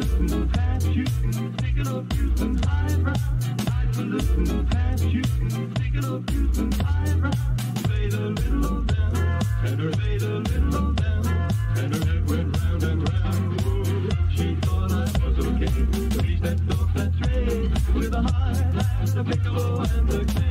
highfalutin past you, thinking of you and highfalutin past you, thinking of you and highfalutin. Fade a little low down, and her fade a little low down, and her head went round and round. Oh, she thought I was okay, but he stepped off that train with a hi-hat, the piccolo and the cane.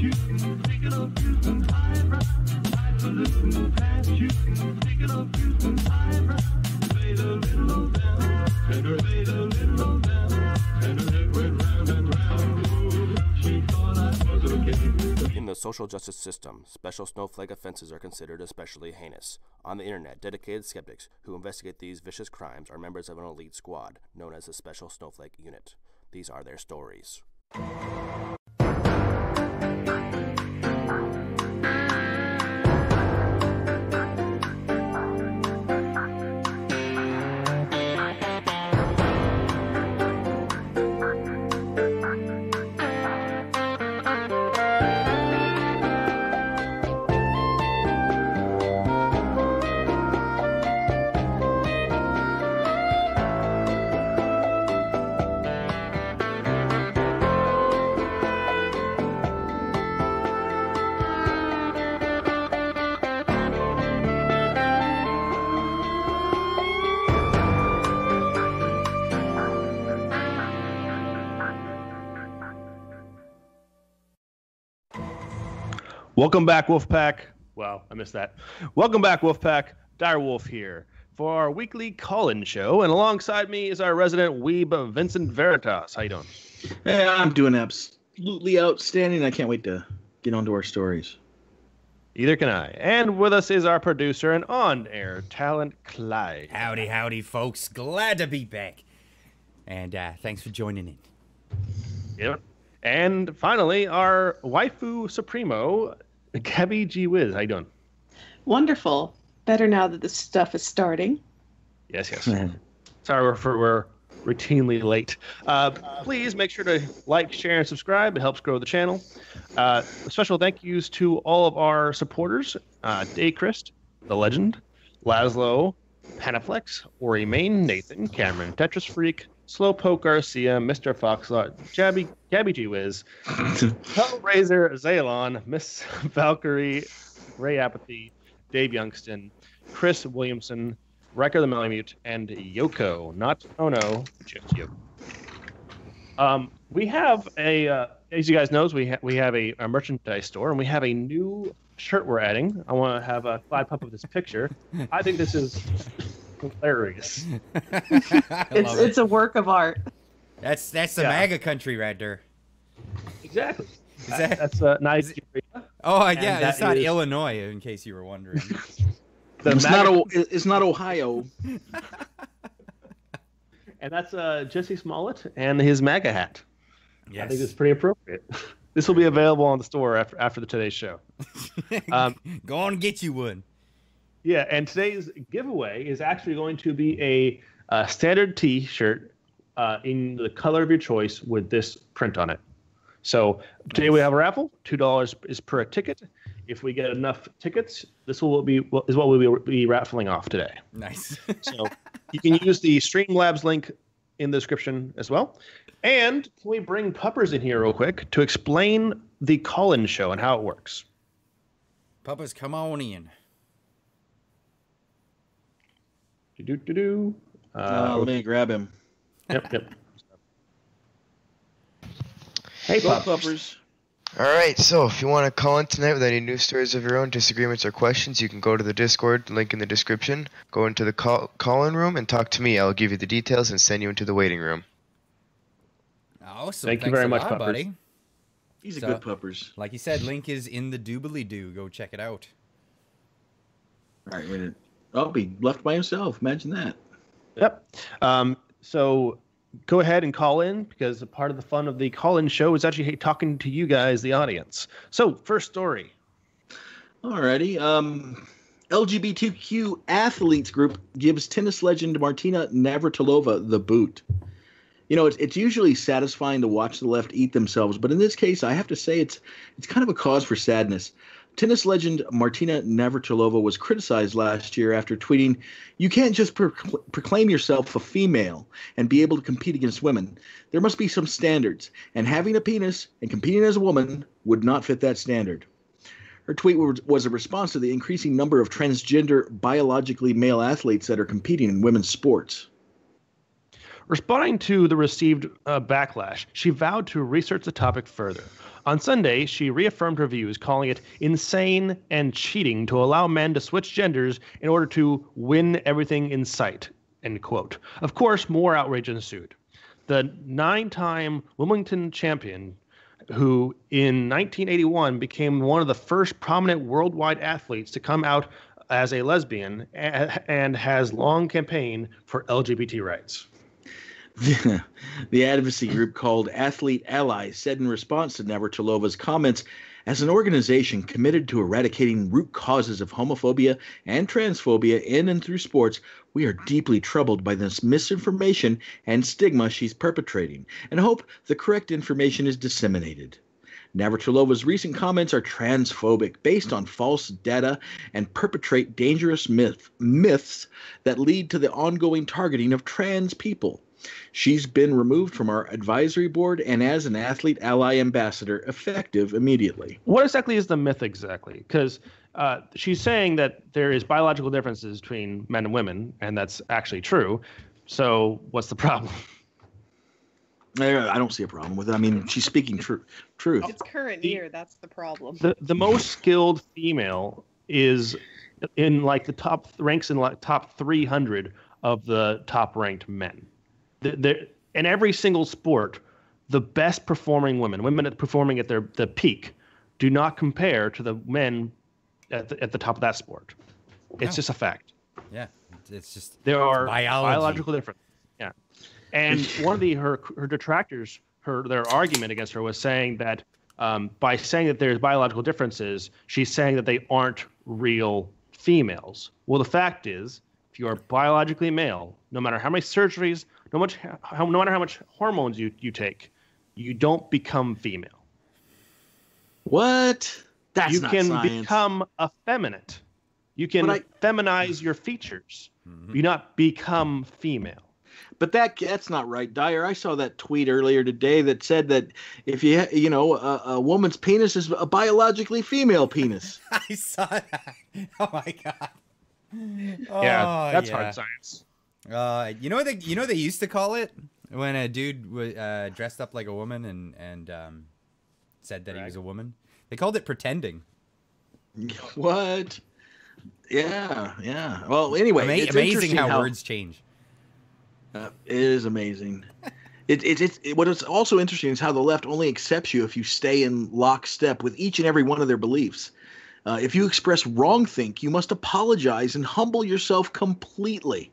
you, thinking of you, highbrow, highfalutin past you, thinking of you, highbrow, fade a little on down, and her fade a little on down, and her head went round and round. Ooh, she thought I was okay. In the social justice system, special snowflake offenses are considered especially heinous. On the internet, dedicated skeptics who investigate these vicious crimes are members of an elite squad known as the Special Snowflake Unit. These are their stories. Welcome back, Wolfpack. Wow, I missed that. Welcome back, Wolfpack. Direwolf here for our weekly call-in show, and alongside me is our resident weeb, Vincent Veritas. How you doing? Hey, I'm doing absolutely outstanding. I can't wait to get onto our stories. Either can I. And with us is our producer and on-air talent, Clyde. Howdy, howdy, folks. Glad to be back. And thanks for joining in. Yep. And finally, our waifu supremo, Gabby G. Wiz. How you doing? Wonderful. Better now that the stuff is starting. Yes. Sorry, we're routinely late. Please make sure to like, share, and subscribe. It helps grow the channel. Special thank yous to all of our supporters. Daychrist, The Legend, Laszlo, Panaflex, Ori Main, Nathan, Cameron, Tetris Freak, Slowpoke Garcia, Mr. Foxlot, Gabby G. Wiz, Hellraiser, Zaylon, Miss Valkyrie, Ray Apathy, Dave Youngston, Chris Williamson, Riker the Malamute, and Yoko, not Ono, just Yoko. We have a, as you guys know, we have a merchandise store, and we have a new shirt we're adding. I want to have a Clyde pop up this picture. I think this is hilarious. It's a work of art. That's the MAGA country right there. Exactly. That's Nigeria. Oh, yeah, it's not Illinois, in case you were wondering. It's not Ohio. And that's Jesse Smollett and his MAGA hat. Yes. I think it's pretty appropriate. This will be available on the store after today's show. Go on and get you one. Yeah, and today's giveaway is actually going to be a standard T-shirt in the color of your choice with this print on it. So today we have a raffle. $2 is per ticket. If we get enough tickets, this is what we'll be raffling off today. Nice. So you can use the Streamlabs link in the description as well. And can we bring Puppers in here real quick to explain the call-in show and how it works? Puppers, come on in. Let me grab him. Yep. Hey, Puppers. All right, so if you want to call in tonight with any news stories of your own, disagreements, or questions, you can go to the Discord link in the description, go into the call-in room, and talk to me. I'll give you the details and send you into the waiting room. Awesome. Thank you very much, Puppers. buddy. He's a good Puppers. Like you said, link is in the doobly-doo. Go check it out. All right, I'll be left by himself. Imagine that. Yep. So go ahead and call in, because a part of the fun of the call-in show is actually talking to you guys, the audience. So, first story. Alrighty. LGBTQ athletes group gives tennis legend Martina Navratilova the boot. You know, it's usually satisfying to watch the left eat themselves, but in this case, I have to say it's kind of a cause for sadness. Tennis legend Martina Navratilova was criticized last year after tweeting, "You can't just proclaim yourself a female and be able to compete against women. There must be some standards, and having a penis and competing as a woman would not fit that standard." Her tweet was a response to the increasing number of transgender biologically male athletes that are competing in women's sports. Responding to the received backlash, she vowed to research the topic further. On Sunday, she reaffirmed her views, calling it insane and cheating to allow men to switch genders in order to win everything in sight, end quote. Of course, more outrage ensued. The 9-time Wimbledon champion, who in 1981 became one of the first prominent worldwide athletes to come out as a lesbian and has long campaigned for LGBT rights. The advocacy group called Athlete Allies said in response to Navratilovan's comments, as an organization committed to eradicating root causes of homophobia and transphobia in and through sports, we are deeply troubled by this misinformation and stigma she's perpetrating, and hope the correct information is disseminated. Navratilova's recent comments are transphobic, based on false data, and perpetrate dangerous myths that lead to the ongoing targeting of trans people. She's been removed from our advisory board and as an Athlete Ally ambassador, effective immediately. What exactly is the myth exactly? Because she's saying that there is biological differences between men and women, and that's actually true. So what's the problem? I don't see a problem with it. I mean, she's speaking truth. It's current year. That's the problem. The most skilled female is in like the top ranks in like top 300 of the top ranked men. In every single sport, the best performing women performing at the peak, do not compare to the men at the top of that sport. It's just a fact. Yeah, it's just there are biology. biological differences. Yeah, and one of her detractors, their argument against her was saying that by saying that there's biological differences, she's saying that they aren't real females. Well, the fact is, if you are biologically male, no matter how many surgeries, no matter how much hormones you take, you don't become female. What? That's you not can science. Become effeminate. You can feminize your features. You not become female. But that's not right, Dyer. I saw that tweet earlier today that said that if a woman's penis is a biologically female penis. I saw that. Oh my god. Yeah, that's hard science. You know what they used to call it when a dude was dressed up like a woman and said that he was a woman? They called it pretending. What? Yeah. Well, anyway, it's amazing how words change. It is amazing. What is also interesting is how the left only accepts you if you stay in lockstep with each and every one of their beliefs. If you express wrongthink, you must apologize and humble yourself completely.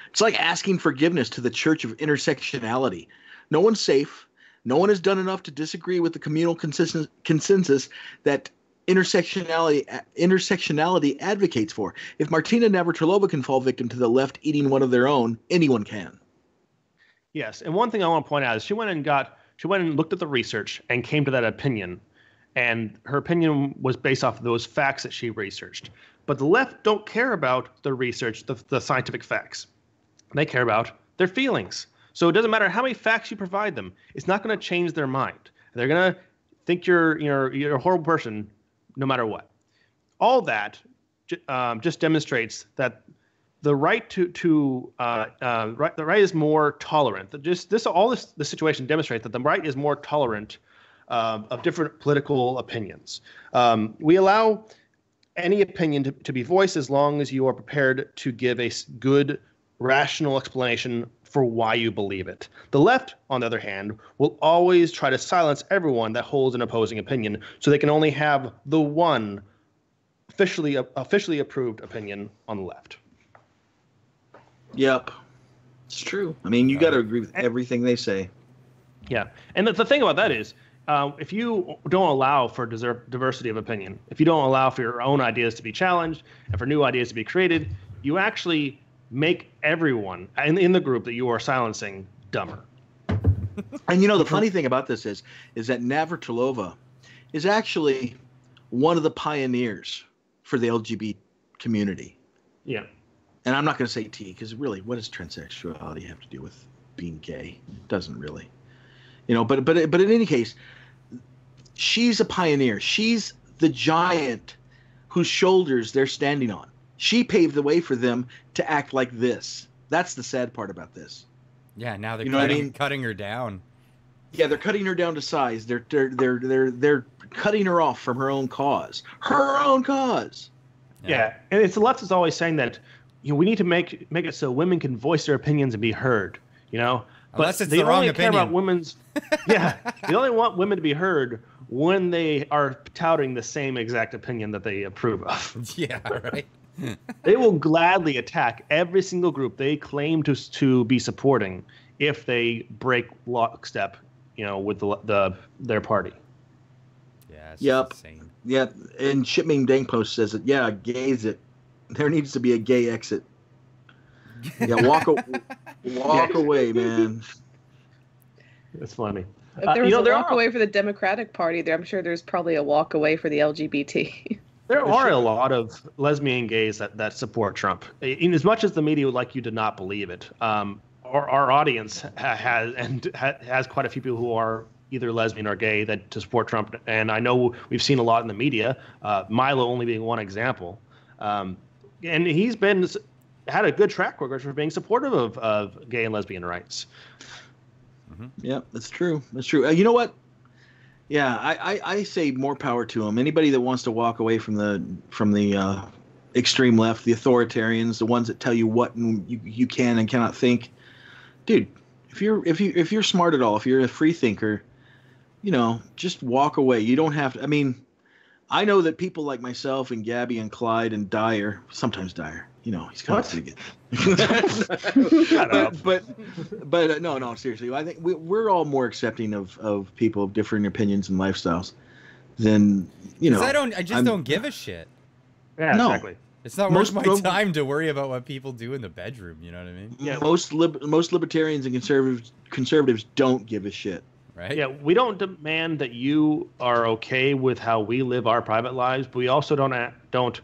It's like asking forgiveness to the Church of Intersectionality. No one's safe. No one has done enough to disagree with the communal consensus that intersectionality advocates for. If Martina Navratilova can fall victim to the left eating one of their own, anyone can. Yes, and one thing I want to point out is she went and looked at the research and came to that opinion. And her opinion was based off of those facts that she researched. But the left don't care about the research, the scientific facts. They care about their feelings. So it doesn't matter how many facts you provide them. It's not going to change their mind. They're going to think you're a horrible person no matter what. All that just demonstrates that the right the right is more tolerant. The situation demonstrates that the right is more tolerant of different political opinions. We allow any opinion to be voiced as long as you are prepared to give a good, rational explanation for why you believe it. The left, on the other hand, will always try to silence everyone that holds an opposing opinion, so they can only have the one officially approved opinion on the left. Yep, it's true. I mean, you got to agree with everything they say. Yeah, and the thing about that is, if you don't allow for diversity of opinion, if you don't allow for your own ideas to be challenged and for new ideas to be created, you actually make everyone in the group that you are silencing dumber. And the funny thing about this is that Navratilova is actually one of the pioneers for the LGBT community. Yeah. And I'm not going to say T, because really, what does transsexuality have to do with being gay? It doesn't really. But in any case, she's a pioneer. She's the giant whose shoulders they're standing on. She paved the way for them to act like this. That's the sad part about this. Yeah, now they're You know what I mean? cutting her down. Yeah, they're cutting her down to size. They're cutting her off from her own cause. Her own cause. Yeah, and it's the left is always saying that we need to make it so women can voice their opinions and be heard. Unless it's they the wrong only care opinion. about women's. Yeah, they only want women to be heard when they are touting the same exact opinion that they approve of. Yeah, right. They will gladly attack every single group they claim to be supporting if they break lockstep, with their party. Yeah, it's Yep. insane. Yeah, and Shipming Dangpost says it. Yeah, gays it. There needs to be a gay exit. Yeah, walk away, man. It's funny. If there was a there walk are, away for the Democratic Party, I'm sure there's probably a walk away for the LGBT. There are a lot of lesbian gays that support Trump. In as much as the media would like you to not believe it, our audience has quite a few people who are either lesbian or gay that to support Trump. And I know we've seen a lot in the media, Milo only being one example. And he's had a good track record for being supportive of gay and lesbian rights. Yeah, that's true. That's true. You know what? Yeah, I say more power to him. Anybody that wants to walk away from the extreme left, the authoritarians, the ones that tell you what you can and cannot think, dude. If you're smart at all, if you're a free thinker, just walk away. You don't have to. I mean, I know that people like myself and Gabby and Clyde and Dyer, sometimes Dyer, he's kind of pretty good. Shut up. But no, seriously. I think we're all more accepting of people of differing opinions and lifestyles than, 'Cause I just don't give a shit. Yeah, No. exactly. It's not worth my time to worry about what people do in the bedroom. You know what I mean? Yeah. Most libertarians and conservatives don't give a shit. Right? Yeah, we don't demand that you are okay with how we live our private lives, but we also don't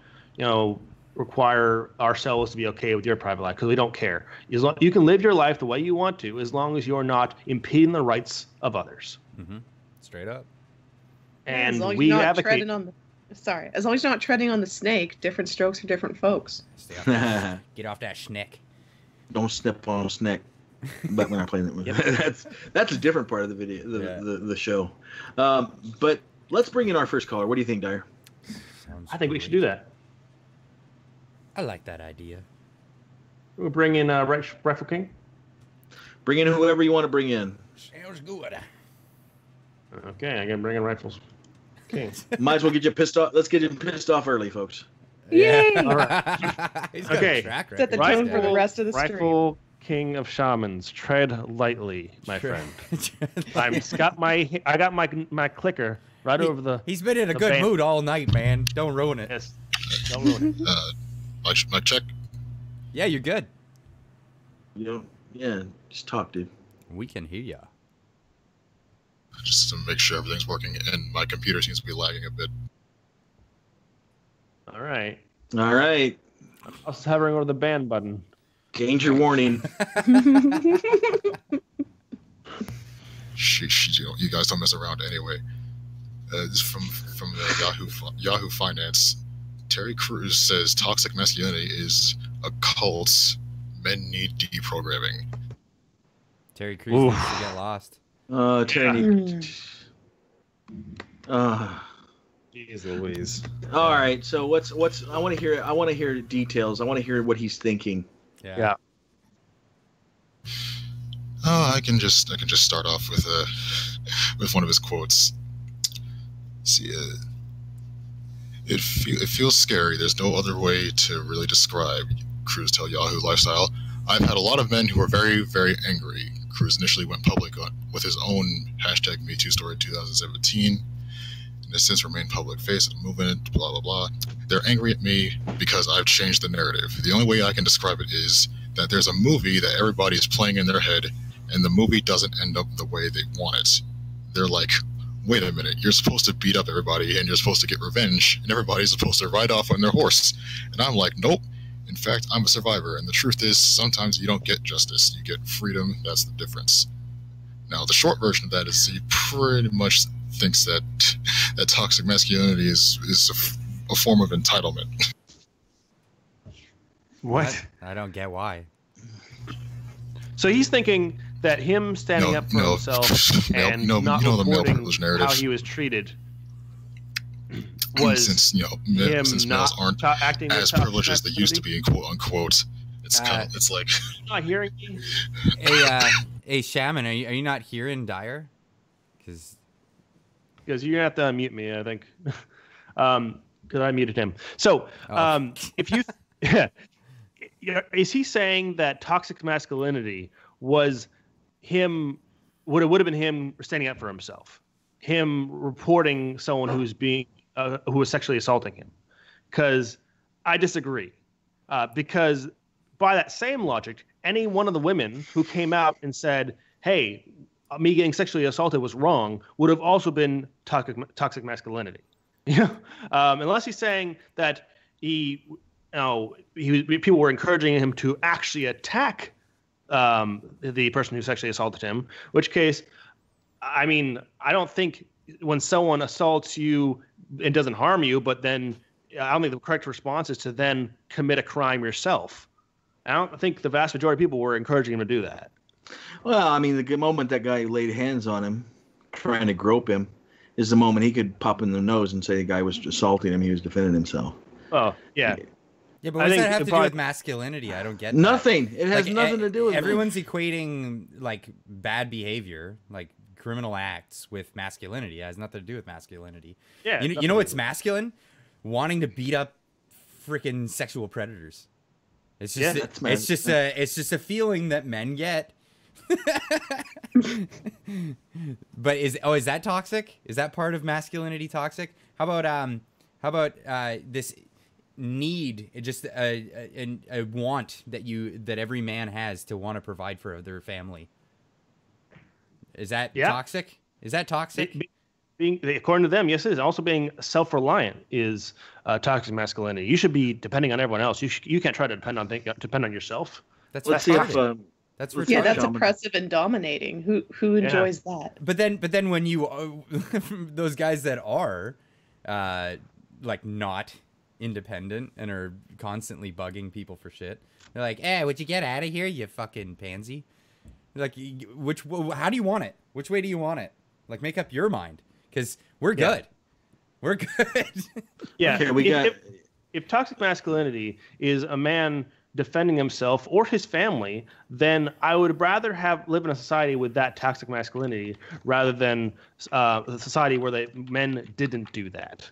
require ourselves to be okay with your private life because we don't care. You can live your life the way you want to as long as you're not impeding the rights of others. Mm-hmm. Straight up. And as long as we you're not advocate. treading on as long as you're not treading on the snake, different strokes for different folks. Stay off that, get off that schneck. Don't step on a snake. But we're not playing that movie. That's a different part of the video, the show. But let's bring in our first caller. What do you think, Dyer? I think we should do that. I like that idea. We'll bring in Rifle King. Bring in whoever you want to bring in. Sounds good. Okay, I can bring in Rifles King. Might as well get you pissed off. Let's get you pissed off early, folks. Yay! All right. He's got Okay. a track Set the record. tone for the rest of the stream. Rifle King of Shamans, tread lightly, my friend. I got my clicker right over the. He's been in a the good band. mood all night, man. Don't ruin it. Yes. Don't ruin it. Mic check. Yeah, you're good. Just talk, dude. We can hear ya. Just to make sure everything's working, and my computer seems to be lagging a bit. All right. All right. I was hovering over the ban button. Danger warning. Sheesh, you guys don't mess around anyway. This is from the Yahoo Finance. Terry Crews says toxic masculinity is a cult. Men need deprogramming. Terry Crews needs to get lost. Terry. Jeez Louise. All right. So what's? I want to hear details. I want to hear what he's thinking. Yeah. Oh, I can just start off with one of his quotes. See, it feels scary. There's no other way to really describe Crews tell Yahoo lifestyle. I've had a lot of men who are very, very angry. Crews initially went public with his own #MeToo story in 2017, and has since remained public face of the movement, blah, blah, blah. They're angry at me because I've changed the narrative. The only way I can describe it is that there's a movie that everybody is playing in their head, and the movie doesn't end up the way they want it. They're like, wait a minute, you're supposed to beat up everybody, and you're supposed to get revenge, and everybody's supposed to ride off on their horse. And I'm like, nope. In fact, I'm a survivor, and the truth is, sometimes you don't get justice. You get freedom. That's the difference. Now, the short version of that is he pretty much thinks that toxic masculinity is a form of entitlement. What? I don't get why. So he's thinking that him standing up for himself and not the male reporting privilege narrative. how he was treated was since him males aren't acting as privileged as they used to be, quote unquote. It's it's like not hearing me. Hey, Shaman, are you not hearing Dyer? Because you're gonna have to unmute me, I think, because I muted him. So if you, is he saying that toxic masculinity was him? Would have been him standing up for himself, him reporting someone who was sexually assaulting him? Because I disagree. Because by that same logic, any one of the women who came out and said, "Hey, me getting sexually assaulted was wrong," would have also been toxic masculinity. Unless he's saying that people were encouraging him to actually attack the person who sexually assaulted him. Which case, I mean, I don't think when someone assaults you, it doesn't harm you, but then I don't think the correct response is to then commit a crime yourself. I don't think the vast majority of people were encouraging him to do that. Well, I mean, the moment that guy laid hands on him, trying to grope him, is the moment he could pop in the nose and say the guy was assaulting him. He was defending himself. Oh, yeah. Yeah, but what does that have to do with masculinity? I don't get that. Nothing. It has nothing to do with everyone's equating like bad behavior, like criminal acts, with masculinity. It has nothing to do with masculinity. Yeah. You know what's masculine? Wanting to beat up freaking sexual predators. It's just it's just a feeling that men get. But is that toxic? Is that part of masculinity toxic? How about this need, just a want that every man has to want to provide for their family? Is that toxic? Is that toxic? According to them, yes, it is. Also, being self-reliant is toxic masculinity. You should be depending on everyone else. You can't try to depend on yourself. That's retarded. That's oppressive and dominating. Who enjoys that? But then when you those guys that are like not independent and are constantly bugging people for shit, they're like, would you get out of here, you fucking pansy? Like, how do you want it? Which way do you want it? Like, make up your mind, because we're good. We're good. Yeah. Okay, if toxic masculinity is a man defending himself or his family, then I would rather live in a society with that toxic masculinity rather than a society where men didn't do that.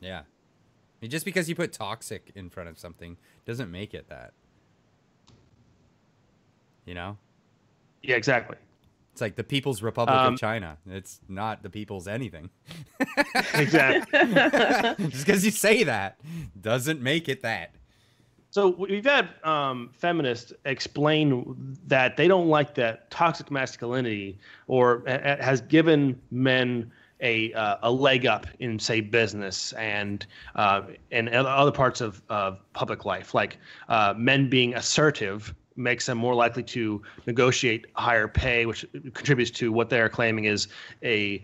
Yeah. I mean, just because you put toxic in front of something doesn't make it that. You know? Yeah, exactly. It's like the People's Republic of China. It's not the people's anything. Exactly. Just because you say that doesn't make it that. So we've had feminists explain that they don't like that toxic masculinity or has given men a leg up in, say, business and other parts of public life. Like men being assertive makes them more likely to negotiate higher pay, which contributes to what they're claiming is the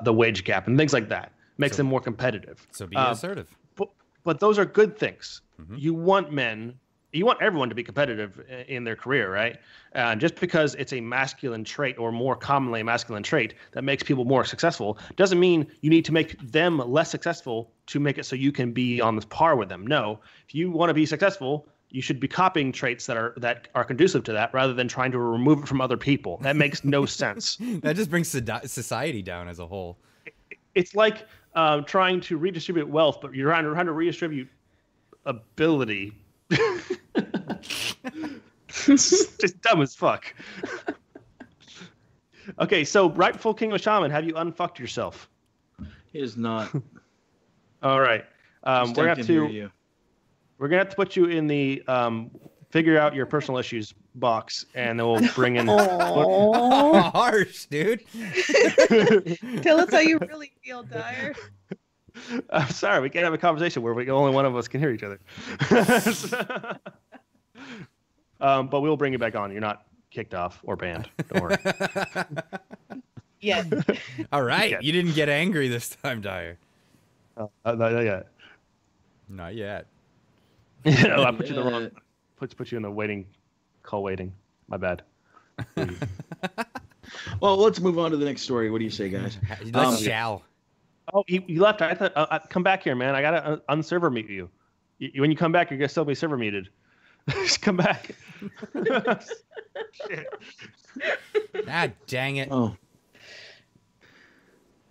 wage gap and things like that. Makes them more competitive. So be assertive. But those are good things. Mm-hmm. You want everyone to be competitive in their career, right? Just because it's a masculine trait, or more commonly a masculine trait, that makes people more successful, doesn't mean you need to make them less successful to make it so you can be on this par with them. No, if you want to be successful, you should be copying traits that are conducive to that, rather than trying to remove it from other people. That makes no sense. That just brings society down as a whole. It's like trying to redistribute wealth, but you're trying to redistribute ability. It's just dumb as fuck. Okay, so rightful king of shaman, have you unfucked yourself? He is not. All right. We're gonna have to put you in the figure out your personal issues box, and then we'll bring in. Harsh, dude. Tell us how you really feel, Dyer. I'm sorry, we can't have a conversation where only one of us can hear each other. But we'll bring you back on. You're not kicked off or banned. Don't worry. Yeah. All right. Yeah. You didn't get angry this time, Dyer. Not yet. Not yet. No, I put you in the wrong. Put you in the waiting. Call waiting. My bad. Well, let's move on to the next story. What do you say, guys? Let's shall. Oh, he left. I thought, come back here, man. I gotta unserver mute you. When you come back, you're gonna still be server muted. Just come back. Shit. Ah, dang it. Oh.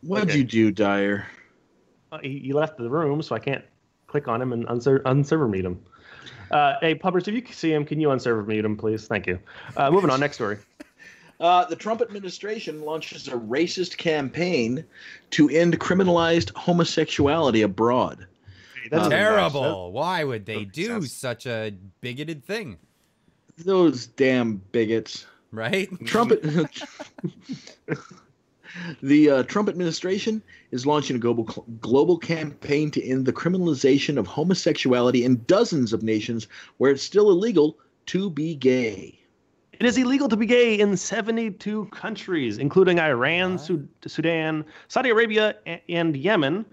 What'd you do, Dyer? He left the room, so I can't click on him and unserver mute him. Hey, puppers, if you see him, can you unserver mute him, please? Thank you. Moving on, next story. The Trump administration launches a racist campaign to end criminalized homosexuality abroad. That's terrible. Why would they do such a bigoted thing? Those damn bigots. Right? The Trump administration is launching a global campaign to end the criminalization of homosexuality in dozens of nations where it's still illegal to be gay. It is illegal to be gay in 72 countries, including Iran, Sudan, Saudi Arabia, and Yemen,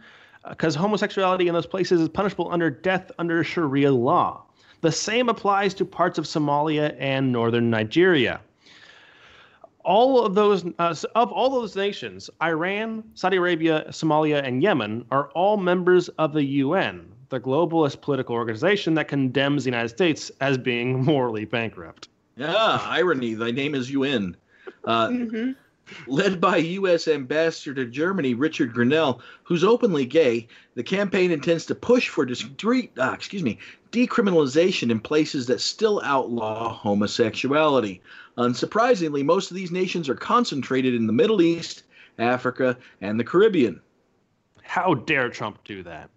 because homosexuality in those places is punishable under death under Sharia law. The same applies to parts of Somalia and northern Nigeria. All of those nations, Iran, Saudi Arabia, Somalia, and Yemen, are all members of the UN, the globalist political organization that condemns the United States as being morally bankrupt. Yeah, irony. Thy name is UN. Led by U.S. Ambassador to Germany, Richard Grenell, who's openly gay, the campaign intends to push for decriminalization in places that still outlaw homosexuality. Unsurprisingly, most of these nations are concentrated in the Middle East, Africa, and the Caribbean. How dare Trump do that?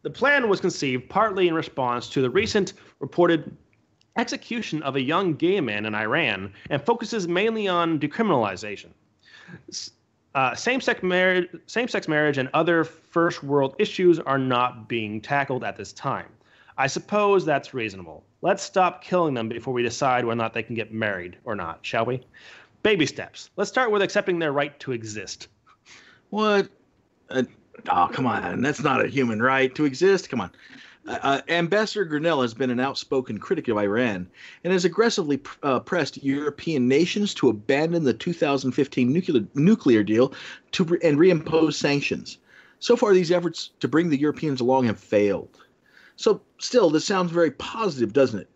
The plan was conceived partly in response to the recent reported execution of a young gay man in Iran and focuses mainly on decriminalization. Same-sex marriage and other first world issues are not being tackled at this time. I suppose that's reasonable. Let's stop killing them before we decide whether or not they can get married or not, shall we? Baby steps. Let's start with accepting their right to exist. What? Oh, come on. That's not a human right to exist. Come on. Ambassador Grenell has been an outspoken critic of Iran and has aggressively pressed European nations to abandon the 2015 nuclear deal and reimpose sanctions. So far, these efforts to bring the Europeans along have failed. So still, this sounds very positive, doesn't it?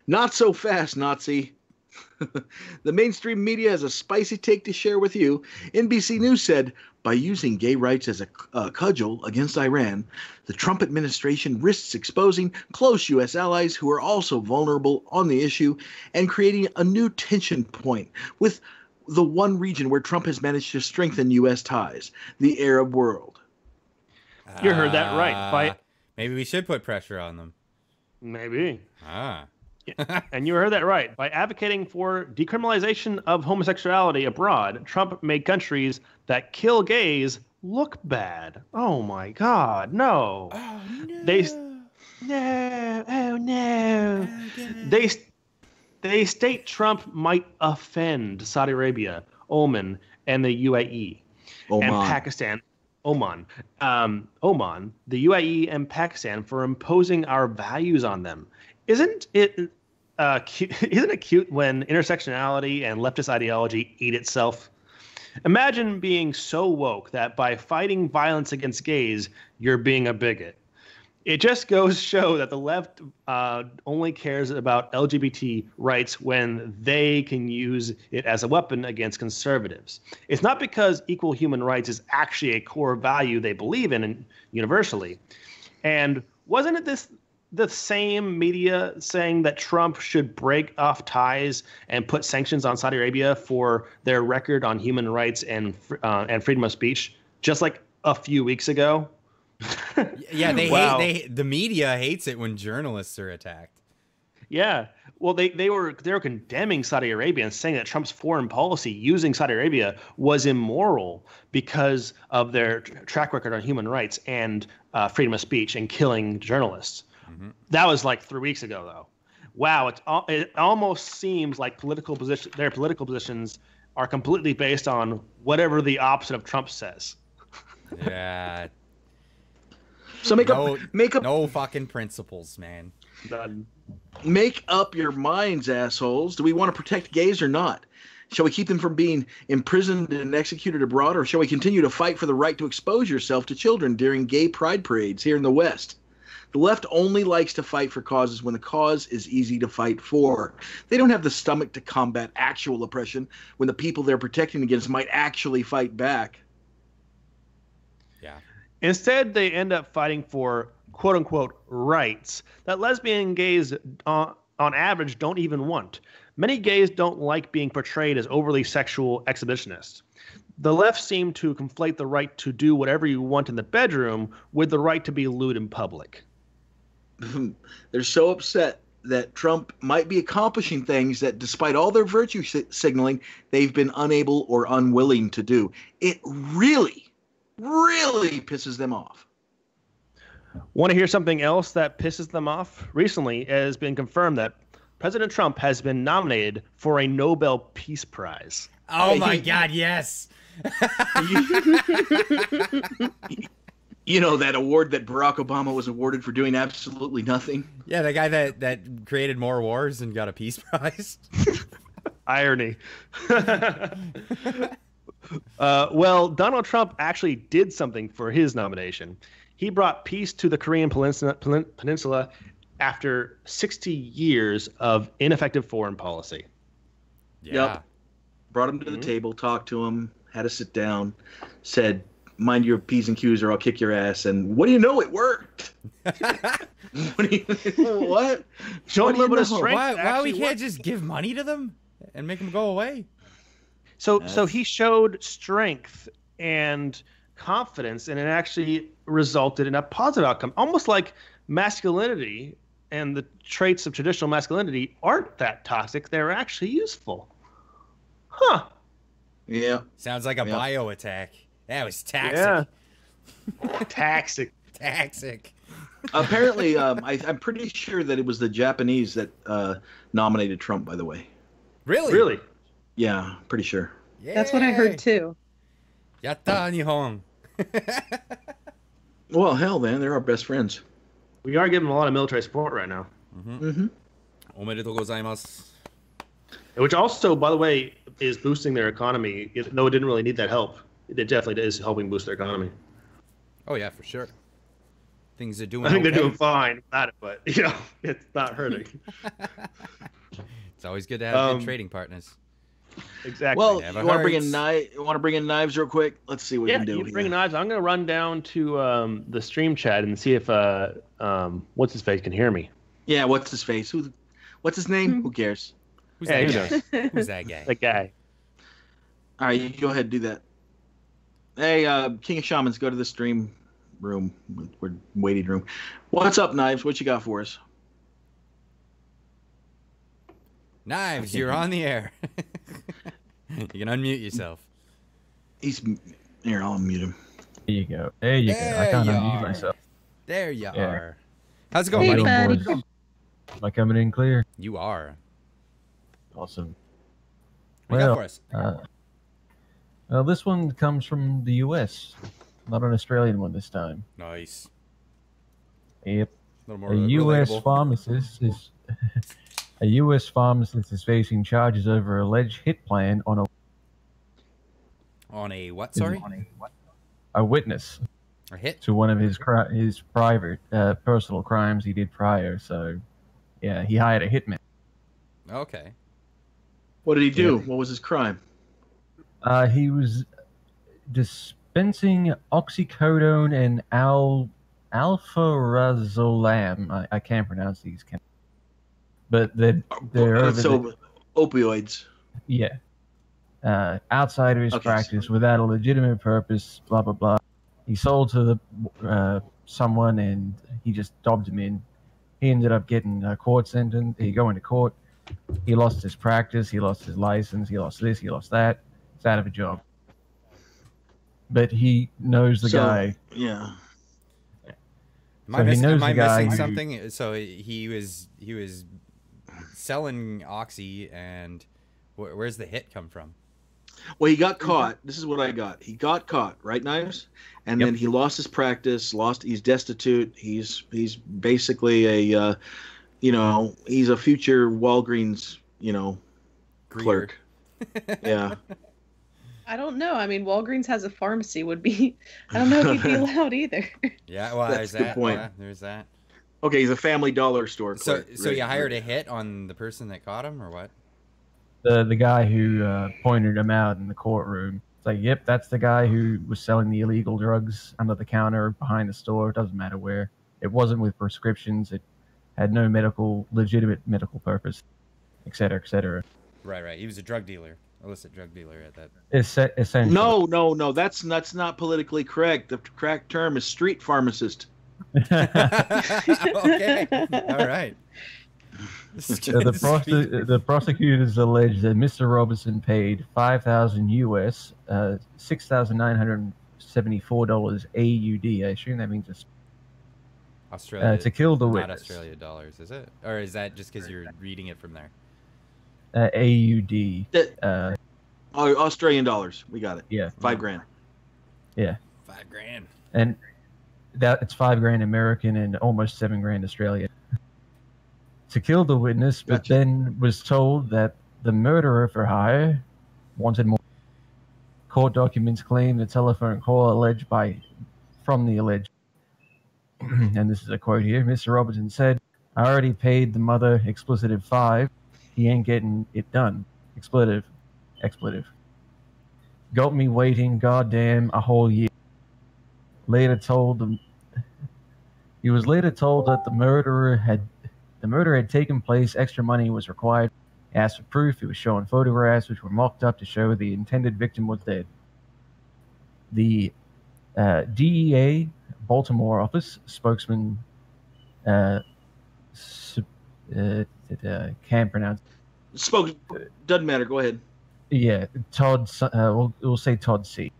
Not so fast, Nazi. The mainstream media has a spicy take to share with you. NBC News said, by using gay rights as a cudgel against Iran, the Trump administration risks exposing close U.S. allies who are also vulnerable on the issue and creating a new tension point with the one region where Trump has managed to strengthen U.S. ties, the Arab world. You heard that right. Maybe we should put pressure on them. Maybe. And you heard that right. By advocating for decriminalization of homosexuality abroad, Trump made countries that kill gays look bad. Oh my God, no. Oh No. They state Trump might offend Saudi Arabia, Oman, and the UAE, and Pakistan. Oman, the UAE, and Pakistan for imposing our values on them. Isn't it cute when intersectionality and leftist ideology eat itself? Imagine being so woke that by fighting violence against gays, you're being a bigot. It just goes to show that the left only cares about LGBT rights when they can use it as a weapon against conservatives. It's not because equal human rights is actually a core value they believe in universally. And wasn't it the same media saying that Trump should break off ties and put sanctions on Saudi Arabia for their record on human rights and freedom of speech just like a few weeks ago? Yeah, the media hates it when journalists are attacked. Yeah, well, they were condemning Saudi Arabia and saying that Trump's foreign policy using Saudi Arabia was immoral because of their track record on human rights and freedom of speech and killing journalists. Mm-hmm. That was like 3 weeks ago, though. Wow, it almost seems like their political positions are completely based on whatever the opposite of Trump says. Yeah. So make up no fucking principles, man. None. Make up your minds, assholes. Do we want to protect gays or not? Shall we keep them from being imprisoned and executed abroad, or shall we continue to fight for the right to expose yourself to children during gay pride parades here in the West? The left only likes to fight for causes when the cause is easy to fight for. They don't have the stomach to combat actual oppression when the people they're protecting against might actually fight back. Yeah. Instead, they end up fighting for quote-unquote rights that lesbian and gays on average don't even want. Many gays don't like being portrayed as overly sexual exhibitionists. The left seem to conflate the right to do whatever you want in the bedroom with the right to be lewd in public. They're so upset that Trump might be accomplishing things that, despite all their virtue signaling, they've been unable or unwilling to do. It really, really pisses them off. Want to hear something else that pisses them off? Recently, it has been confirmed that President Trump has been nominated for a Nobel Peace Prize. Oh my God, yes. You know, that award that Barack Obama was awarded for doing absolutely nothing? Yeah, the guy that created more wars and got a peace prize. Irony. Well, Donald Trump actually did something for his nomination. He brought peace to the Korean Peninsula after 60 years of ineffective foreign policy. Yeah. Yep. Brought him to the table, talked to him, had a sit down, said, mind your P's and Q's or I'll kick your ass. And what do you know? It worked. What? Showing a little bit of strength. Why we can't just give money to them and make them go away? So he showed strength and confidence, and it actually resulted in a positive outcome. Almost like masculinity and the traits of traditional masculinity aren't that toxic. They're actually useful. Huh. Yeah. Sounds like a bio attack. That was toxic. Yeah. Toxic. Toxic. Apparently, I'm pretty sure that it was the Japanese that nominated Trump, by the way. Really? Really? Yeah, pretty sure. Yeah. That's what I heard too. Yatta Nihon. Well, hell, man, they're our best friends. We are giving them a lot of military support right now. Omedetou gozaimasu. Which also, by the way, is boosting their economy. Though it didn't really need that help. It definitely is helping boost their economy. Oh yeah, for sure. Things are doing. I think okay. they're doing fine without it, but it's not hurting. It's always good to have good trading partners. Exactly. Well, Never you want to bring hurts. in knives real quick? Let's see what we can do. You bring here. knives. I'm gonna run down to the stream chat and see if what's his face can hear me. Yeah, what's his face? What's his name? Who cares? Who's Yeah, that who guy? Who's that guy? That guy. All right, you go ahead and do that. Hey, King of Shamans, go to the stream room. We're waiting room. What's up, Knives? What you got for us? Knives, you're on the air. You can unmute yourself. He's here. I'll unmute him. There you go. There you go. I There can't you unmute are. myself. There you Yeah. are. How's it How going, you buddy? doing, boys? Am I coming in clear? You are. Awesome. What you got Well, for us? Well, this one comes from the U.S., not an Australian one this time. Nice. Yep. A little more A U.S. relatable. pharmacist is a U.S. pharmacist is facing charges over alleged hit plan on On a what? Sorry. a witness A hit. to one of his private personal crimes he did prior. So, yeah, he hired a hitman. Okay. What did he do? Yeah. What was his crime? He was dispensing oxycodone and alphazolam. I can't pronounce these, but they're over So, opioids. yeah. Outside of his Okay. practice, without a legitimate purpose, blah blah blah. He sold to the someone, and he just dobbed him in. He ended up getting a court sentence. He going to court. He lost his practice. He lost his license. He lost this. He lost that. He's out of a job. But he knows the guy. Yeah. Am So I, he missing, knows am I the guy missing who- something? So he was selling oxy, and where's the hit come from? Well, he got caught. This is what I got. He got caught, right, Knives? And then he lost his practice. He's destitute. He's basically a, he's a future Walgreens, clerk. Yeah. I don't know. I mean, Walgreens has a pharmacy. I don't know if he'd be allowed either. Yeah, well, That's there's a good that. point. Yeah, there's that. Okay, he's a Family Dollar store So, clerk. so you hired a hit on the person that caught him, or what? The guy who pointed him out in the courtroom. It's like, yep, that's the guy who was selling the illegal drugs under the counter behind the store. It doesn't matter where. It wasn't with prescriptions. It had no legitimate medical purpose, et cetera, et cetera. Right. He was a drug dealer, illicit drug dealer at that. Essentially. No. That's not politically correct. The correct term is street pharmacist. Okay. All right. The prosecutors allege that Mr. Robertson paid $5,000 US, $6,974 AUD. I assume that means it's Australia to kill the not witness. Australia dollars, is it? Or is that just because you're reading it from there? AUD. Australian dollars. We got it. Yeah. $5,000. Yeah. $5,000. And it's $5,000 American and almost $7,000 Australian. To kill the witness, but then was told that the murderer for hire wanted more. Court documents claim the telephone call from the alleged, and this is a quote here, Mr. Robertson said, I already paid the mother expletive 5. He ain't getting it done. Expletive. Got me waiting, goddamn, a whole year. He was later told that the murder had taken place, extra money was required. He asked for proof. He was showing photographs which were mocked up to show the intended victim was dead. The DEA Baltimore office spokesman can't pronounce. Doesn't matter. Go ahead. Yeah, Todd. We'll say Todd C.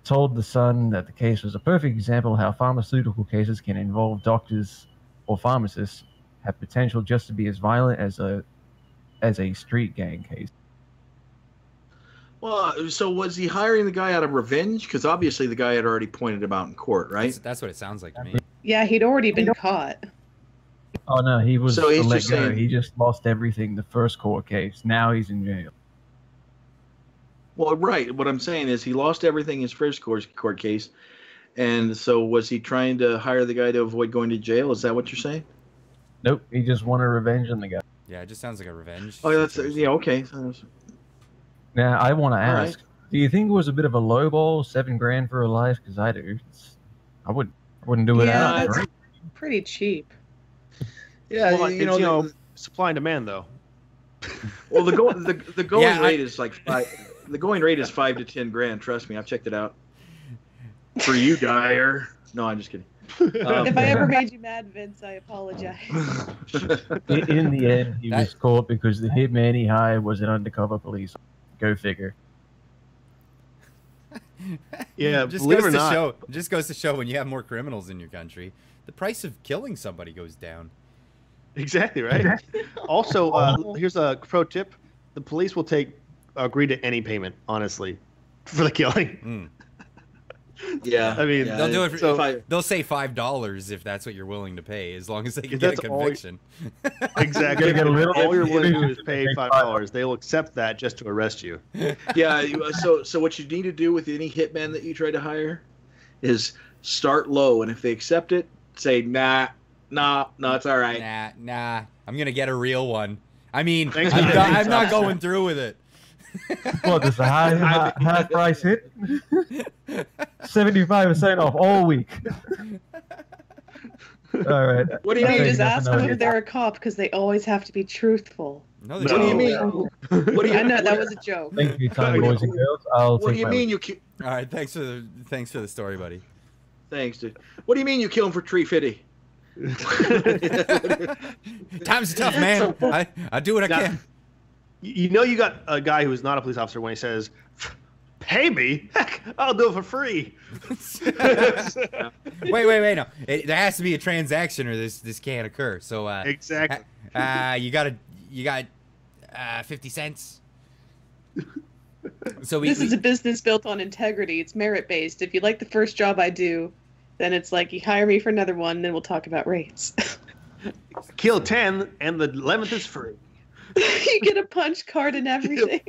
Told the Sun that the case was a perfect example of how pharmaceutical cases can involve doctors or pharmacists have potential just to be as violent as a street gang case. Well, so was he hiring the guy out of revenge? Because obviously the guy had already pointed him out in court, right? That's what it sounds like to me. Yeah, he'd already been caught. Oh no, he was So he's let just go. saying- He just lost everything the first court case. Now he's in jail. Well, right. What I'm saying is he lost everything in his first court case. And so was he trying to hire the guy to avoid going to jail? Is that what you're saying? Nope, he just wanted revenge on the guy. Yeah, it just sounds like a revenge. Oh, that's situation. yeah. Okay. Now I want to All ask: do you think it was a bit of a low ball, $7,000 for a life? Because I do. I wouldn't do it Yeah, out. that's Right? pretty cheap. Yeah, Well, supply and demand though. Well, the going Yeah, rate is like the going rate is $5,000 to $10,000. Trust me, I've checked it out. For you, Dyer. No, I'm just kidding. If I ever made you mad, Vince, I apologize. In the end, he was caught because the hitman he hired was an undercover police. Go figure. Yeah, just believe it goes or to not. show. Just goes to show when you have more criminals in your country, the price of killing somebody goes down. Exactly right. Also, here's a pro tip: the police will agree to any payment, honestly, for the killing. Yeah, I mean, They'll do it. For, so- they'll say $5 if that's what you're willing to pay, as long as they can If get a that's all- conviction. Exactly. Get a little- All you're willing to do is pay $5. They will accept that just to arrest you. yeah. So what you need to do with any hitman that you try to hire is start low, and if they accept it, say no, it's all right. Nah. I'm gonna get a real one. I mean, Thanks I'm for not, being I'm not honest. going through with it. What does the high price hit? 75% off all week. All right. What do you No, mean? you just That's ask another them if good- they're a cop because they always have to be truthful. No, What What do you No. mean? What do you? I know what that do- was a joke. Thank you for your time, boys and girls. I'll What do take you my mean leave. you? All right, thanks for the story, buddy. Thanks, dude. What do you mean you kill him for tree fitty? Time's tough, man. I do what I Now- can. You know, you got a guy who is not a police officer when he says, "Pay me? Heck, I'll do it for free." Wait, no. There has to be a transaction, or this can't occur. So, Exactly. you got 50 cents. So This is a business built on integrity. It's merit-based. If you like the first job I do, then it's like you hire me for another one, then we'll talk about rates. Kill 10, and the 11th is free. You get a punch card and everything.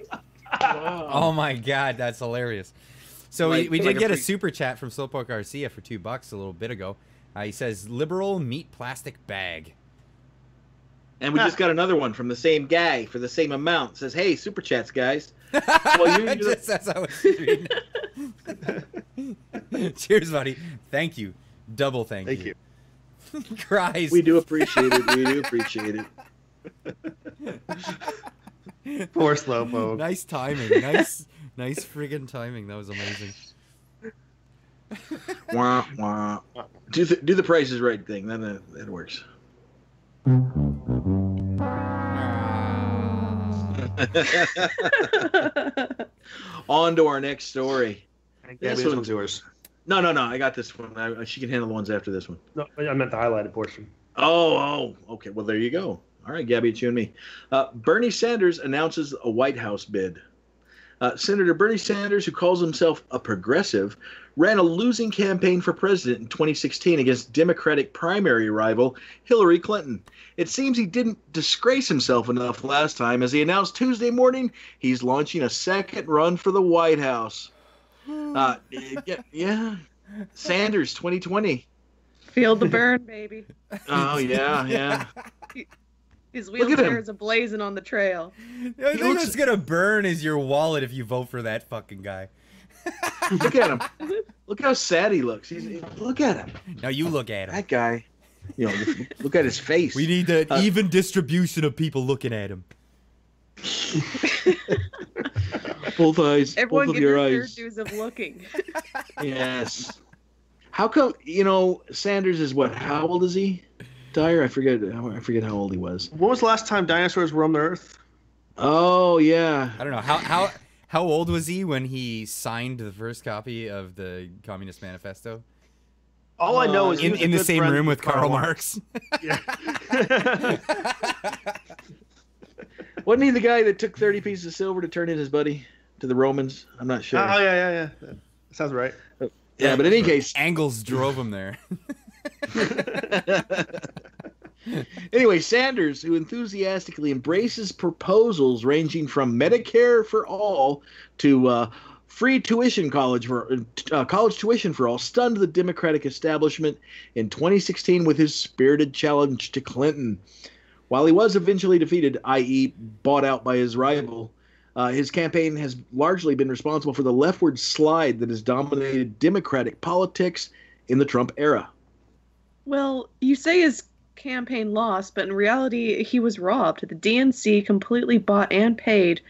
Oh my god, that's hilarious. So Like- we like did a get a free- super chat from Slowpoke Garcia for $2 a little bit ago. He says, liberal meat plastic bag. And we just got another one from the same guy for the same amount. Says, "Hey, super chats, guys." Well, you're Just as I was reading. Cheers, buddy. Thank you. Double thank you. Cries. We do appreciate it. We do appreciate it. Poor Slowpoke. Nice timing. Nice friggin' timing. That was amazing. Wah, wah. Do the Price is Right thing. Then it works. On to our next story. This one's yours. No. I got this one. She can handle the ones after this one. No, I meant the highlighted portion. Oh, okay. Well, there you go. All right, Gabby, it's you and me. Bernie Sanders announces a White House bid. Senator Bernie Sanders, who calls himself a progressive, ran a losing campaign for president in 2016 against Democratic primary rival Hillary Clinton. It seems he didn't disgrace himself enough last time, as he announced Tuesday morning he's launching a second run for the White House. Yeah. Sanders 2020. Feel the burn, baby. Oh, yeah. His Look at wheelchair him. is ablazing on the trail. The only thing that's gonna burn is your wallet if you vote for that fucking guy. Look at him. Look how sad he looks. Look at him. Now you look at him. That guy. Look at his face. We need an even distribution of people looking at him. Both eyes. Everyone both of get your your fair eyes. dues of looking. Yes. How come? Sanders is what? How old is he? Dyer, I forget how old he was. When was the last time dinosaurs roamed the earth? Oh yeah. I don't know how old was he when he signed the first copy of the Communist Manifesto? All I know is he was a In the good same friend room with Karl Marx. Yeah. Wasn't he the guy that took 30 pieces of silver to turn in his buddy to the Romans? I'm not sure. Oh yeah. That sounds right. Yeah, but in any case, Engels drove him there. anyway, Sanders, who enthusiastically embraces proposals ranging from Medicare for all to free tuition college tuition for all, stunned the Democratic establishment in 2016 with his spirited challenge to Clinton. While he was eventually defeated, i.e., bought out by his rival, his campaign has largely been responsible for the leftward slide that has dominated Democratic politics in the Trump era. Well, you say his campaign lost, but in reality, he was robbed. The DNC completely bought and paid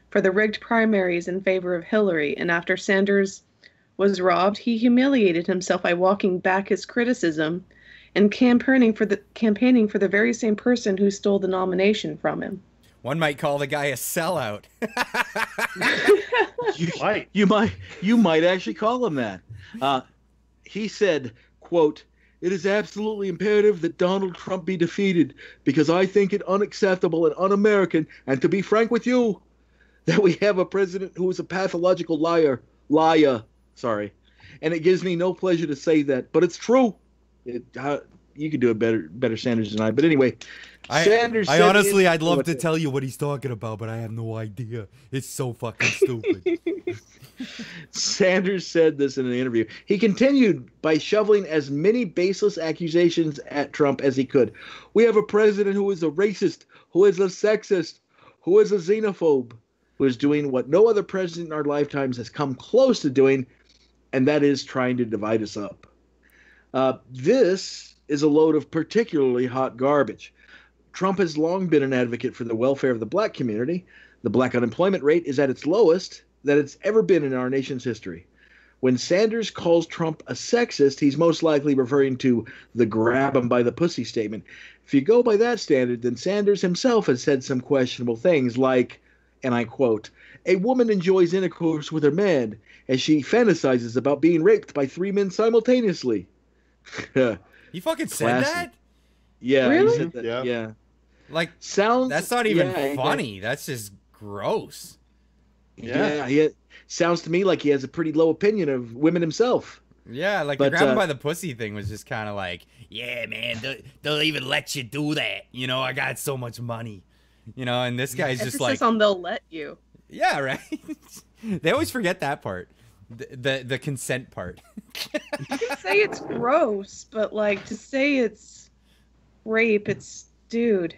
for the rigged primaries in favor of Hillary, and after Sanders was robbed, he humiliated himself by walking back his criticism and campaigning for the very same person who stole the nomination from him. One might call the guy a sellout. You might actually call him that. He said, quote, "It is absolutely imperative that Donald Trump be defeated because I think it unacceptable and un-American, and to be frank with you, that we have a president who is a pathological liar. Sorry. And it gives me no pleasure to say that, but it's true." You could do it better Sanders than I. But anyway, Sanders said honestly, I'd love to tell you what he's talking about, but I have no idea. It's so fucking stupid. Sanders said this in an interview. He continued by shoveling as many baseless accusations at Trump as he could. "We have a president who is a racist, who is a sexist, who is a xenophobe, who is doing what no other president in our lifetimes has come close to doing, and that is trying to divide us up." This is a load of particularly hot garbage. Trump has long been an advocate for the welfare of the black community. The black unemployment rate is at its lowest that it's ever been in our nation's history. When Sanders calls Trump a sexist, he's most likely referring to the grab him by the pussy statement. If you go by that standard, then Sanders himself has said some questionable things like, and I quote, "A woman enjoys intercourse with her man as she fantasizes about being raped by 3 men simultaneously." He fucking said Classy. that? Yeah, Really? he said that. Yeah. Like, Sounds that's not even yeah, funny. That's just gross. Yeah, sounds to me like he has a pretty low opinion of women himself. Yeah, like the grab him by the pussy thing was just kind of like, yeah, man, they'll even let you do that. You know, I got so much money. You know, and this guy's just like, on they'll let you. Yeah, right. They always forget that part, the consent part. You can say it's gross, but like to say it's rape, it's dude.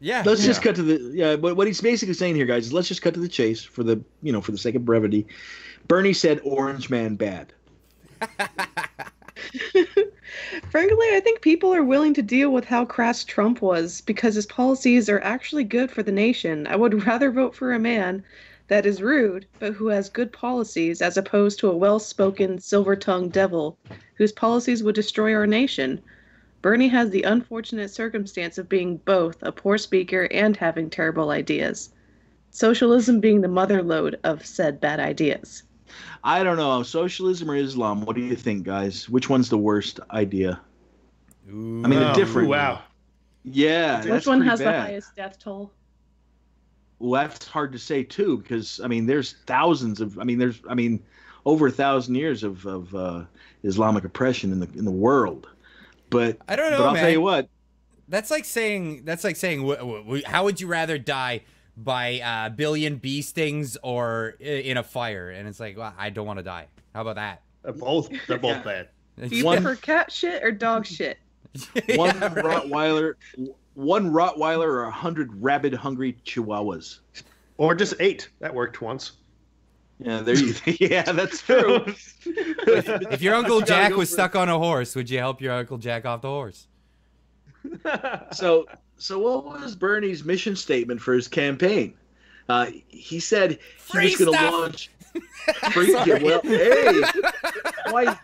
Yeah. Let's just cut to the But what he's basically saying here, guys, is let's just cut to the chase for the sake of brevity. Bernie said Orange Man bad. Frankly, I think people are willing to deal with how crass Trump was because his policies are actually good for the nation. I would rather vote for a man that is rude, but who has good policies, as opposed to a well-spoken, silver-tongued devil whose policies would destroy our nation. Bernie has the unfortunate circumstance of being both a poor speaker and having terrible ideas. Socialism being the motherlode of said bad ideas. I don't know. Socialism or Islam? What do you think, guys? Which one's the worst idea? Ooh. I mean, the different. Wow. Yeah. Which one has the highest death toll? Well, that's hard to say too, because I mean, there's thousands of. Over 1,000 years of Islamic oppression in the world. But I don't know. But I'll man. tell you what. That's like saying. How would you rather die? By a billion bee stings or in a fire, and it's like, well, I don't want to die. How about that? They're both bad. Do you prefer cat shit or dog shit? One Rottweiler or 100 rabid hungry Chihuahuas, or just 8. That worked once. Yeah, there you. Yeah, that's true. If your Uncle Jack was stuck on a horse, would you help your Uncle Jack off the horse? So what was Bernie's mission statement for his campaign? He said he was going to launch. Free stuff. Well, hey, why?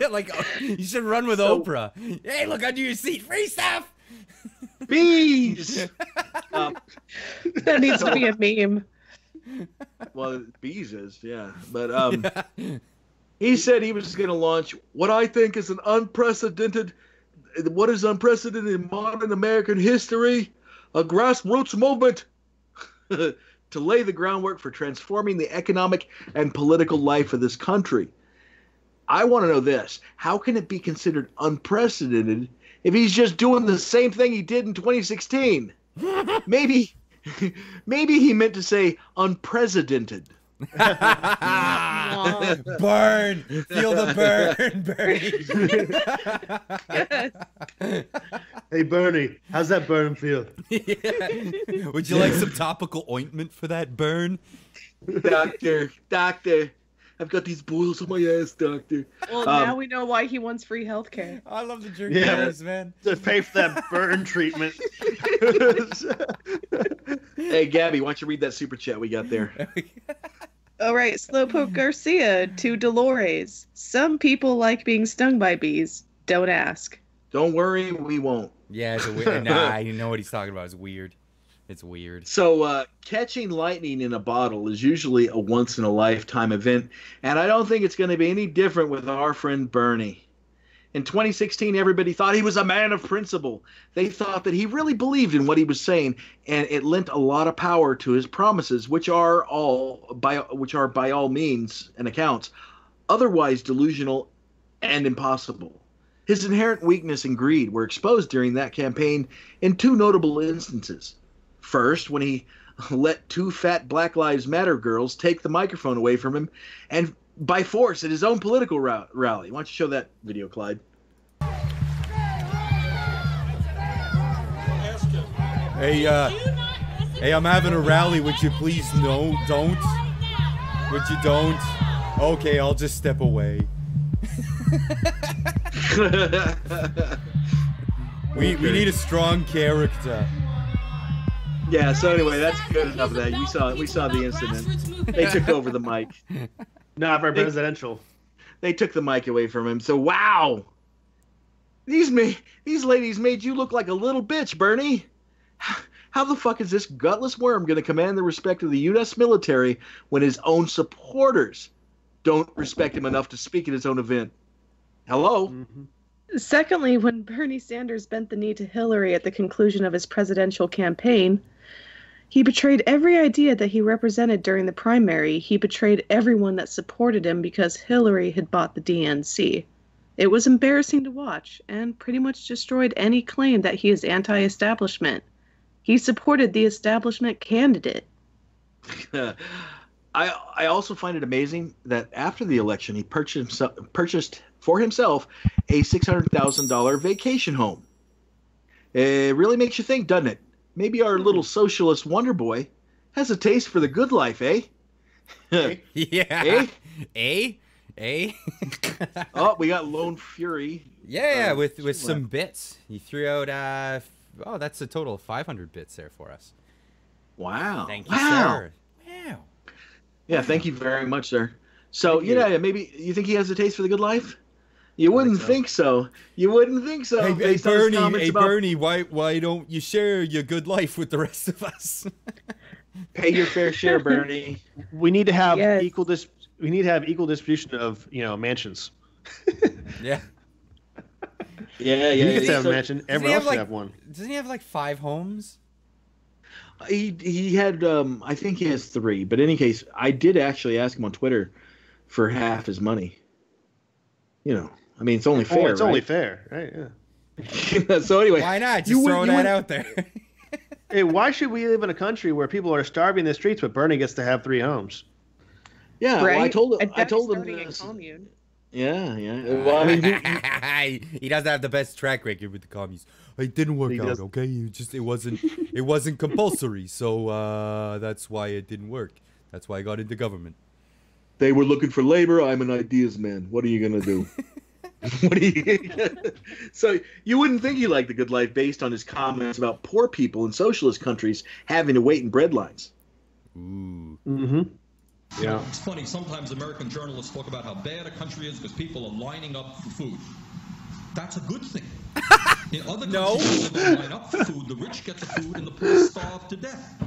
Like you should run with Oprah. Hey, look under your seat, free stuff. Bees. That needs to be a meme. Well, bees is but he said he was going to launch what I think is what is unprecedented in modern American history, a grassroots movement to lay the groundwork for transforming the economic and political life of this country. I want to know this. How can it be considered unprecedented if he's just doing the same thing he did in 2016? Maybe he meant to say unprecedented. Burn! Feel the burn, Bernie. Hey, Bernie, how's that burn feel? Yeah. Would you like some topical ointment for that burn? Doctor, I've got these boils on my ass, doctor. Well, now we know why he wants free healthcare. I love the jerky boys, man. To pay for that burn treatment. Hey, Gabby, why don't you read that super chat we got there? All right, Slowpoke Garcia to Dolores. Some people like being stung by bees. Don't ask. Don't worry, we won't. Yeah, it's a weird. Nah, you know what he's talking about. It's weird. It's weird. So, catching lightning in a bottle is usually a once-in-a-lifetime event, and I don't think it's going to be any different with our friend Bernie. In 2016, everybody thought he was a man of principle. They thought that he really believed in what he was saying, and it lent a lot of power to his promises, which are by all means and accounts otherwise delusional and impossible. His inherent weakness and greed were exposed during that campaign in 2 notable instances. First, when he let 2 fat Black Lives Matter girls take the microphone away from him, and by force at his own political rally. Why don't you show that video, Clyde? Hey, I'm having a rally. Would you please don't? Would you don't? Okay, I'll just step away. We need a strong character. Yeah, so anyway, that's good enough of that. We saw the incident. They took over the mic. Not very presidential. They took the mic away from him. So wow, these ladies made you look like a little bitch, Bernie. How the fuck is this gutless worm going to command the respect of the U.S. military when his own supporters don't respect him enough to speak at his own event? Hello? Mm-hmm. Secondly, when Bernie Sanders bent the knee to Hillary at the conclusion of his presidential campaign, He betrayed every idea that he represented during the primary. He betrayed everyone that supported him because Hillary had bought the DNC. It was embarrassing to watch and pretty much destroyed any claim that he is anti-establishment. He supported the establishment candidate. I also find it amazing that after the election, he purchased for himself a $600,000 vacation home. It really makes you think, doesn't it? Maybe our little socialist wonder boy has a taste for the good life, eh? Yeah. Eh? Oh, we got Lone Fury. Yeah, with some bits. He threw out, that's a total of 500 bits there for us. Wow. Thank you, sir. Wow. Yeah, thank you very much, sir. So, maybe you think he has a taste for the good life? You wouldn't think so. You wouldn't think so. Hey, Bernie, why don't you share your good life with the rest of us? Pay your fair share, Bernie. We need to have Yes. equal distribution of mansions. Yeah. Yeah. You get to have So a mansion. Everyone else should have one. Doesn't he have like 5 homes? he had, I think he has 3. But in any case, I did actually ask him on Twitter for half his money. I mean, it's only fair. It's only fair, right? Yeah. So anyway, Why not? Just throw that out there. Hey, why should we live in a country where people are starving in the streets, but Bernie gets to have 3 homes? Yeah, Right? well, I told him starting a this. commune. Yeah. Well, I mean, he doesn't have the best track record with the commies. It didn't work out, okay? It wasn't compulsory, so that's why it didn't work. That's why I got into government. they were looking for labor. I'm an ideas man. What are you gonna do? So you wouldn't think he liked the good life based on his comments about poor people in socialist countries having to wait in bread lines. Ooh. Mm-hmm. Yeah. It's funny, sometimes American journalists talk about how bad a country is because people are lining up for food. That's a good thing. In other countries, when they line up for food, the rich get the food and the poor starve to death.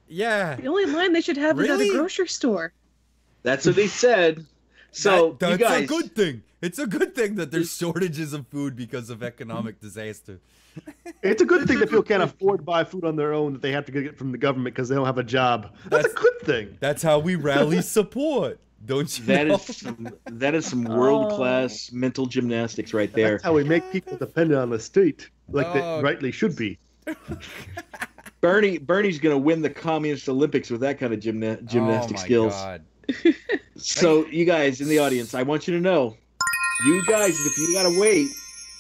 Yeah. The only line they should have is at a grocery store. That's what they said. So that's you guys, a good thing. It's a good thing that there's shortages of food because of economic disaster. It's a good thing that people can't afford to buy food on their own, that they have to get it from the government because they don't have a job. That's a good thing. That's how we rally support. Don't you know? That is some world class mental gymnastics right there. That's how we make people dependent on the state, like they rightly should be. Bernie's gonna win the Communist Olympics with that kind of gymnastic skills. God. So you guys in the audience, I want you to know, you guys, if you gotta wait.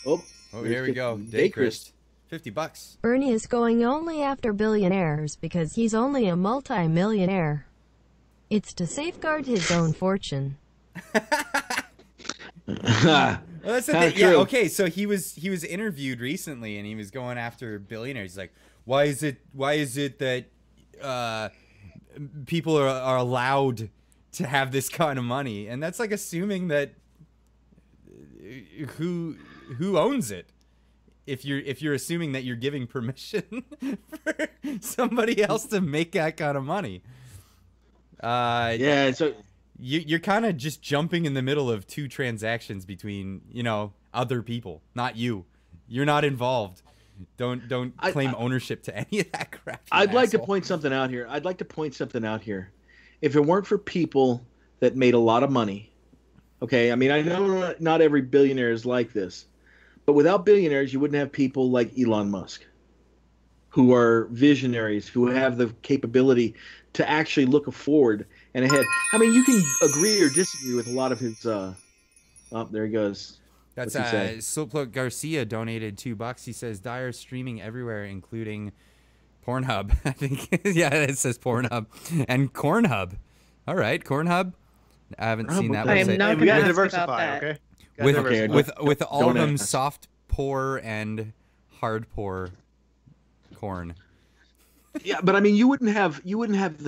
Oh, here we go. Daychrist. $50. Bernie is going only after billionaires because he's only a multi-millionaire. It's to safeguard his own fortune. Well, that's the thing. True. Yeah, okay, so he was interviewed recently and he was going after billionaires. He's like, why is it that people are allowed to have this kind of money? And that's like assuming that who owns it? If you're assuming that you're giving permission for somebody else to make that kind of money. Yeah, so you're kind of just jumping in the middle of 2 transactions between, other people, not you. You're not involved. Don't claim ownership to any of that crap. I'd like to point something out here. If it weren't for people that made a lot of money, okay, I mean, I know not every billionaire is like this, but without billionaires, you wouldn't have people like Elon Musk, who are visionaries, who have the capability to actually look forward and ahead. I mean, you can agree or disagree with a lot of his. There he goes. That's Silplug Garcia donated $2. He says Dyer streaming everywhere, including Pornhub. I think yeah, it says Pornhub and Cornhub. All right, Cornhub. I haven't seen that. I am website. not We going gotta to ask about diversify, that. okay? With all of Don't them ask. soft pour and hard pour corn. Yeah, but I mean, you wouldn't have the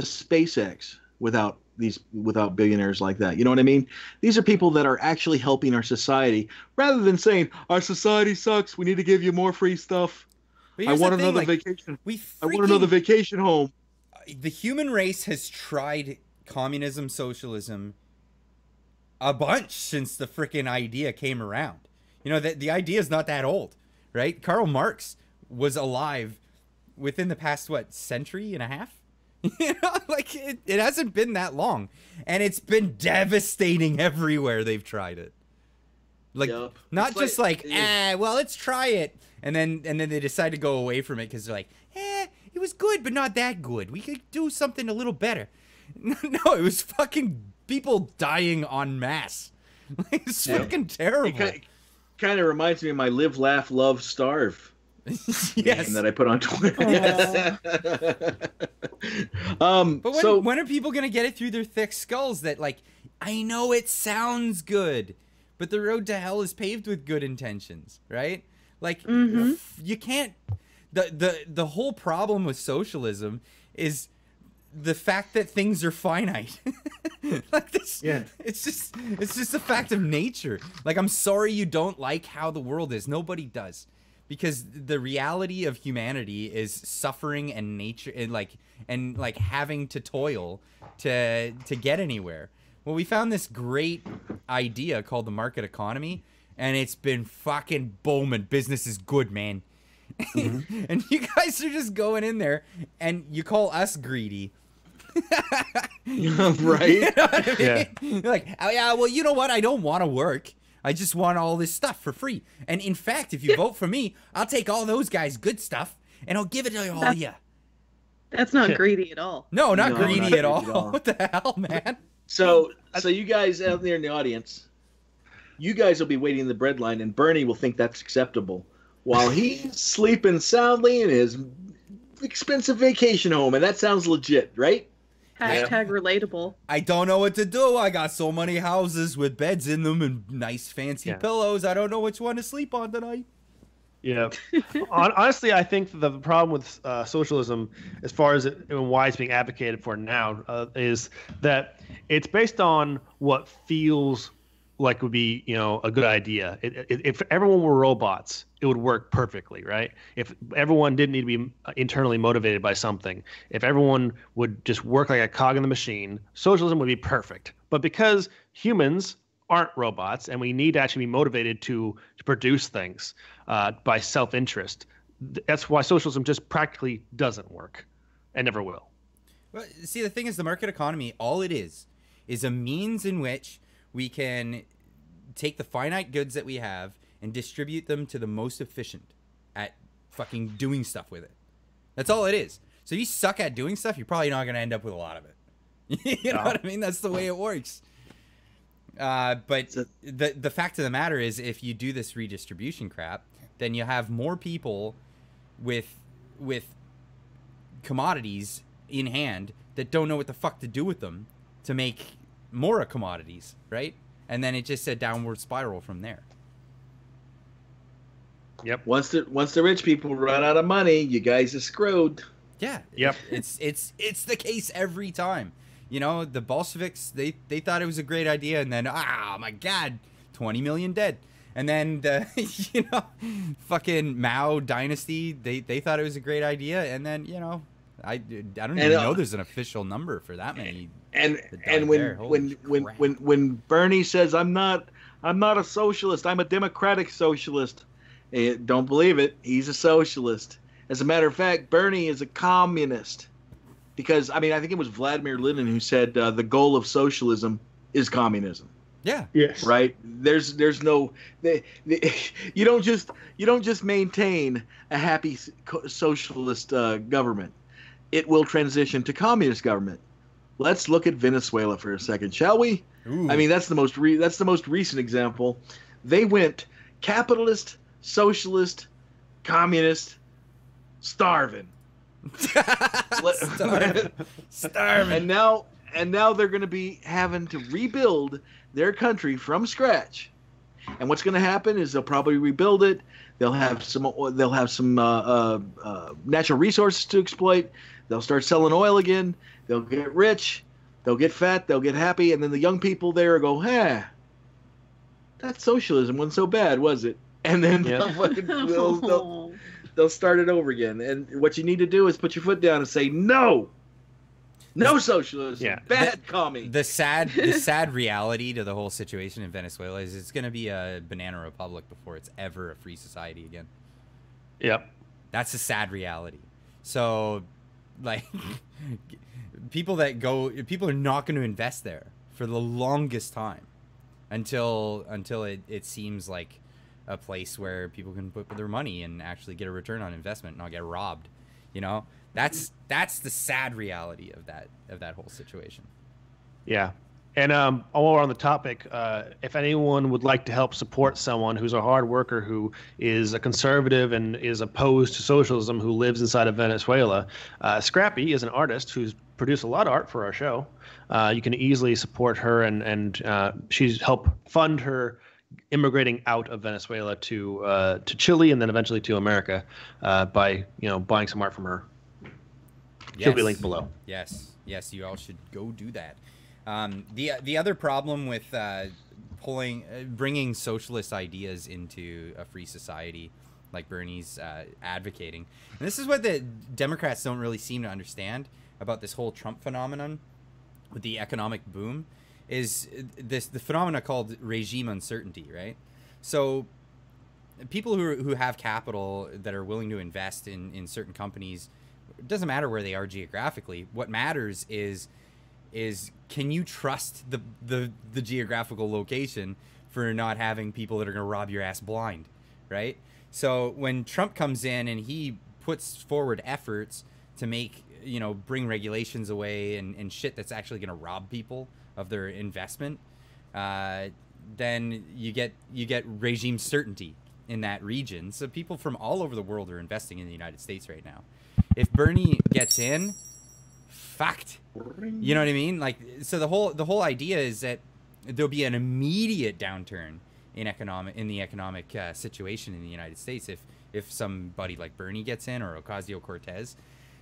SpaceX without billionaires like that. You know what I mean? These are people that are actually helping our society, rather than saying our society sucks. We need to give you more free stuff. I want another vacation. I want another vacation home. The human race has tried communism, socialism a bunch since the frickin' idea came around. The idea is not that old, right? Karl Marx was alive within the past, what, century and a half? You know, like it hasn't been that long, and it's been devastating everywhere they've tried it. Like, not It's just like, well, let's try it, and then they decide to go away from it because they're like, it was good, but not that good. We could do something a little better. No, it was fucking people dying en masse. Like, it's fucking terrible. It kind of reminds me of my Live, Laugh, Love, Starve. Yes. That I put on Twitter. But when are people gonna get it through their thick skulls that, like, I know it sounds good, but the road to hell is paved with good intentions, right? Like, you can't. The whole problem with socialism is the fact that things are finite. Like this, it's just a fact of nature. Like, I'm sorry you don't like how the world is. Nobody does. Because the reality of humanity is suffering and nature, and like having to toil to get anywhere. Well, we found this great idea called the market economy, and it's been fucking booming. Business is good, man. And you guys are just going in there, and you call us greedy. Right? You know what I mean? You're like, oh yeah, well, you know what? I don't want to work. I just want all this stuff for free. And in fact, if you vote for me, I'll take all those guys' good stuff and I'll give it to all of you. That's not greedy at all. No, not greedy at all. What the hell, man? So you guys out there in the audience, you guys will be waiting in the bread line, and Bernie will think that's acceptable while he's sleeping soundly in his expensive vacation home, and that sounds legit, right? Hashtag relatable. I don't know what to do. I got so many houses with beds in them and nice fancy pillows. I don't know which one to sleep on tonight. Yeah. Honestly, I think the problem with socialism, as far as why it's being advocated for now, is that it's based on what feels like would be, a good idea. If everyone were robots, it would work perfectly, right? If everyone didn't need to be internally motivated by something, if everyone would just work like a cog in the machine, socialism would be perfect. But because humans aren't robots, and we need to actually be motivated to produce things by self-interest, that's why socialism just practically doesn't work and never will. Well, see, the thing is, the market economy, all it is a means in which we can take the finite goods that we have and distribute them to the most efficient at fucking doing stuff with it. That's all it is. So if you suck at doing stuff, you're probably not going to end up with a lot of it. You know what I mean? That's the way it works. But the fact of the matter is, if you do this redistribution crap, then you have more people with commodities in hand that don't know what the fuck to do with them to make more commodities, right? And then it's just a downward spiral from there. Yep. Once the rich people run out of money, you guys are screwed. Yeah. Yep. It's the case every time. The Bolsheviks, they thought it was a great idea, and then, oh my God, 20 million dead. And then the fucking Mao dynasty, they thought it was a great idea, and then I don't even know there's an official number for that many. And when Bernie says I'm not a socialist, I'm a democratic socialist, don't believe it. He's a socialist. As a matter of fact, Bernie is a communist. Because, I think it was Vladimir Lenin who said the goal of socialism is communism. Yeah. Yes. Right. There's no you don't just maintain a happy socialist government. It will transition to communist government. Let's look at Venezuela for a second, shall we? Ooh. That's the most recent example. They went capitalist, socialist, communist, starving. Starving. And now they're going to be having to rebuild their country from scratch. And what's going to happen is they'll probably rebuild it. They'll have some natural resources to exploit. They'll start selling oil again. They'll get rich. They'll get fat. They'll get happy. And then the young people there go, that socialism wasn't so bad, was it? And then they'll start it over again. And what you need to do is put your foot down and say, no socialism, bad commie. The sad reality to the whole situation in Venezuela is it's going to be a banana republic before it's ever a free society again. Yep. That's a sad reality. So, like, people are not going to invest there for the longest time until it seems like a place where people can put their money and actually get a return on investment and not get robbed. You know, that's the sad reality of that whole situation. Yeah. And while we're on the topic, if anyone would like to help support someone who's a hard worker, who is a conservative and is opposed to socialism, who lives inside of Venezuela, Scrappy is an artist who's produced a lot of art for our show. You can easily support her, and she's helped fund her immigrating out of Venezuela to Chile and then eventually to America by buying some art from her. She'll be linked below. Yes, you all should go do that. The other problem with bringing socialist ideas into a free society like Bernie's advocating, and this is what the Democrats don't really seem to understand about this whole Trump phenomenon with the economic boom, is the phenomena called regime uncertainty, right? So people who have capital that are willing to invest in certain companies, it doesn't matter where they are geographically. What matters is can you trust the geographical location for not having people that are going to rob your ass blind, right? So when Trump comes in and he puts forward efforts to make, bring regulations away and shit that's actually going to rob people of their investment, then you get regime certainty in that region. So people from all over the world are investing in the United States right now. If Bernie gets in, fucked. You know what I mean? Like, so the whole idea is that there'll be an immediate downturn in the economic situation in the United States if somebody like Bernie gets in, or Ocasio-Cortez,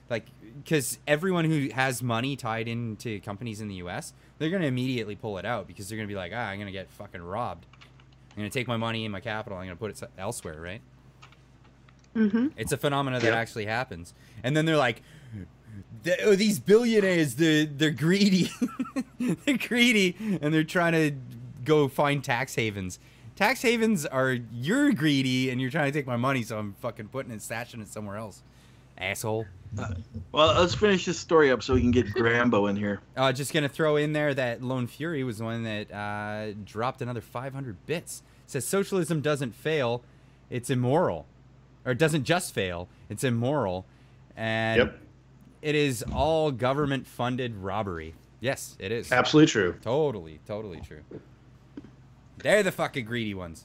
like, because everyone who has money tied into companies in the U.S., they're gonna immediately pull it out because they're gonna be like, I'm gonna get fucking robbed. I'm gonna take my money and my capital. I'm gonna put it elsewhere, right? Mm-hmm. It's a phenomena that actually happens, and then they're like, these billionaires, they're greedy. They're greedy, and they're trying to go find tax havens. Tax havens are, you're greedy, and you're trying to take my money, so I'm fucking putting it, stashing it somewhere else. Asshole. Well, let's finish this story up so we can get Grambo in here. Just going to throw in there that Lone Fury was the one that dropped another 500 bits. It says, socialism doesn't fail, it's immoral. Or it doesn't just fail, it's immoral. And Yep. It is all government-funded robbery. Yes, it is. Absolutely true. Totally true. They're the fucking greedy ones.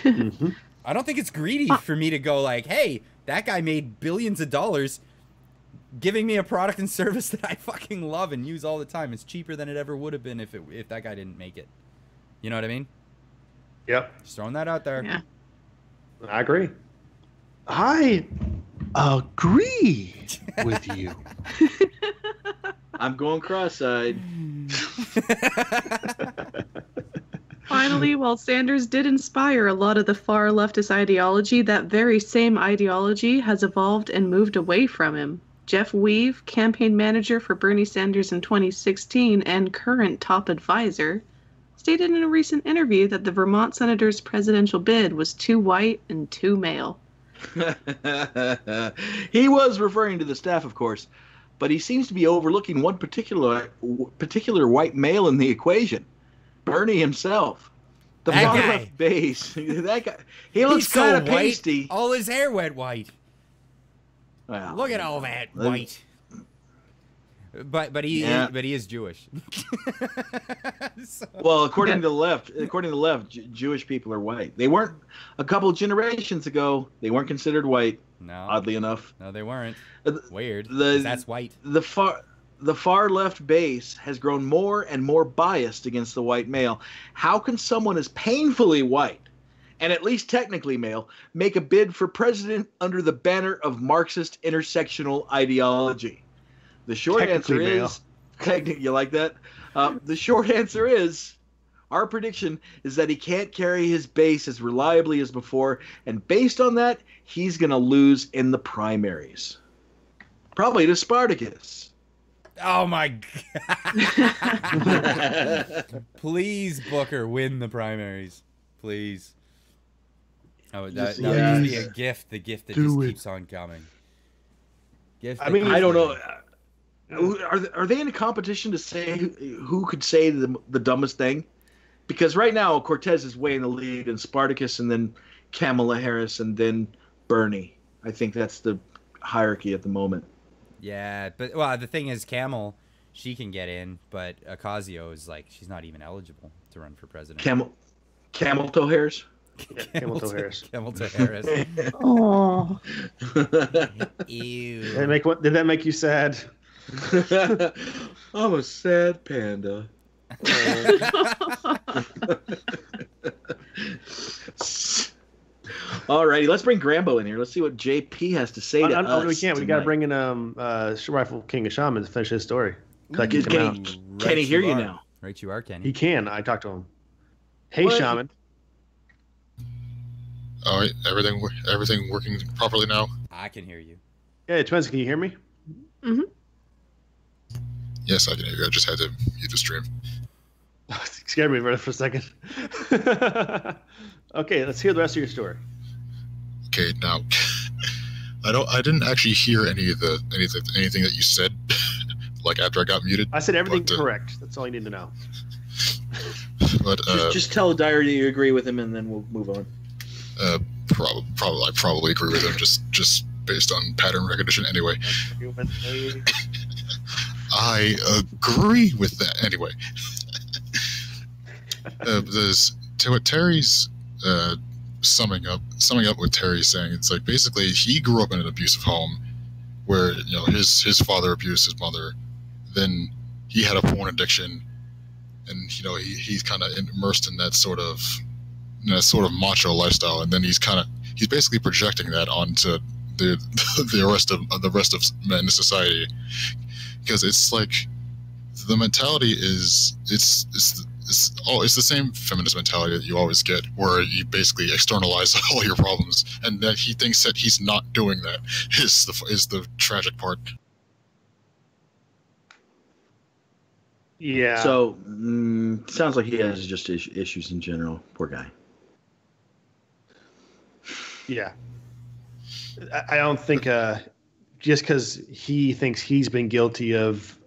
Mm-hmm. I don't think it's greedy for me to go like, hey, that guy made billions of dollars giving me a product and service that I fucking love and use all the time. It's cheaper than it ever would have been if that guy didn't make it. You know what I mean? Yep. Just throwing that out there. Yeah. I agree. I agree with you. I'm going cross-eyed. Finally, while Sanders did inspire a lot of the far leftist ideology, that very same ideology has evolved and moved away from him. Jeff Weave, campaign manager for Bernie Sanders in 2016 and current top advisor, stated in a recent interview that the Vermont senator's presidential bid was too white and too male. He was referring to the staff, of course, but he seems to be overlooking one particular white male in the equation. Bernie himself. The far left base. That guy. He looks kind of pasty. All his hair went white. Well, look at all that white. But he is Jewish. So. Well, according to the left, Jewish people are white. They weren't a couple of generations ago. They weren't considered white. No. Oddly enough. No, they weren't. Weird. That's white. The far left base has grown more and more biased against the white male. How can someone as painfully white, and at least technically male, make a bid for president under the banner of Marxist intersectional ideology? The short answer is, you like that? The short answer is, our prediction is that he can't carry his base as reliably as before, and based on that, he's going to lose in the primaries. Probably to Spartacus. Oh my God. Please, Booker, win the primaries. Please. Oh, that would just be a gift. The gift that just keeps on coming. I mean, I don't know. Are they in a competition to say who could say the dumbest thing? Because right now Cortez is way in the lead, and Spartacus, and then Kamala Harris, and then Bernie. I think that's the hierarchy at the moment. Yeah, but well, the thing is, Camel, she can get in, but Ocasio is like, she's not even eligible to run for president. Camel toe Harris. Yeah, Camel toe Harris. Camel toe Harris. Oh. Ew. Did that make you sad? I'm a sad panda. Alrighty, let's bring Grambo in here. Let's see what JP has to say to us. We can't. We got to bring in Rifle King of Shaman to finish his story. Can he hear you now? Right, you are, Kenny. He can. I talked to him. Hey, What? Shaman. All right, everything working properly now? I can hear you. Yeah, Twins, can you hear me? Mm-hmm. Yes, I can hear you. I just had to mute the stream. Scared me for a second. Okay, let's hear the rest of your story. Okay, now I didn't actually hear anything that you said like after I got muted. I said everything but, correct. That's all you need to know. But Just tell Dyer that you agree with him, and then we'll move on. I probably agree with him just based on pattern recognition. Anyway, I agree with that. Anyway, what Terry's summing up what Terry's saying. It's like basically he grew up in an abusive home where his father abused his mother, then he had a porn addiction, and he's kind of immersed in that sort of macho lifestyle, and then he's basically projecting that onto the rest of men in society, because it's like the mentality is it's the same feminist mentality that you always get, where you basically externalize all your problems, and that he thinks that he's not doing that is the tragic part. Yeah. So sounds like he has just issues in general. Poor guy. Yeah. I don't think just because he thinks he's been guilty of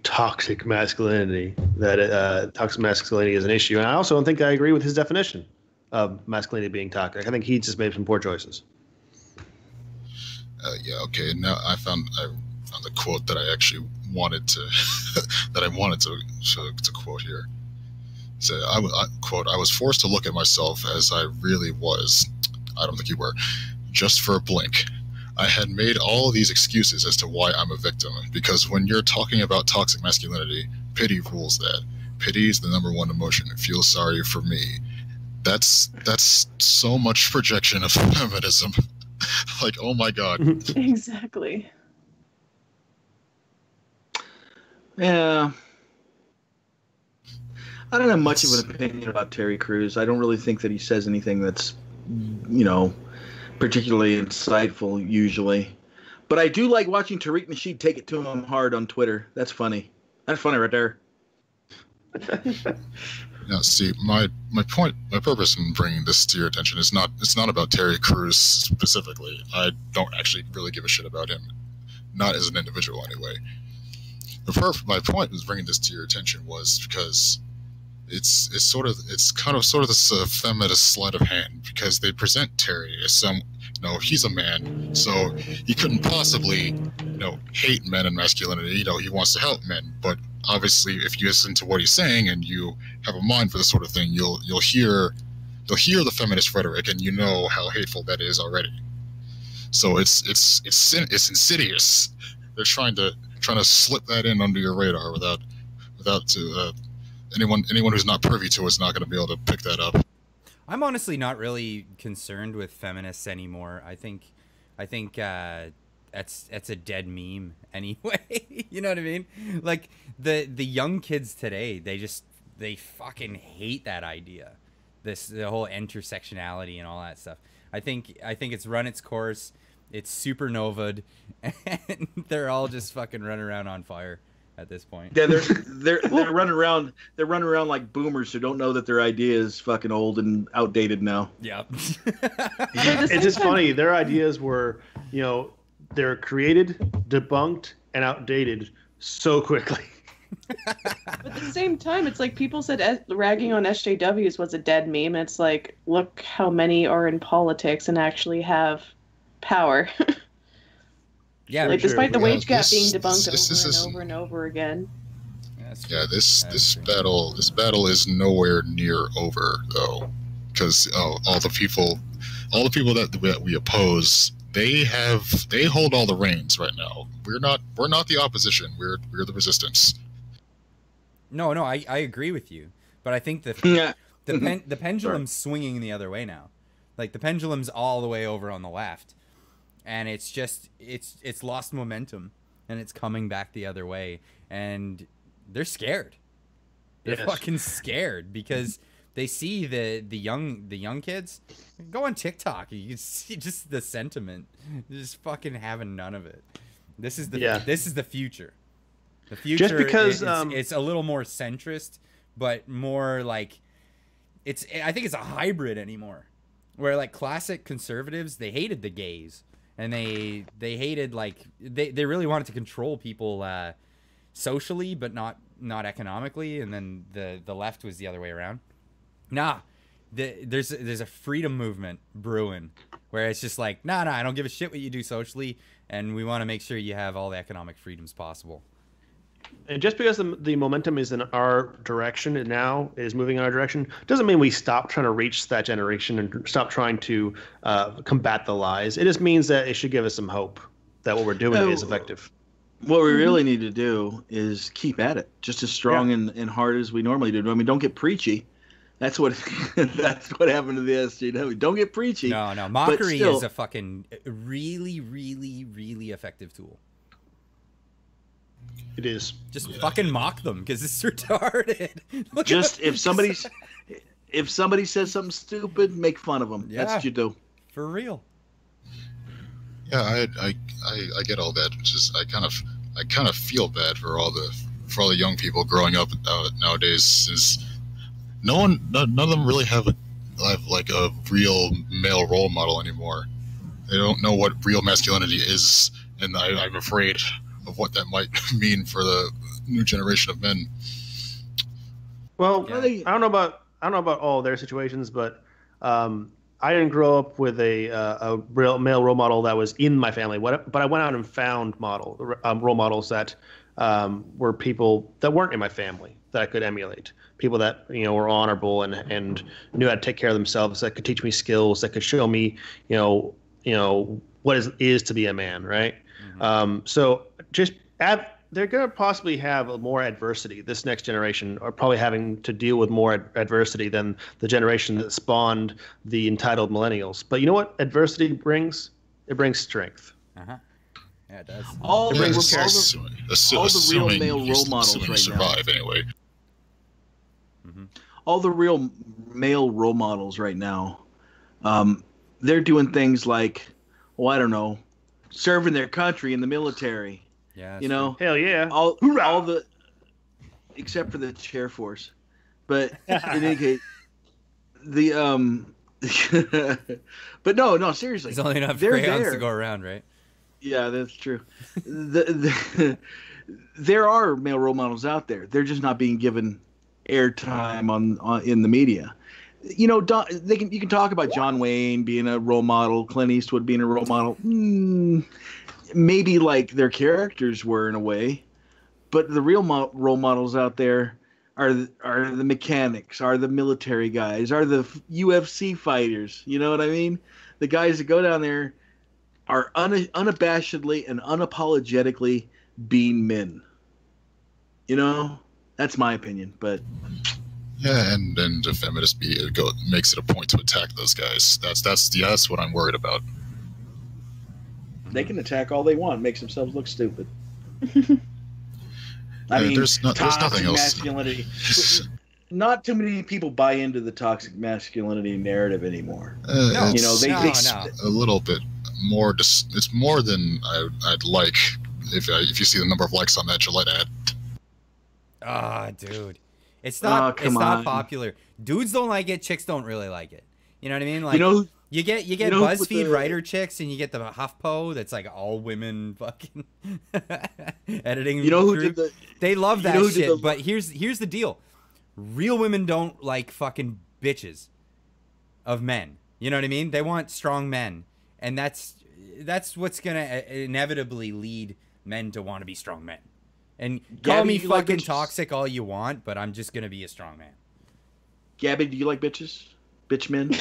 toxic masculinity, that toxic masculinity is an issue. And I also don't think I agree with his definition of masculinity being toxic. I think he just made some poor choices. Yeah. Okay. Now I found the quote that I actually wanted to to quote here. It said, quote, "I was forced to look at myself as I really was. I don't think you were. Just for a blink. I had made all these excuses as to why I'm a victim, because when you're talking about toxic masculinity, pity rules that. Pity is the number one emotion. Feel sorry for me. That's so much projection of feminism. Like, oh my God." Exactly. Yeah. I don't have much of an opinion about Terry Crews. I don't really think that he says anything that's, particularly insightful usually. But I do like watching Tariq Nasheed take it to him hard on Twitter. That's funny. That's funny right there. Now, see, my purpose in bringing this to your attention is not about Terry Crews specifically. I don't actually really give a shit about him, not as an individual anyway. My point was bringing this to your attention was because it's kind of this feminist sleight of hand, because they present Terry as he's a man, so he couldn't possibly hate men and masculinity. He wants to help men, but obviously if you listen to what he's saying and you have a mind for this sort of thing, you'll hear the feminist rhetoric, and you know how hateful that is already. So it's insidious. They're trying to slip that in under your radar without anyone who's not privy to it's not going to be able to pick that up. I'm honestly not really concerned with feminists anymore. I think that's a dead meme anyway. You know what I mean? Like the young kids today, they fucking hate that idea. The whole intersectionality and all that stuff. I think it's run its course. It's supernovaed, and they're all just fucking running around on fire at this point. Yeah, they're running around. They're running around like boomers who don't know that their idea is fucking old and outdated now. Yeah. It's just funny. Their ideas were, they're created, debunked, and outdated so quickly. But at the same time, it's like people said ragging on SJWs was a dead meme. It's like, look how many are in politics and actually have power. Yeah, like despite the wage gap being this debunked over and over again. Yeah, this battle is nowhere near over though, because all the people that we oppose, they hold all the reins right now. We're not the opposition. We're the resistance. No, I agree with you, but I think the pendulum's swinging the other way now. Like the pendulum's all the way over on the left, and it's just it's lost momentum, and it's coming back the other way, and they're scared. They're fucking scared because they see the young kids. Go on TikTok, you can see just the sentiment. Just fucking having none of it. This is the future. The future, just because it's a little more centrist, but more like I think it's a hybrid anymore, where like classic conservatives, they hated the gays, and they hated they really wanted to control people socially, but not economically, and then the left was the other way around. There's a freedom movement brewing, where it's just like I don't give a shit what you do socially, and we want to make sure you have all the economic freedoms possible. And just because the momentum is in our direction and now is moving in our direction, doesn't mean we stop trying to reach that generation and stop trying to combat the lies. It just means that it should give us some hope that what we're doing is effective. What we really need to do is keep at it, just as strong and hard as we normally do. I mean, don't get preachy. That's what happened to the SJW. Don't get preachy. No. Mockery is a fucking really, really, really effective tool. It is. Just fucking mock them because it's retarded. Just if somebody says something stupid, make fun of them. Yeah. That's what you do. For real. Yeah, I get all that. It's just I kind of feel bad for all the young people growing up nowadays. Is none of them really have like a real male role model anymore. They don't know what real masculinity is, and I'm afraid of what that might mean for the new generation of men. Well, I don't know about all their situations, but I didn't grow up with a real male role model that was in my family. But I went out and found role models that were people that weren't in my family that I could emulate. People that were honorable and knew how to take care of themselves. That could teach me skills. That could show me what is to be a man, right? Mm-hmm. So just they're going to possibly have more adversity. This next generation are probably having to deal with more adversity than the generation that spawned the entitled millennials. But you know what adversity brings? It brings strength. Uh-huh. Yeah, it does. All the real male role models right survive now. Anyway. Mm-hmm. All the real male role models right now, they're doing things like, I don't know, serving their country in the military. Yeah, hell yeah. All the, except for the chair force, but in any case, but no, seriously. There's only enough crayons to go around, right? Yeah, that's true. There are male role models out there. They're just not being given airtime on in the media. You can talk about John Wayne being a role model, Clint Eastwood being a role model. Maybe like their characters were in a way, but the real role models out there are the mechanics, are the military guys, are the UFC fighters. You know what I mean? The guys that go down there are unabashedly and unapologetically being men. That's my opinion, but. Yeah, and the feminist makes it a point to attack those guys. That's what I'm worried about. They can attack all they want, makes themselves look stupid. I mean, there's nothing else. Masculinity. Not too many people buy into the toxic masculinity narrative anymore. A little bit more. It's more than I'd like. If you see the number of likes on that Gillette ad. Ah, dude. It's not. It's not popular. Dudes don't like it. Chicks don't really like it. You know what I mean? Like, You get You know, with BuzzFeed the- writer chicks, and you get the HuffPo that's like all women fucking editing. You know who crew. did the? They love you that know who did shit. the- But here's the deal: real women don't like fucking bitches of men. You know what I mean? They want strong men, and that's what's gonna inevitably lead men to want to be strong men. And call Gabby, me you like fucking bitches? toxic all you want, but I'm just gonna be a strong man. Gabby, do you like bitches? Bitch men?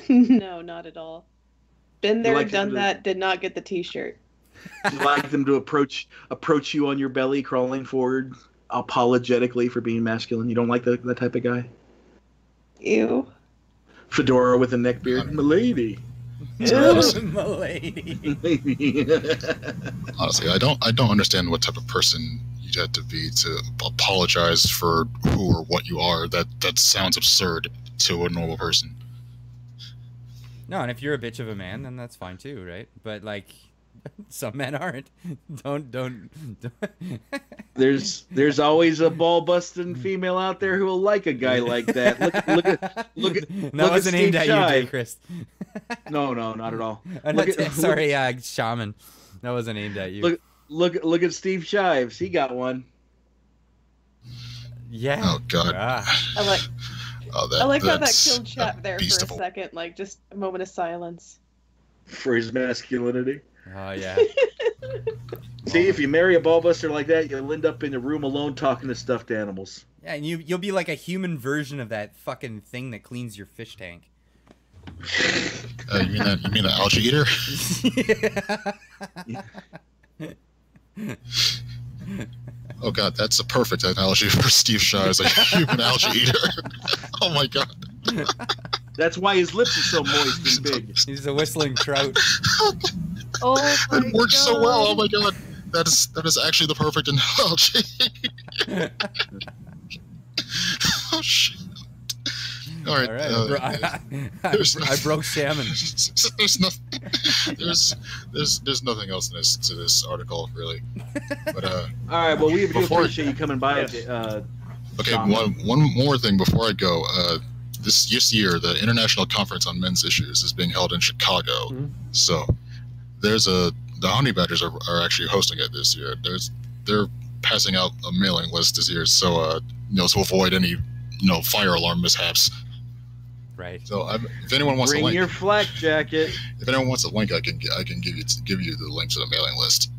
No, not at all. Been there, like to done do- that, did not get the t-shirt. Do you like them to approach you on your belly, crawling forward, apologetically for being masculine? You don't like that type of guy? Ew. Fedora with a neck beard, milady. Milady. Honestly, I don't understand what type of person you'd have to be to apologize for who or what you are. That sounds absurd to a normal person. No, and if you're a bitch of a man, then that's fine too, right? But like, some men aren't. Don't. There's always a ball busting female out there who will like a guy like that. Look at That look wasn't aimed at you, Jay Shive. Chris. No, not at all. Sorry, Shaman. That wasn't aimed at you. Look at Steve Shives. He got one. Yeah. Oh God. Ah. I like Oh, I like how that that's killed chat there for beast a of a- second, like just a moment of silence. For his masculinity. Oh yeah. See, if you marry a ballbuster like that, you'll end up in a room alone talking to stuffed animals. Yeah, and you'll be like a human version of that fucking thing that cleans your fish tank. You mean the algae eater? Oh God, that's a perfect analogy for Steve Shaw as a human algae eater. Oh my God. That's why his lips are so moist and big. He's a whistling trout. Oh my It works so well. Oh God. my God. That is actually the perfect analogy. Oh shit. All right. All right, I broke salmon. There's nothing else to this article really. But All right, well, we do Before- appreciate you coming by. okay, Shaman. one more thing before I go. This year, the International Conference on Men's Issues is being held in Chicago. Mhm. So the Honey Badgers are actually hosting it this year. They're passing out a mailing list this year, so to avoid any fire alarm mishaps. Right. So if anyone wants a Bring link, your flak jacket. if anyone wants a link, I can give you the link to the mailing list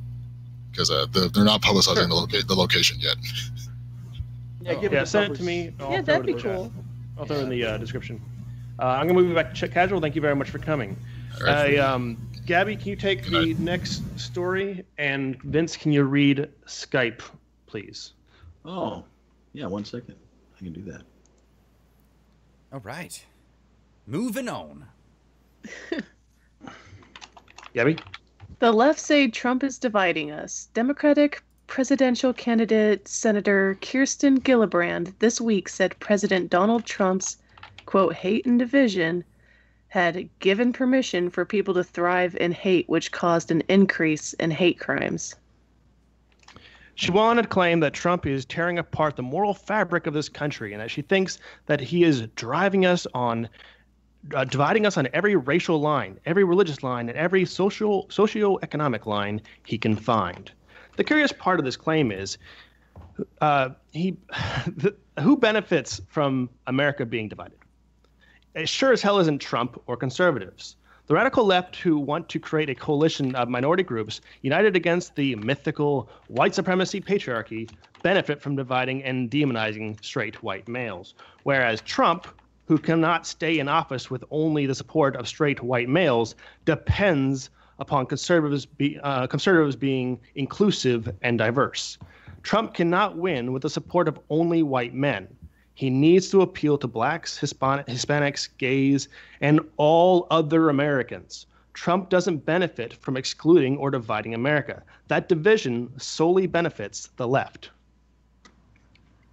because they're not publicizing the location yet. Yeah, give Yeah, us send it to me. I'll Yeah, throw that'd it be in the chat. cool. I'll throw it in the description. I'm gonna move it back to casual. Thank you very much for coming. All right. Gabby, can you take Good the next story? And Vince, can you read Skype, please? Oh, yeah. 1 second. I can do that. All right. Moving on. Gabby? The left say Trump is dividing us. Democratic presidential candidate Senator Kirsten Gillibrand this week said President Donald Trump's, quote, hate and division had given permission for people to thrive in hate, which caused an increase in hate crimes. She wanted to claim that Trump is tearing apart the moral fabric of this country and that she thinks that he is dividing us on every racial line, every religious line, and every socio-economic line he can find. The curious part of this claim is who benefits from America being divided? It sure as hell isn't Trump or conservatives. The radical left who want to create a coalition of minority groups united against the mythical white supremacy patriarchy benefit from dividing and demonizing straight white males. Whereas Trump, who cannot stay in office with only the support of straight white males, depends upon conservatives being inclusive and diverse. Trump cannot win with the support of only white men. He needs to appeal to blacks, Hispanics, gays, and all other Americans. Trump doesn't benefit from excluding or dividing America. That division solely benefits the left.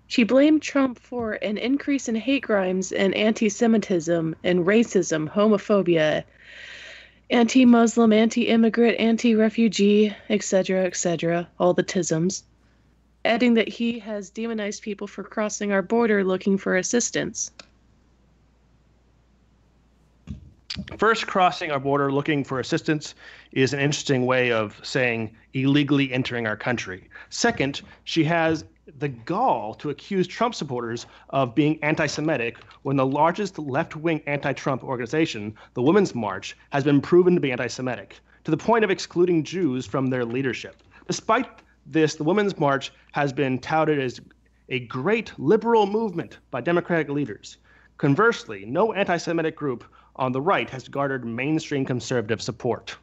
She blamed Trump for an increase in hate crimes and anti-Semitism and racism, homophobia, anti-Muslim, anti-immigrant, anti-refugee, etc., all the tisms, adding that he has demonized people for crossing our border looking for assistance. First, crossing our border looking for assistance is an interesting way of saying illegally entering our country. Second, she has the gall to accuse Trump supporters of being anti-Semitic when the largest left-wing anti-Trump organization, the Women's March, has been proven to be anti-Semitic, to the point of excluding Jews from their leadership. Despite this, the Women's March has been touted as a great liberal movement by Democratic leaders. Conversely, no anti-Semitic group on the right has garnered mainstream conservative support.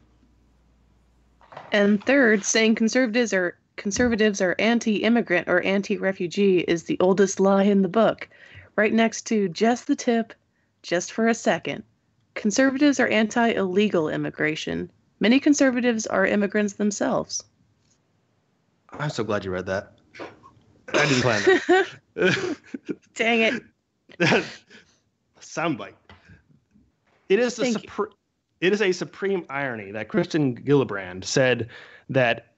And third, saying conservatives are anti-immigrant or anti-refugee is the oldest lie in the book, right next to just the tip, just for a second. Conservatives are anti-illegal immigration. Many conservatives are immigrants themselves. I'm so glad you read that. I didn't plan that. Dang it. Soundbite. It is a supreme irony that Kristen Gillibrand said that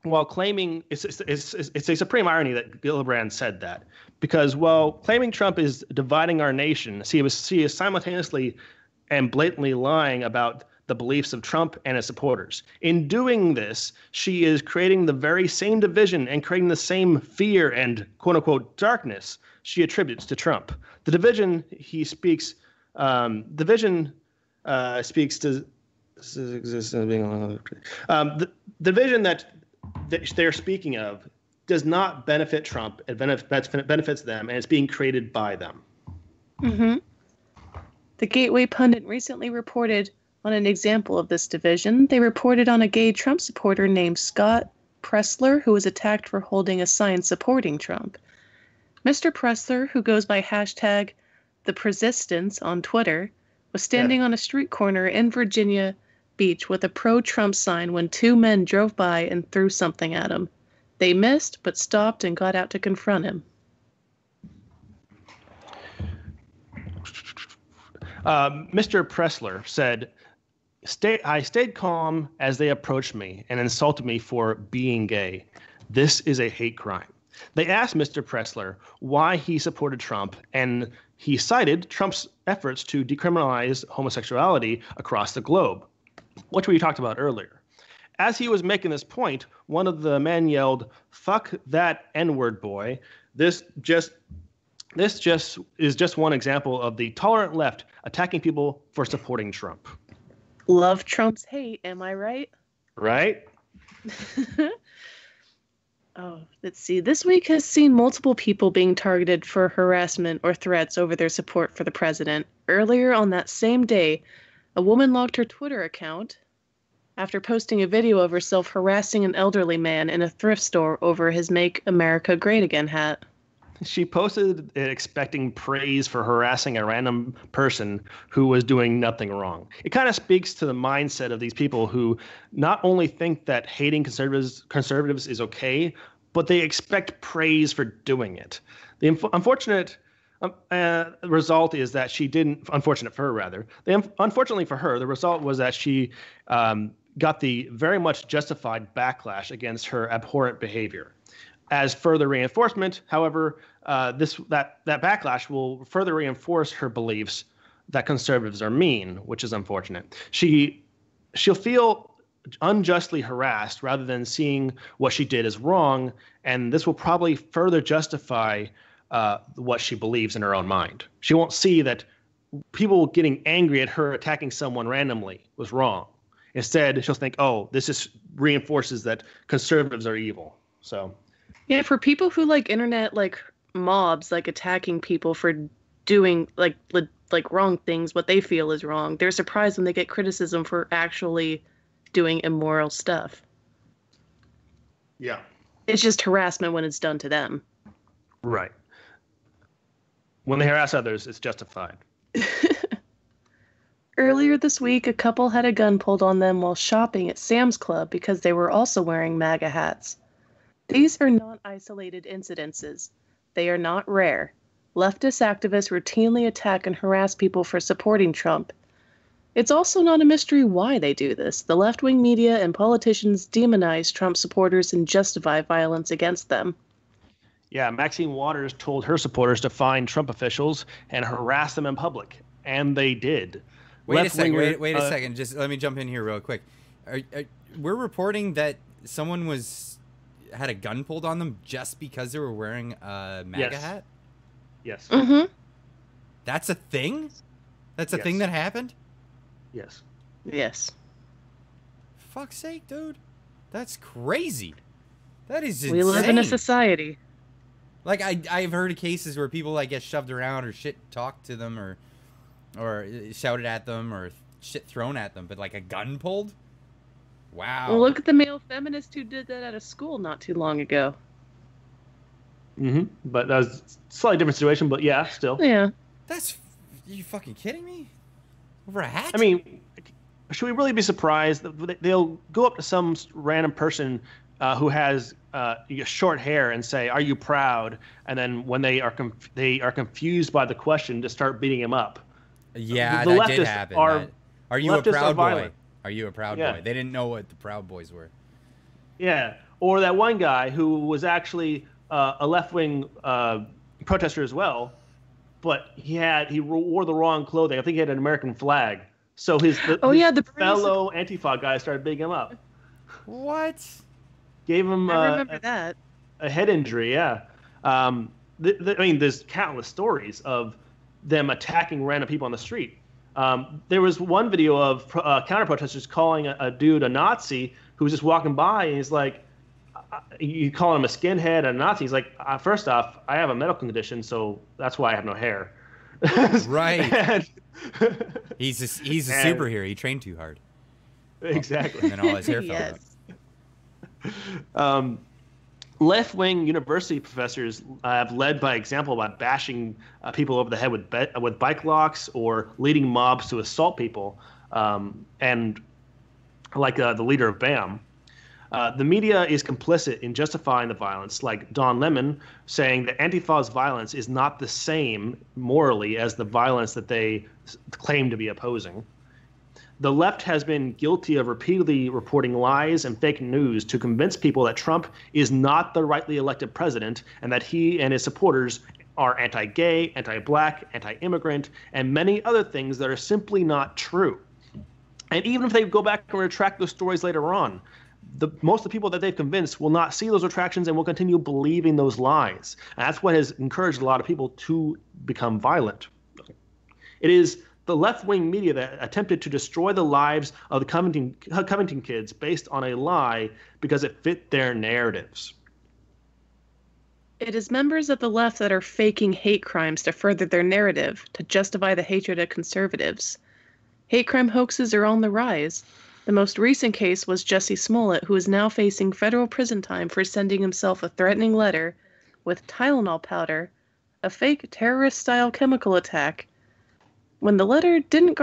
while claiming it's a supreme irony that Gillibrand said that, because while claiming Trump is dividing our nation, she is simultaneously and blatantly lying about the beliefs of Trump and his supporters. In doing this, she is creating the very same division and creating the same fear and quote unquote darkness she attributes to Trump. The division speaks to the division that they're speaking of does not benefit Trump. It benefits them, and it's being created by them. Mm-hmm. The Gateway Pundit recently reported on an example of this division. They reported on a gay Trump supporter named Scott Pressler, who was attacked for holding a sign supporting Trump. Mr. Pressler, who goes by hashtag the Persistence on Twitter, was standing on a street corner in Virginia Beach with a pro-Trump sign when two men drove by and threw something at him. They missed, but stopped and got out to confront him. Mr. Pressler said, I stayed calm as they approached me and insulted me for being gay. This is a hate crime. They asked Mr. Pressler why he supported Trump, and he cited Trump's efforts to decriminalize homosexuality across the globe, which we talked about earlier. As he was making this point, one of the men yelled, "Fuck that N-word, boy." This is just one example of the tolerant left attacking people for supporting Trump. Love Trump's hate, am I right? Right? Oh, let's see. This week has seen multiple people being targeted for harassment or threats over their support for the president. Earlier on that same day, a woman logged her Twitter account after posting a video of herself harassing an elderly man in a thrift store over his Make America Great Again hat. She posted it expecting praise for harassing a random person who was doing nothing wrong. It kind of speaks to the mindset of these people who not only think that hating conservatives is okay, but they expect praise for doing it. The unfortunate result is that she didn't. Unfortunate for her, rather. Unfortunately for her, the result was that she got the very much justified backlash against her abhorrent behavior. As further reinforcement, however, that backlash will further reinforce her beliefs that conservatives are mean, which is unfortunate. She'll feel unjustly harassed rather than seeing what she did as wrong, and this will probably further justify what she believes in her own mind. She won't see that people getting angry at her attacking someone randomly was wrong. Instead, she'll think, "Oh, this just reinforces that conservatives are evil." So. Yeah, for people who like internet mobs attacking people for doing like wrong things, what they feel is wrong, they're surprised when they get criticism for actually doing immoral stuff. Yeah. It's just harassment when it's done to them. Right. When they harass others, it's justified. Earlier this week, a couple had a gun pulled on them while shopping at Sam's Club because they were also wearing MAGA hats. These are not isolated incidences. They are not rare. Leftist activists routinely attack and harass people for supporting Trump. It's also not a mystery why they do this. The left-wing media and politicians demonize Trump supporters and justify violence against them. Yeah, Maxine Waters told her supporters to find Trump officials and harass them in public. and they did. Wait a second. Left-winger- Wait a second. Just let me jump in here real quick. We're reporting that someone had a gun pulled on them just because they were wearing a MAGA hat. Yes. Mm-hmm. That's a thing. That's a Yes. thing that happened. Yes. Yes. Fuck's sake, dude. That's crazy. That is insane. We live in a society. Like I've heard of cases where people like get shoved around or shit talked to them or shouted at them or shit thrown at them, but like a gun pulled. Wow. Well, look at the male feminist who did that at a school not too long ago. Mm-hmm. But that was a slightly different situation. But yeah, still. Yeah. Are you fucking kidding me? Over a hat? I mean, should we really be surprised that they'll go up to some random person who has short hair and say, "Are you proud?" And then when they are confused by the question, to start beating him up. Yeah, the that did leftists happen. Are you a leftists are proud boy? violent. Are you a proud Yeah. boy? They didn't know what the Proud Boys were. Yeah, or that one guy who was actually a left-wing protester as well, but he wore the wrong clothing. I think he had an American flag. So his fellow Antifa guy started beating him up. What? Gave him I remember that. a head injury. Yeah. I mean, there's countless stories of them attacking random people on the street. There was one video of counter-protesters calling a dude a Nazi who was just walking by, and he's like, you call him a skinhead, a Nazi. He's like, first off, I have a medical condition, so that's why I have no hair. Right. He's a superhero. He trained too hard. Exactly. And then all his hair fell out. Left-wing university professors have led by example by bashing people over the head with bike locks or leading mobs to assault people, and like the leader of BAM. The media is complicit in justifying the violence, like Don Lemon saying that Antifa's violence is not the same morally as the violence that they claim to be opposing. The left has been guilty of repeatedly reporting lies and fake news to convince people that Trump is not the rightly elected president and that he and his supporters are anti-gay, anti-black, anti-immigrant, and many other things that are simply not true. And even if they go back and retract those stories later on, most of the people that they've convinced will not see those retractions and will continue believing those lies. And that's what has encouraged a lot of people to become violent. It is the left-wing media that attempted to destroy the lives of the Covington kids based on a lie because it fit their narratives. It is members of the left that are faking hate crimes to further their narrative, to justify the hatred of conservatives. Hate crime hoaxes are on the rise. The most recent case was Jussie Smollett, who is now facing federal prison time for sending himself a threatening letter with Tylenol powder, a fake terrorist-style chemical attack. When the letter didn't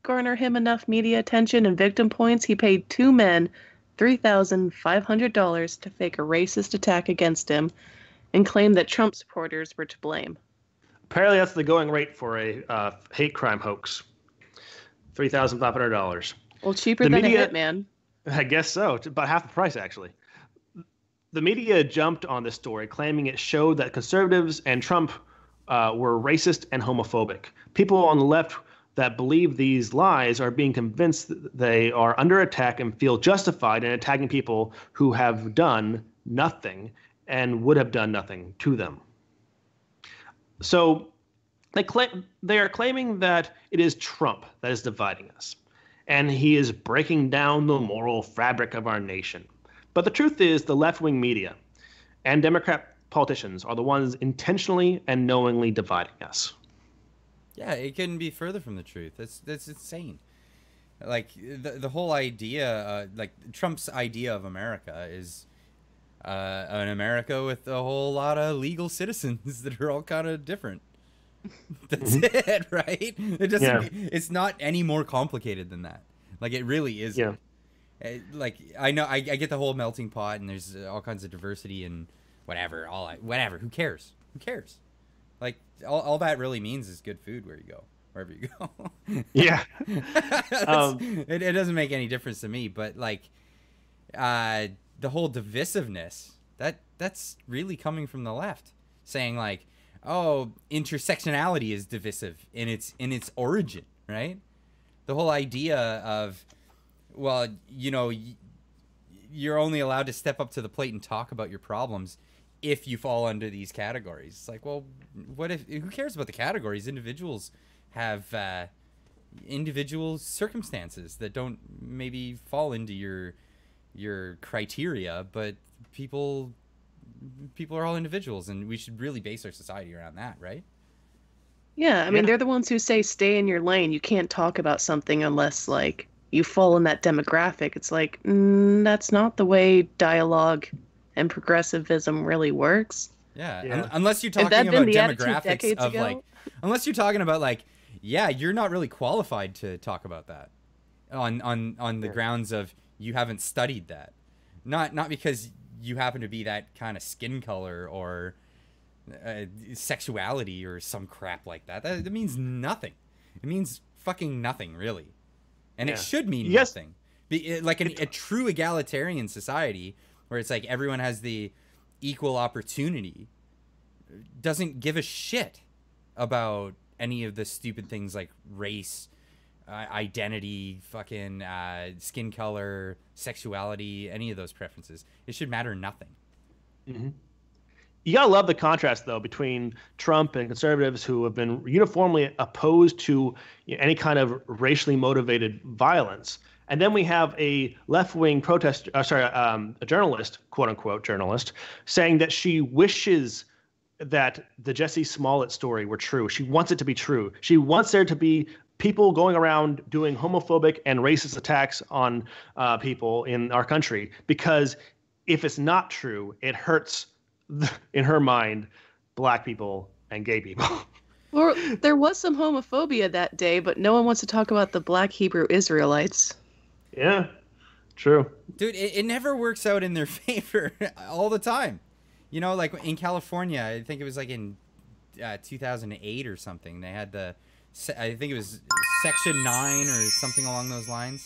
garner him enough media attention and victim points, he paid two men $3,500 to fake a racist attack against him and claimed that Trump supporters were to blame. Apparently that's the going rate for a hate crime hoax. $3,500. Well, cheaper than a hitman. I guess so. It's about half the price, actually. The media jumped on this story, claiming it showed that conservatives and Trump were racist and homophobic. People on the left that believe these lies are being convinced that they are under attack and feel justified in attacking people who have done nothing and would have done nothing to them. So they are claiming that it is Trump that is dividing us, and he is breaking down the moral fabric of our nation. But the truth is the left-wing media and Democrat politicians are the ones intentionally and knowingly dividing us. Yeah, it couldn't be further from the truth. That's insane. Like the whole idea, like Trump's idea of America is an America with a whole lot of legal citizens that are all kind of different. That's it, right? It doesn't. Yeah. It's not any more complicated than that. Like it really isn't. Yeah. Like I know, I get the whole melting pot, and there's all kinds of diversity and whatever. Whatever. Who cares? Who cares? Like all that really means is good food where you go, wherever you go. Yeah. It doesn't make any difference to me. But like, the whole divisiveness that's really coming from the left, saying like, oh, intersectionality is divisive in its origin, right? The whole idea of, well, you know, you're only allowed to step up to the plate and talk about your problems if you fall under these categories. It's like, well, what if? Who cares about the categories? Individuals have individual circumstances that don't maybe fall into your criteria, but people are all individuals, and we should really base our society around that, right? Yeah, I mean, they're the ones who say stay in your lane. You can't talk about something unless, like, you fall in that demographic. It's like, that's not the way dialogue and progressivism really works. Yeah. Unless you're talking about demographics of ago? Like, unless you're talking about like, yeah, you're not really qualified to talk about that on the grounds of you haven't studied that, not because you happen to be that kind of skin color or sexuality or some crap like that. That means nothing. It means fucking nothing, really. And it should mean nothing. Like a true egalitarian society where it's like everyone has the equal opportunity doesn't give a shit about any of the stupid things like race, identity, fucking skin color, sexuality, any of those preferences. It should matter nothing. Mm-hmm. You gotta love the contrast, though, between Trump and conservatives who have been uniformly opposed to any kind of racially motivated violence, and then we have a left-wing a journalist, quote-unquote journalist, saying that she wishes that the Jussie Smollett story were true. She wants it to be true. She wants there to be people going around doing homophobic and racist attacks on people in our country, because if it's not true, it hurts, in her mind, black people and gay people. Well, there was some homophobia that day, but no one wants to talk about the black Hebrew Israelites. Yeah, true. Dude, it never works out in their favor all the time. You know, like in California, I think it was like in 2008 or something. They had I think it was Section 9 or something along those lines.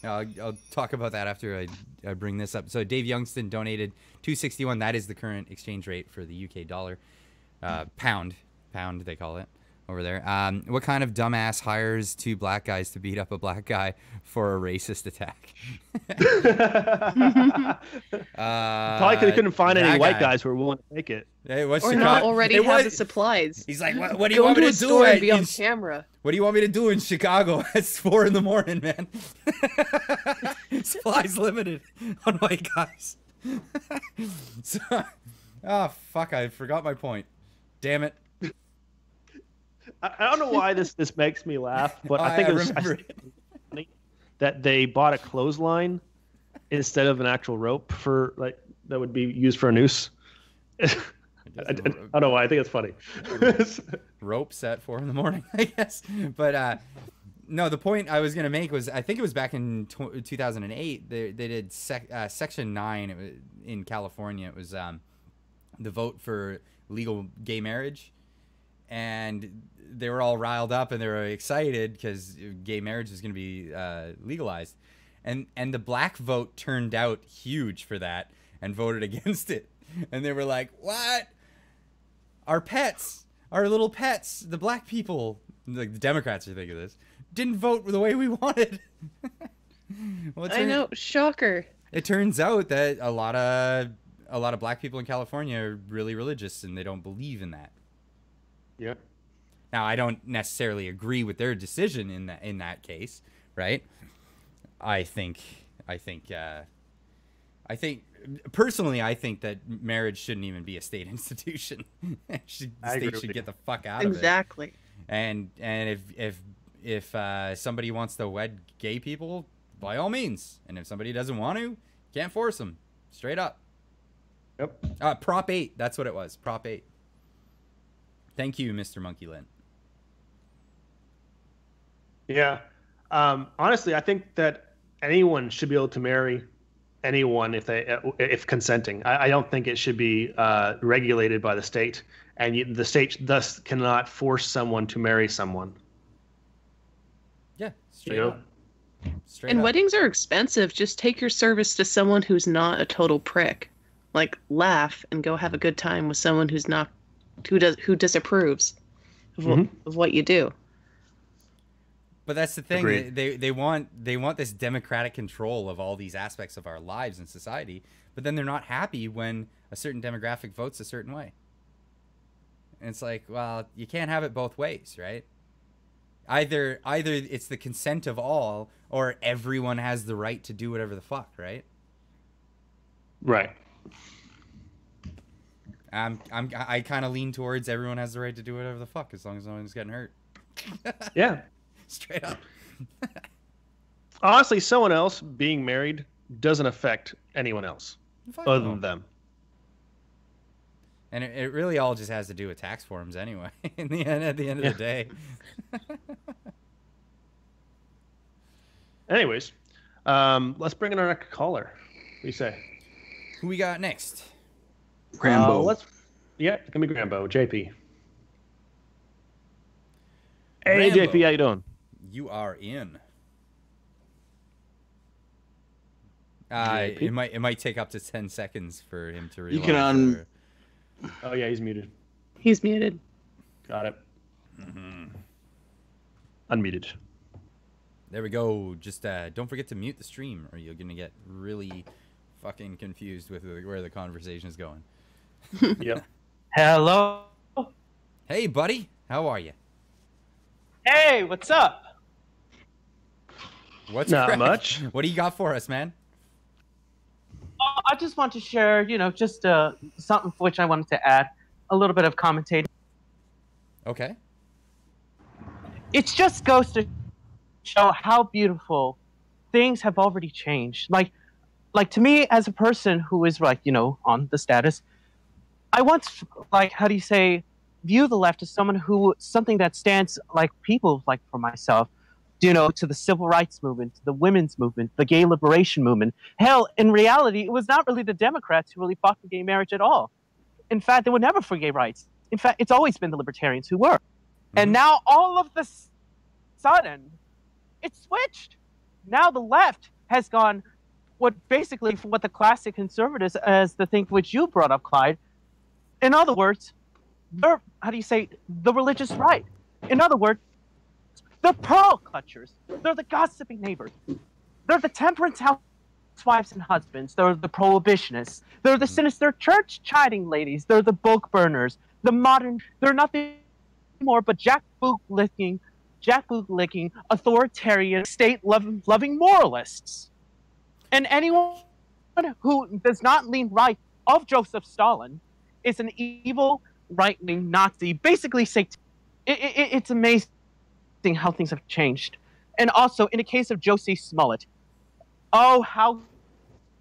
I'll talk about that after I bring this up. So Dave Youngston donated $2.61. That is the current exchange rate for the UK dollar. Pound they call it over there. What kind of dumbass hires two black guys to beat up a black guy for a racist attack? Probably because they couldn't find any white guys who were willing to take it. Hey, or not already have the supplies. He's like, what do you want me to do? And be on camera. What do you want me to do in Chicago? It's 4 a.m, man. Supplies limited on white guys. So, oh fuck! I forgot my point. Damn it. I don't know why this makes me laugh, but I think it's funny that they bought a clothesline instead of an actual rope for like that would be used for a noose. I don't know why. I think it's funny. Ropes at 4 a.m, I guess. But no, the point I was gonna make was I think it was back in 2008. They did Section 9 in California. It was the vote for legal gay marriage, and they were all riled up and they were excited because gay marriage is going to be legalized, and the black vote turned out huge for that and voted against it, and they were like, what? Our pets, our little pets, the black people, like the Democrats are thinking of this, didn't vote the way we wanted. Well, I know, shocker. It turns out that a lot of black people in California are really religious and they don't believe in that. Yeah. Now, I don't necessarily agree with their decision in that case, right? I think personally, I think that marriage shouldn't even be a state institution. The state should get the fuck out of it. Exactly. And if somebody wants to wed gay people, by all means. And if somebody doesn't want to, can't force them. Straight up. Yep. Prop 8. That's what it was. Prop 8. Thank you, Mr. Monkey Lynn. Yeah. Honestly, I think that anyone should be able to marry anyone if consenting. I don't think it should be regulated by the state, and the state thus cannot force someone to marry someone. Yeah, straight up. And weddings are expensive. Just take your service to someone who's not a total prick. Like, laugh and go have a good time with someone who's not who disapproves of what you do. But that's the thing. Agreed. They want this democratic control of all these aspects of our lives and society, but then they're not happy when a certain demographic votes a certain way. And it's like, well, you can't have it both ways, right? Either it's the consent of all, or everyone has the right to do whatever the fuck, right? Right. I kind of lean towards everyone has the right to do whatever the fuck, as long as no one's getting hurt. Yeah. Straight up. Honestly, someone else being married doesn't affect anyone else other than them. And it really all just has to do with tax forms anyway. At the end of the day. Anyways, let's bring in our next caller. What do you say? Who we got next? Grambo. It's gonna be Grambo. JP. Hey, Rambo. JP, how you doing? You are in. JP? It might take up to 10 seconds for him to realize. You can Oh yeah, he's muted. He's muted. Got it. Unmuted. There we go. Just don't forget to mute the stream, or you're gonna get really fucking confused with where the conversation is going. Yep. Hello. Hey, buddy. How are you? Hey, what's up? What's Not crack? much. What do you got for us, man? I just want to share, just something for which I wanted to add a little bit of commentating. Okay. It just goes to show how beautiful things have already changed. Like to me, as a person who is on the status, I once view the left as something that stands like people like for myself, to the civil rights movement, the women's movement, the gay liberation movement. Hell, in reality, it was not really the Democrats who really fought for gay marriage at all. In fact, they were never for gay rights. In fact, it's always been the libertarians who were. And now all of the sudden, it's switched. Now the left has gone what the classic conservatives, as the thing which you brought up, Clyde. In other words, they're, the religious right. In other words, the pearl clutchers. They're the gossiping neighbors. They're the temperance housewives and husbands. They're the prohibitionists. They're the sinister church chiding ladies. They're the book burners. They're nothing more but jackboot licking, authoritarian, state-loving moralists. And anyone who does not lean right of Joseph Stalin is an evil right-wing Nazi, basically Satan. It's amazing how things have changed. And also, in the case of Josie Smollett, oh, how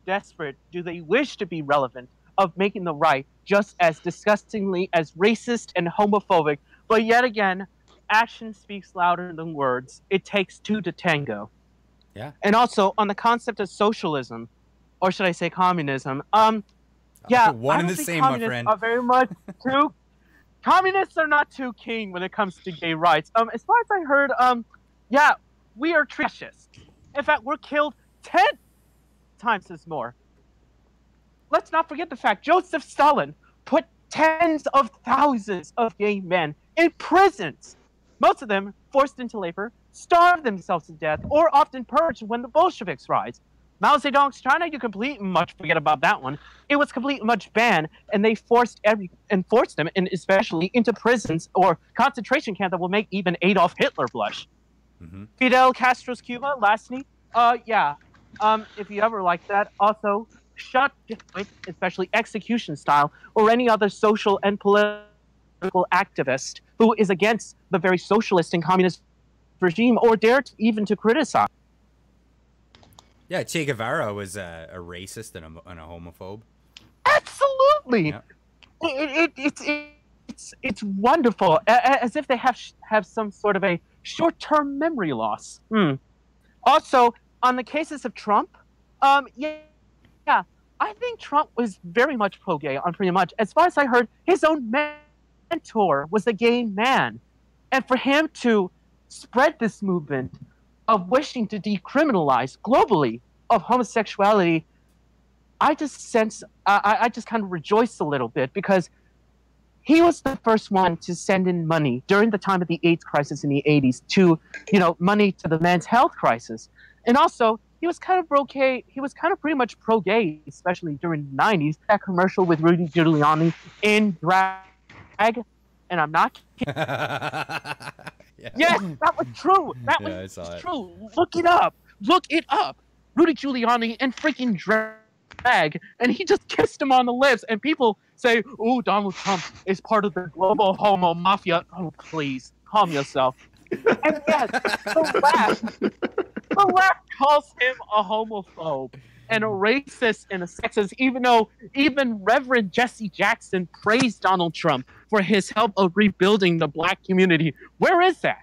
desperate do they wish to be relevant of making the right just as disgustingly as racist and homophobic. But yet again, action speaks louder than words. It takes two to tango. Yeah. And also, on the concept of socialism, or should I say communism, one and the same, my friend. Are very much too. Communists are not too keen when it comes to gay rights. As far as I heard, we are fascists. In fact, we're killed 10 times as more. Let's not forget the fact Joseph Stalin put tens of thousands of gay men in prisons. Most of them forced into labor, starved themselves to death, or often purged when the Bolsheviks rise. Mao Zedong's China, you completely much forget about that one. It was completely much banned, and they forced them, and especially into prisons or concentration camps that will make even Adolf Hitler blush. Mm-hmm. Fidel Castro's Cuba, lastly, if you ever like that, also shut, especially execution style, or any other social and political activist who is against the very socialist and communist regime or dare even to criticize. Yeah, Che Guevara was a racist and a homophobe. Absolutely. Yeah. It's wonderful, as if they have some sort of a short-term memory loss. Also, on the cases of Trump, I think Trump was very much pro-gay on pretty much. As far as I heard, his own mentor was a gay man. And for him to spread this movement of wishing to decriminalize globally of homosexuality, I just sense, I just kind of rejoice a little bit, because he was the first one to send in money during the time of the AIDS crisis in the 80s to, money to the men's health crisis. And also, he was kind of pro-gay. He was kind of pretty much pro-gay, especially during the 90s. That commercial with Rudy Giuliani in drag, and I'm not kidding. Yes, that was true. That was true. Look it up. Look it up. Rudy Giuliani in freaking drag, and he just kissed him on the lips, and people say, "Oh, Donald Trump is part of the global homo mafia." Oh, please, calm yourself. And yes, the left calls him a homophobe and a racist and a sexist, even though even Reverend Jesse Jackson praised Donald Trump for his help of rebuilding the black community. Where is that?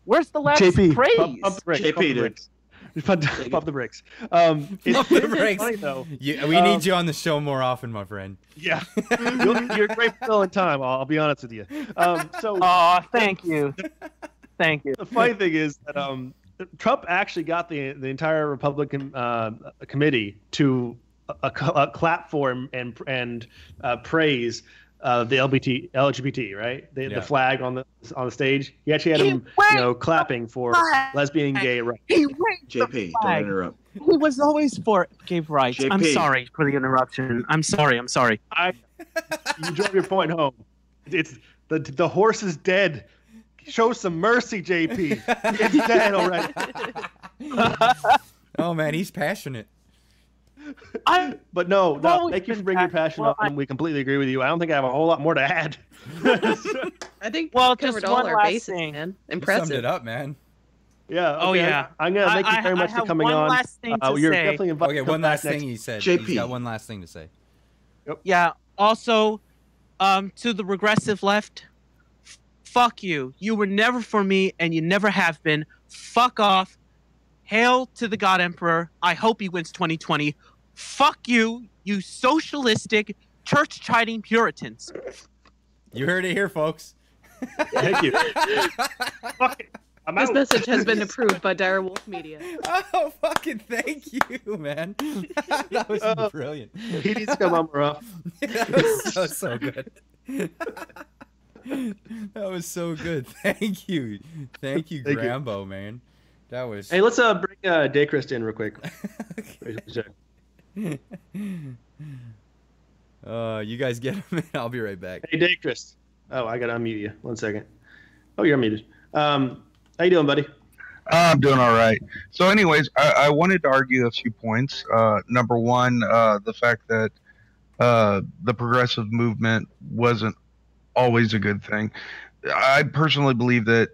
Where's the left's JP, praise? Pump the brakes. JP did. Pump the brakes. Pump the brakes. Funny, though. We need you on the show more often, my friend. Yeah, you're great filling time. I'll be honest with you. Thank you. Thank you. The funny thing is that Trump actually got the entire Republican committee to clap for him and praise the LGBT, right? The flag on the stage. He actually had him, clapping for lesbian, gay rights. JP, don't interrupt. He was always for gay rights. JP. I'm sorry for the interruption. I'm sorry. You drove your point home. It's the horse is dead. Show some mercy, JP. It's dead already. Oh man, he's passionate. But no, thank you for bringing your passion up, and we completely agree with you. I don't think I have a whole lot more to add. I think we covered all our bases, man. Impressive. You summed it up, man. Yeah. Okay. Oh yeah. I'm gonna thank you very much for coming on. One last thing to you're say. definitely invited. Okay, one last thing he said. JP. He's got one last thing to say. Yep. Yeah. Also, to the regressive left, fuck you. You were never for me, and you never have been. Fuck off. Hail to the God Emperor. I hope he wins 2020. Fuck you, you socialistic, church-chiding Puritans. You heard it here, folks. Thank you. This message has been approved by Dire Wolf Media. Oh, fucking thank you, man. That was brilliant. He needs to come on more often. That was so good. That was so good. Thank you. Thank you, Grambo, man. That was... Hey, let's bring Daychrist in real quick. You guys get him. I'll be right back. Hey, Daychrist. Oh, I gotta unmute you. 1 second. Oh, you're unmuted. How you doing, buddy? I'm doing all right. So, anyways, I wanted to argue a few points. Number one, the fact that the progressive movement wasn't always a good thing. I personally believe that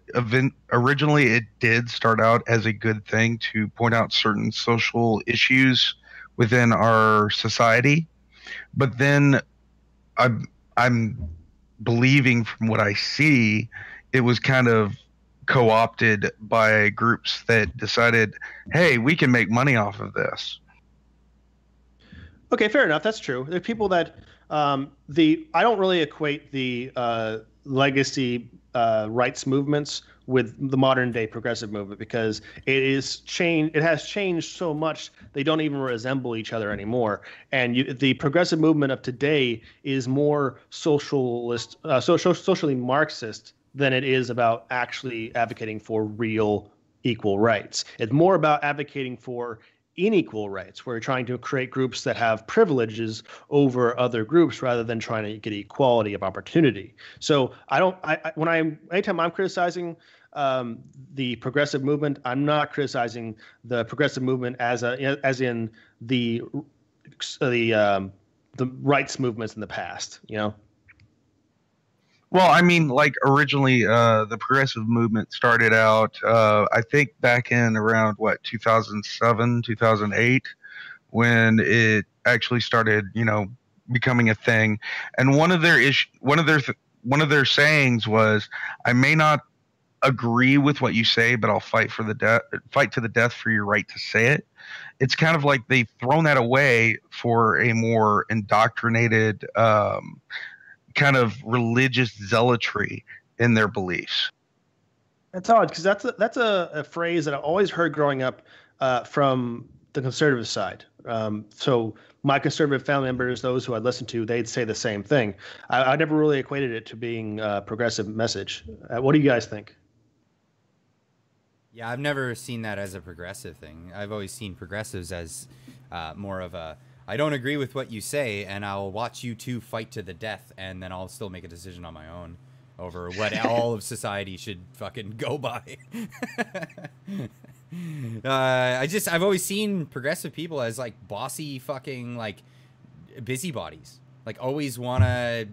originally it did start out as a good thing to point out certain social issues within our society, but then I'm believing from what I see, it was kind of co-opted by groups that decided, hey, we can make money off of this. Okay, fair enough. That's true. There are people that I don't really equate the legacy rights movements with the modern day progressive movement, because it has changed so much they don't even resemble each other anymore. And the progressive movement of today is more socialist, socially Marxist than it is about actually advocating for real equal rights. It's more about advocating for unequal rights, where you're trying to create groups that have privileges over other groups rather than trying to get equality of opportunity. So anytime I'm criticizing the progressive movement, I'm not criticizing the progressive movement as in the rights movements in the past, you know? Well, I mean, like originally, the progressive movement started out, I think back in around 2007, 2008, when it actually started, becoming a thing. And one of their sayings was, "I may not agree with what you say, but I'll fight to the death for your right to say it." It's kind of like they've thrown that away for a more indoctrinated, kind of religious zealotry in their beliefs. That's odd, because that's a phrase that I always heard growing up from the conservative side. So my conservative family members, those who I listened to, they'd say the same thing. I never really equated it to being a progressive message. What do you guys think? Yeah, I've never seen that as a progressive thing. I've always seen progressives as more of a, I don't agree with what you say, and I'll watch you two fight to the death, and then I'll still make a decision on my own over what all of society should fucking go by. I've always seen progressive people as like bossy fucking like busybodies, like always want to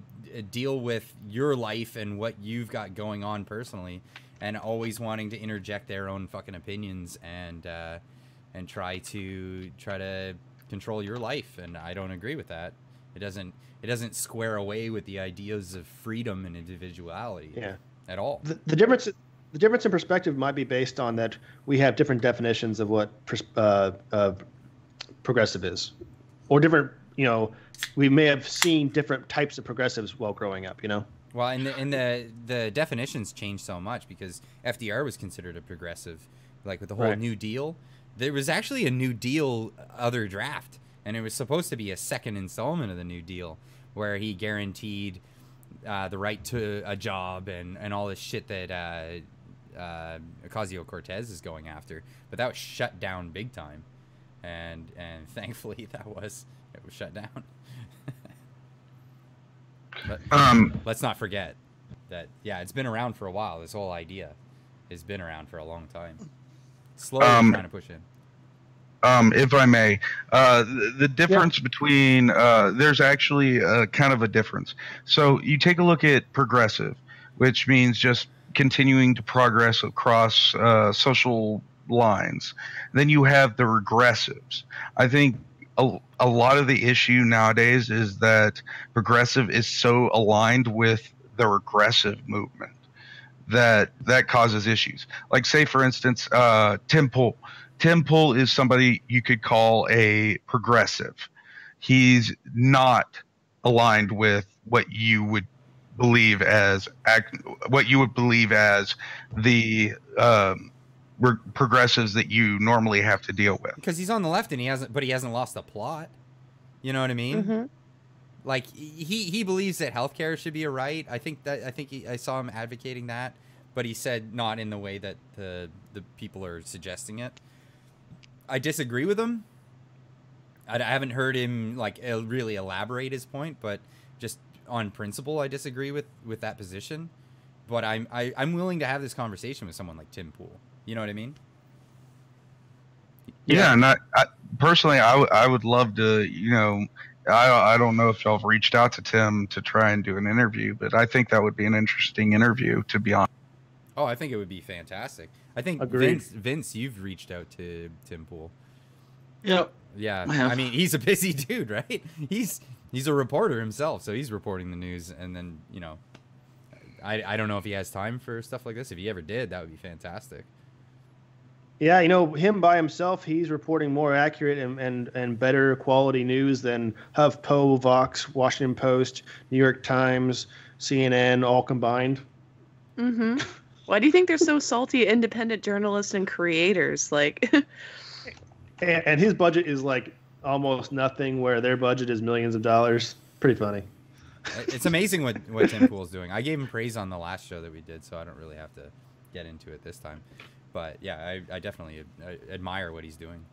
deal with your life and what you've got going on personally, and always wanting to interject their own fucking opinions and try to control your life. And I don't agree with that. It doesn't square away with the ideas of freedom and individuality at all. The difference in perspective might be based on that we have different definitions of what progressive is, or different. We may have seen different types of progressives while growing up. Well, and the definitions changed so much because FDR was considered a progressive, like with the whole New Deal. There was actually a New Deal other draft, and it was supposed to be a second installment of the New Deal, where he guaranteed the right to a job and all this shit that Ocasio-Cortez is going after. But that was shut down big time, and thankfully it was shut down. But let's not forget that it's been around for a while. This whole idea has been around for a long time. Slowly trying to push in. If I may, the difference between there's actually kind of a difference. So you take a look at progressive, which means just continuing to progress across social lines. Then you have the regressives. I think a lot of the issue nowadays is that progressive is so aligned with the regressive movement that causes issues. Like, say for instance, Tim Pool. Tim Pool is somebody you could call a progressive. He's not aligned with what you would believe as the progressives that you normally have to deal with. Because he's on the left and he hasn't lost the plot. You know what I mean? Mm-hmm. Like he believes that healthcare should be a right. I saw him advocating that, but he said not in the way that the people are suggesting it. I disagree with him. I haven't heard him like really elaborate his point, but just on principle, I disagree with that position. But I'm willing to have this conversation with someone like Tim Pool. You know what I mean? Yeah, and personally, I would love to. I don't know if y'all have reached out to Tim to try and do an interview, but I think that would be an interesting interview, to be honest. Oh, I think it would be fantastic. I think Vince, you've reached out to Tim Pool. Yep. Yeah. I mean, he's a busy dude, right? He's a reporter himself, so he's reporting the news, and then I don't know if he has time for stuff like this. If he ever did, that would be fantastic. Yeah, him by himself, he's reporting more accurate and better quality news than HuffPo, Vox, Washington Post, New York Times, CNN, all combined. Mm-hmm. Why do you think they're so salty, independent journalists and creators? Like, and his budget is like almost nothing, where their budget is millions of dollars. Pretty funny. It's amazing what Tim Pool's doing. I gave him praise on the last show that we did, so I don't really have to get into it this time. But yeah, I definitely admire what he's doing,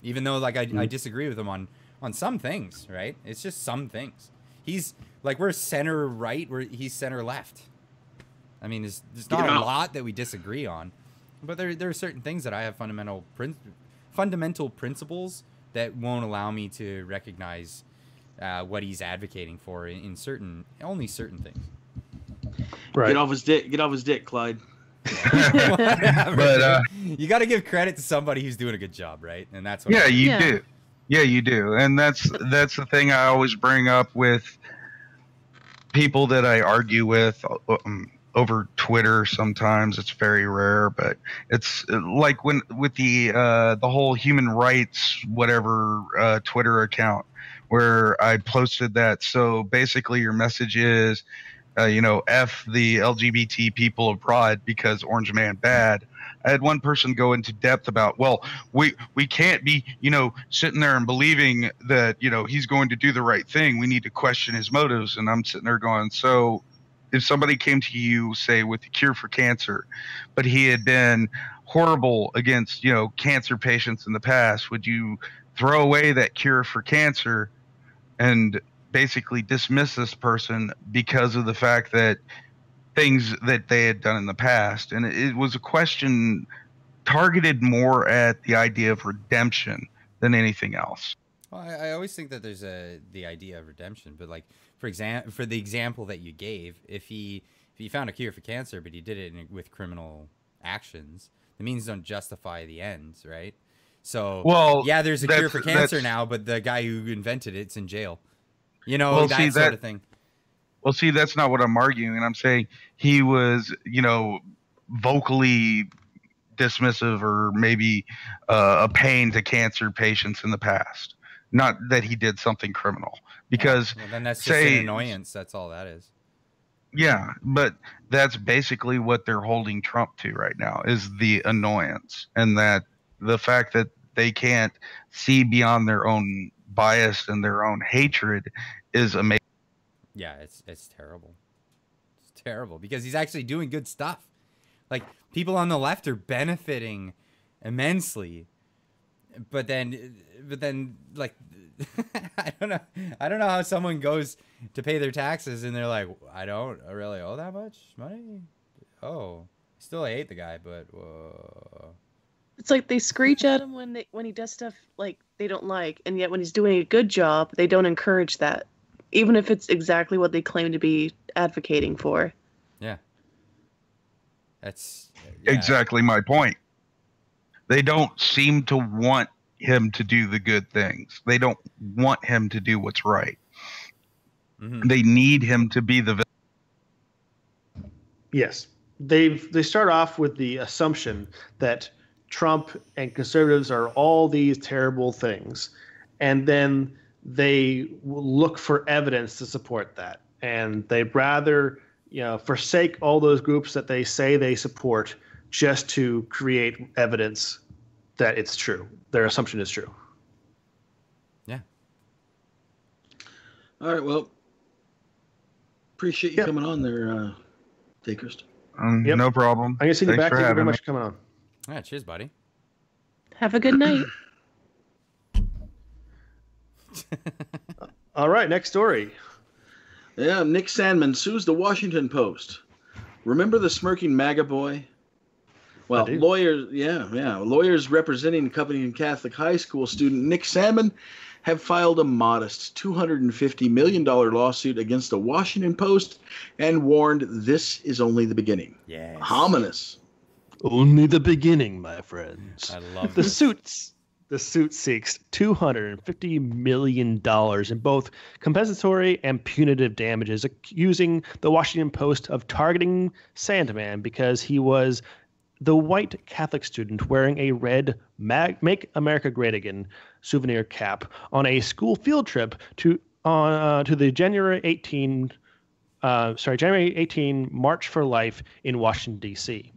even though like I disagree with him on some things. Right? It's just some things. He's like, we're center right, he's center left. I mean, there's not a lot that we disagree on, but there are certain things that I have fundamental principles that won't allow me to recognize what he's advocating for in only certain things. Right. Get off his dick, Clyde. But you got to give credit to somebody who's doing a good job, right? And that's what do. Yeah, you do, and that's the thing I always bring up with people that I argue with over Twitter. Sometimes it's very rare, but it's like with the whole human rights whatever Twitter account where I posted that. So basically, your message is, F the LGBT people abroad because Orange Man bad. I had one person go into depth about, well, we can't be, sitting there and believing that, he's going to do the right thing. We need to question his motives. And I'm sitting there going, so if somebody came to you, say, with the cure for cancer, but he had been horrible against, cancer patients in the past, would you throw away that cure for cancer and basically dismiss this person because of the fact that things that they had done in the past? And it was a question targeted more at the idea of redemption than anything else. Well, I always think that there's the idea of redemption, but like for the example that you gave, if he found a cure for cancer, but he did it with criminal actions, the means don't justify the ends, right? So yeah, there's a cure for cancer now, but the guy who invented it's in jail. That sort of thing. Well, see, that's not what I'm arguing. I'm saying he was, vocally dismissive or maybe a pain to cancer patients in the past. Not that he did something criminal. Because well, then that's just an annoyance. That's all that is. Yeah, but that's basically what they're holding Trump to right now is the annoyance, and that the fact that they can't see beyond their own bias and their own hatred is amazing. Yeah, it's terrible. It's terrible because he's actually doing good stuff. Like people on the left are benefiting immensely, but then like I don't know how someone goes to pay their taxes and they're like, I don't really owe that much money. Oh, still I hate the guy, but whoa. It's like they screech at him when he does stuff like they don't like, and yet when he's doing a good job, they don't encourage that, even if it's exactly what they claim to be advocating for. Yeah. That's exactly my point. They don't seem to want him to do the good things. They don't want him to do what's right. Mm-hmm. They need him to be the villain. Yes. They start off with the assumption that Trump and conservatives are all these terrible things, and then they look for evidence to support that, and they'd rather forsake all those groups that they say they support just to create evidence that it's true. Their assumption is true. Yeah. All right. Well, appreciate you coming on there, Takers. No problem. I'm gonna send you back. Thank you very much for coming on. Yeah, cheers, buddy. Have a good night. All right, next story. Yeah, Nick Sandmann sues the Washington Post. Remember the smirking MAGA boy? Well, lawyers representing the Covington Catholic High School student Nick Sandmann have filed a modest $250 million lawsuit against the Washington Post and warned this is only the beginning. Yes. Ominous. Only the beginning, my friends. I love the suits. The suit seeks $250 million in both compensatory and punitive damages, accusing the Washington Post of targeting Sandman because he was the white Catholic student wearing a red Make America Great Again souvenir cap on a school field trip to the January 18 March for Life in Washington, D.C.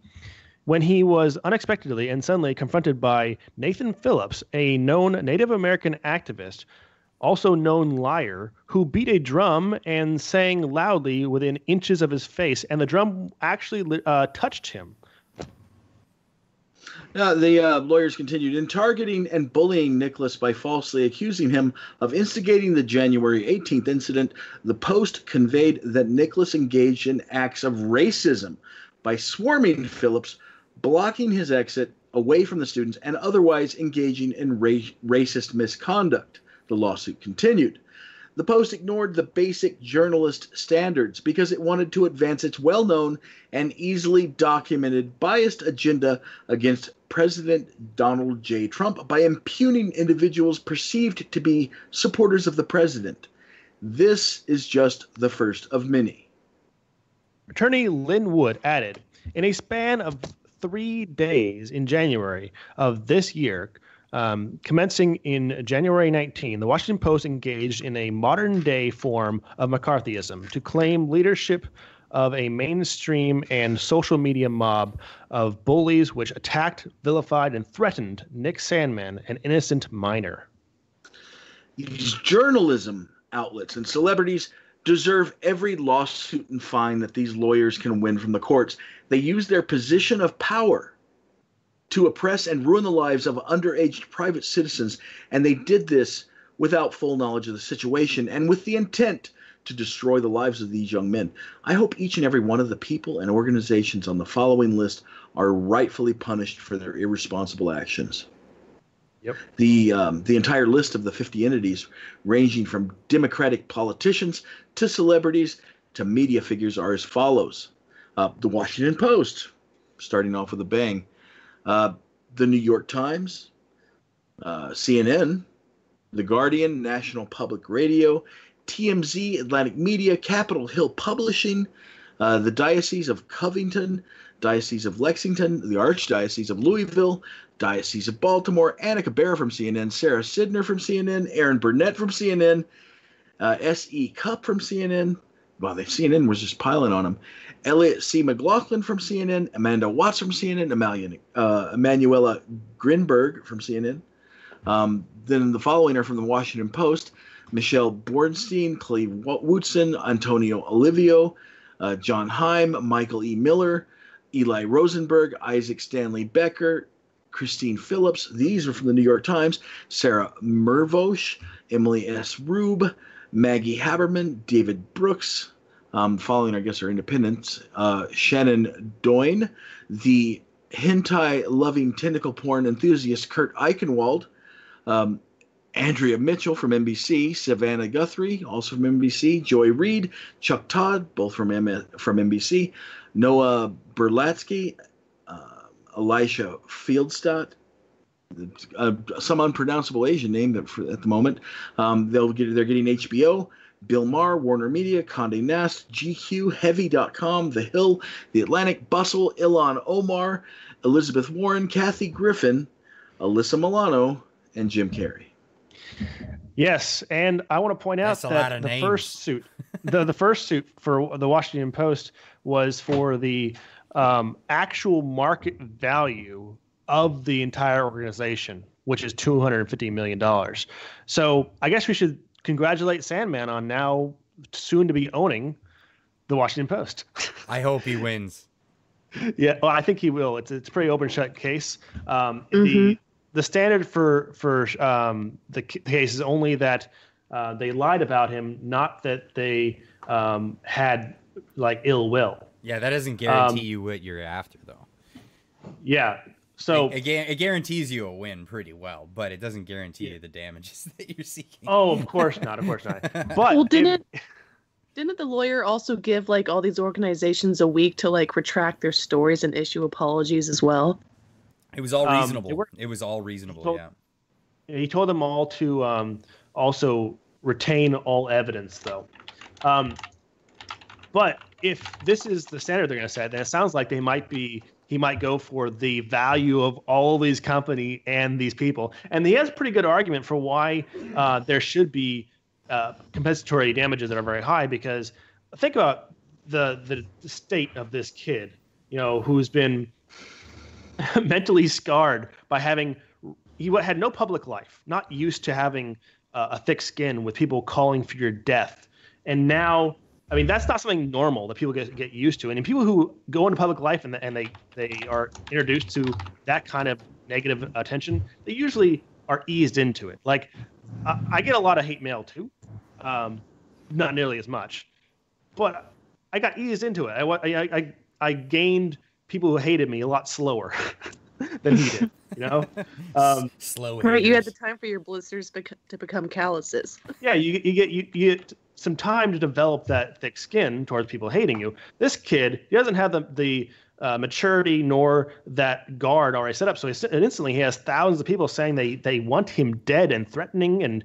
when he was unexpectedly and suddenly confronted by Nathan Phillips, a known Native American activist, also known liar, who beat a drum and sang loudly within inches of his face, and the drum actually touched him. The lawyers continued, in targeting and bullying Nicholas by falsely accusing him of instigating the January 18th incident, the Post conveyed that Nicholas engaged in acts of racism by swarming Phillips, blocking his exit away from the students, and otherwise engaging in racist misconduct, the lawsuit continued. The Post ignored the basic journalist standards because it wanted to advance its well-known and easily documented biased agenda against President Donald J. Trump by impugning individuals perceived to be supporters of the president. This is just the first of many. Attorney Lynn Wood added, in a span of 3 days in January of this year, commencing in January 19, the Washington Post engaged in a modern-day form of McCarthyism to claim leadership of a mainstream and social media mob of bullies which attacked, vilified, and threatened Nick Sandman, an innocent minor. These journalism outlets and celebrities deserve every lawsuit and fine that these lawyers can win from the courts. They use their position of power to oppress and ruin the lives of underage private citizens, and they did this without full knowledge of the situation and with the intent to destroy the lives of these young men. I hope each and every one of the people and organizations on the following list are rightfully punished for their irresponsible actions. Yep. The entire list of the 50 entities, ranging from Democratic politicians to celebrities to media figures, are as follows. The Washington Post, starting off with a bang. The New York Times, CNN, The Guardian, National Public Radio, TMZ, Atlantic Media, Capitol Hill Publishing, the Diocese of Covington, Diocese of Lexington, the Archdiocese of Louisville, Diocese of Baltimore, Annika Bear from CNN, Sarah Sidner from CNN, Aaron Burnett from CNN, S.E. Cupp from CNN. Wow, the CNN was just piling on him. Elliot C. McLaughlin from CNN, Amanda Watts from CNN, Emanuela Grinberg from CNN. Then the following are from the Washington Post: Michelle Bornstein, Clay Wootson, Antonio Olivio, John Heim, Michael E. Miller, Eli Rosenberg, Isaac Stanley Becker, Christine Phillips. These are from the New York Times. Sarah Mervosh, Emily S. Rube, Maggie Haberman, David Brooks. Following, I guess, are independents. Shannon Doyne, the hentai-loving tentacle porn enthusiast Kurt Eichenwald, Andrea Mitchell from NBC, Savannah Guthrie, also from NBC, Joy Reid, Chuck Todd, both from NBC, Noah Berlatsky, Elisha Fieldstadt, some unpronounceable Asian name at the moment. They're getting HBO, Bill Maher, Warner Media, Condé Nast, GQ, Heavy.com, The Hill, The Atlantic, Bustle, Ilan Omar, Elizabeth Warren, Kathy Griffin, Alyssa Milano, and Jim Carrey. Yes, and I want to point out that the first suit, the first suit for the Washington Post was for the actual market value of the entire organization, which is $250 million. So I guess we should congratulate Sandman on now soon to be owning the Washington Post. I hope he wins. Yeah, well, I think he will. It's a pretty open shut case. The standard for the case is only that they lied about him, not that they had like ill will. Yeah, that doesn't guarantee you what you're after, though. Yeah, so it guarantees you a win pretty well, but it doesn't guarantee you the damages that you're seeking. Oh, of course not. Of course not. But well, didn't the lawyer also give like all these organizations a week to like retract their stories and issue apologies as well? It was all reasonable. It was all reasonable. He told them all to also retain all evidence, though. But if this is the standard they're going to set, then it sounds like he might go for the value of all these companies and these people. And he has a pretty good argument for why there should be compensatory damages that are very high, because think about the state of this kid, who's been mentally scarred by he had no public life, not used to having a thick skin with people calling for your death. And now, I mean, that's not something normal that people get used to. And people who go into public life and they are introduced to that kind of negative attention, they usually are eased into it. Like, I get a lot of hate mail too, not nearly as much, but I got eased into it. I gained people who hated me a lot slower than he did. Slow. Right, you had the time for your blisters to become calluses. Yeah, you get some time to develop that thick skin towards people hating you. This kid, he doesn't have the maturity nor that guard already set up. So instantly he has thousands of people saying they want him dead and threatening and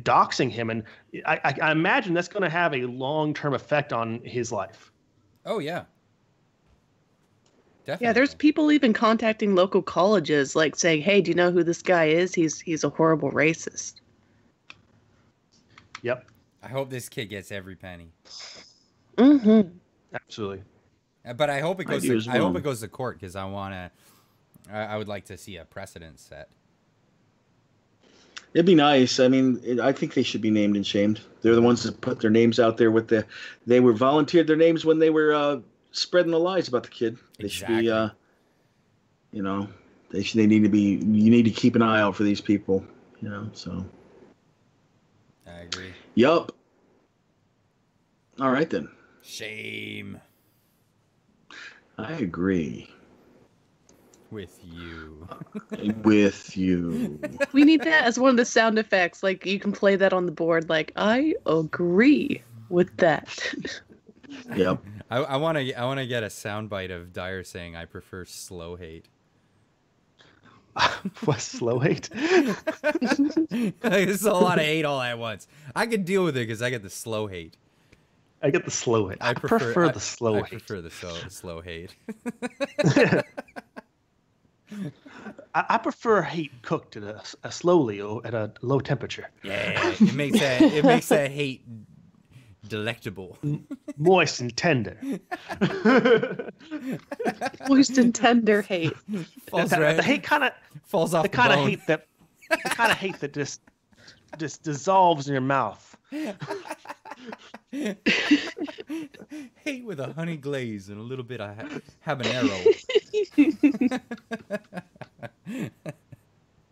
doxing him. And I imagine that's going to have a long-term effect on his life. Oh, yeah. Definitely. Yeah, there's people even contacting local colleges, like saying, "Hey, do you know who this guy is? He's a horrible racist." Yep. I hope this kid gets every penny. Mm-hmm. Absolutely. But I hope it goes. I hope well. it goes to court because I would like to see a precedent set. It'd be nice. I mean, I think they should be named and shamed. They're the ones that put their names out there with they were volunteered their names when they were spreading the lies about the kid. They Exactly. should be, they need to be. You need to keep an eye out for these people. So. I agree. Yup. All right then. Shame. I agree. With you. With you. We need that as one of the sound effects. Like, you can play that on the board. Like, I agree with that. Yep. I want to get a soundbite of Dyer saying, "I prefer slow hate." What, slow hate? It's a lot of hate all at once. I can deal with it because I get the slow hate. I get the slow hate. I prefer the slow hate. I prefer the slow hate. I prefer hate cooked at a slowly or at a low temperature. Yeah, it makes that hate delectable, moist and tender. Moist and tender hate. The hate kind of falls off. The kind of hate that just dissolves in your mouth. Hate with a honey glaze and a little bit of habanero.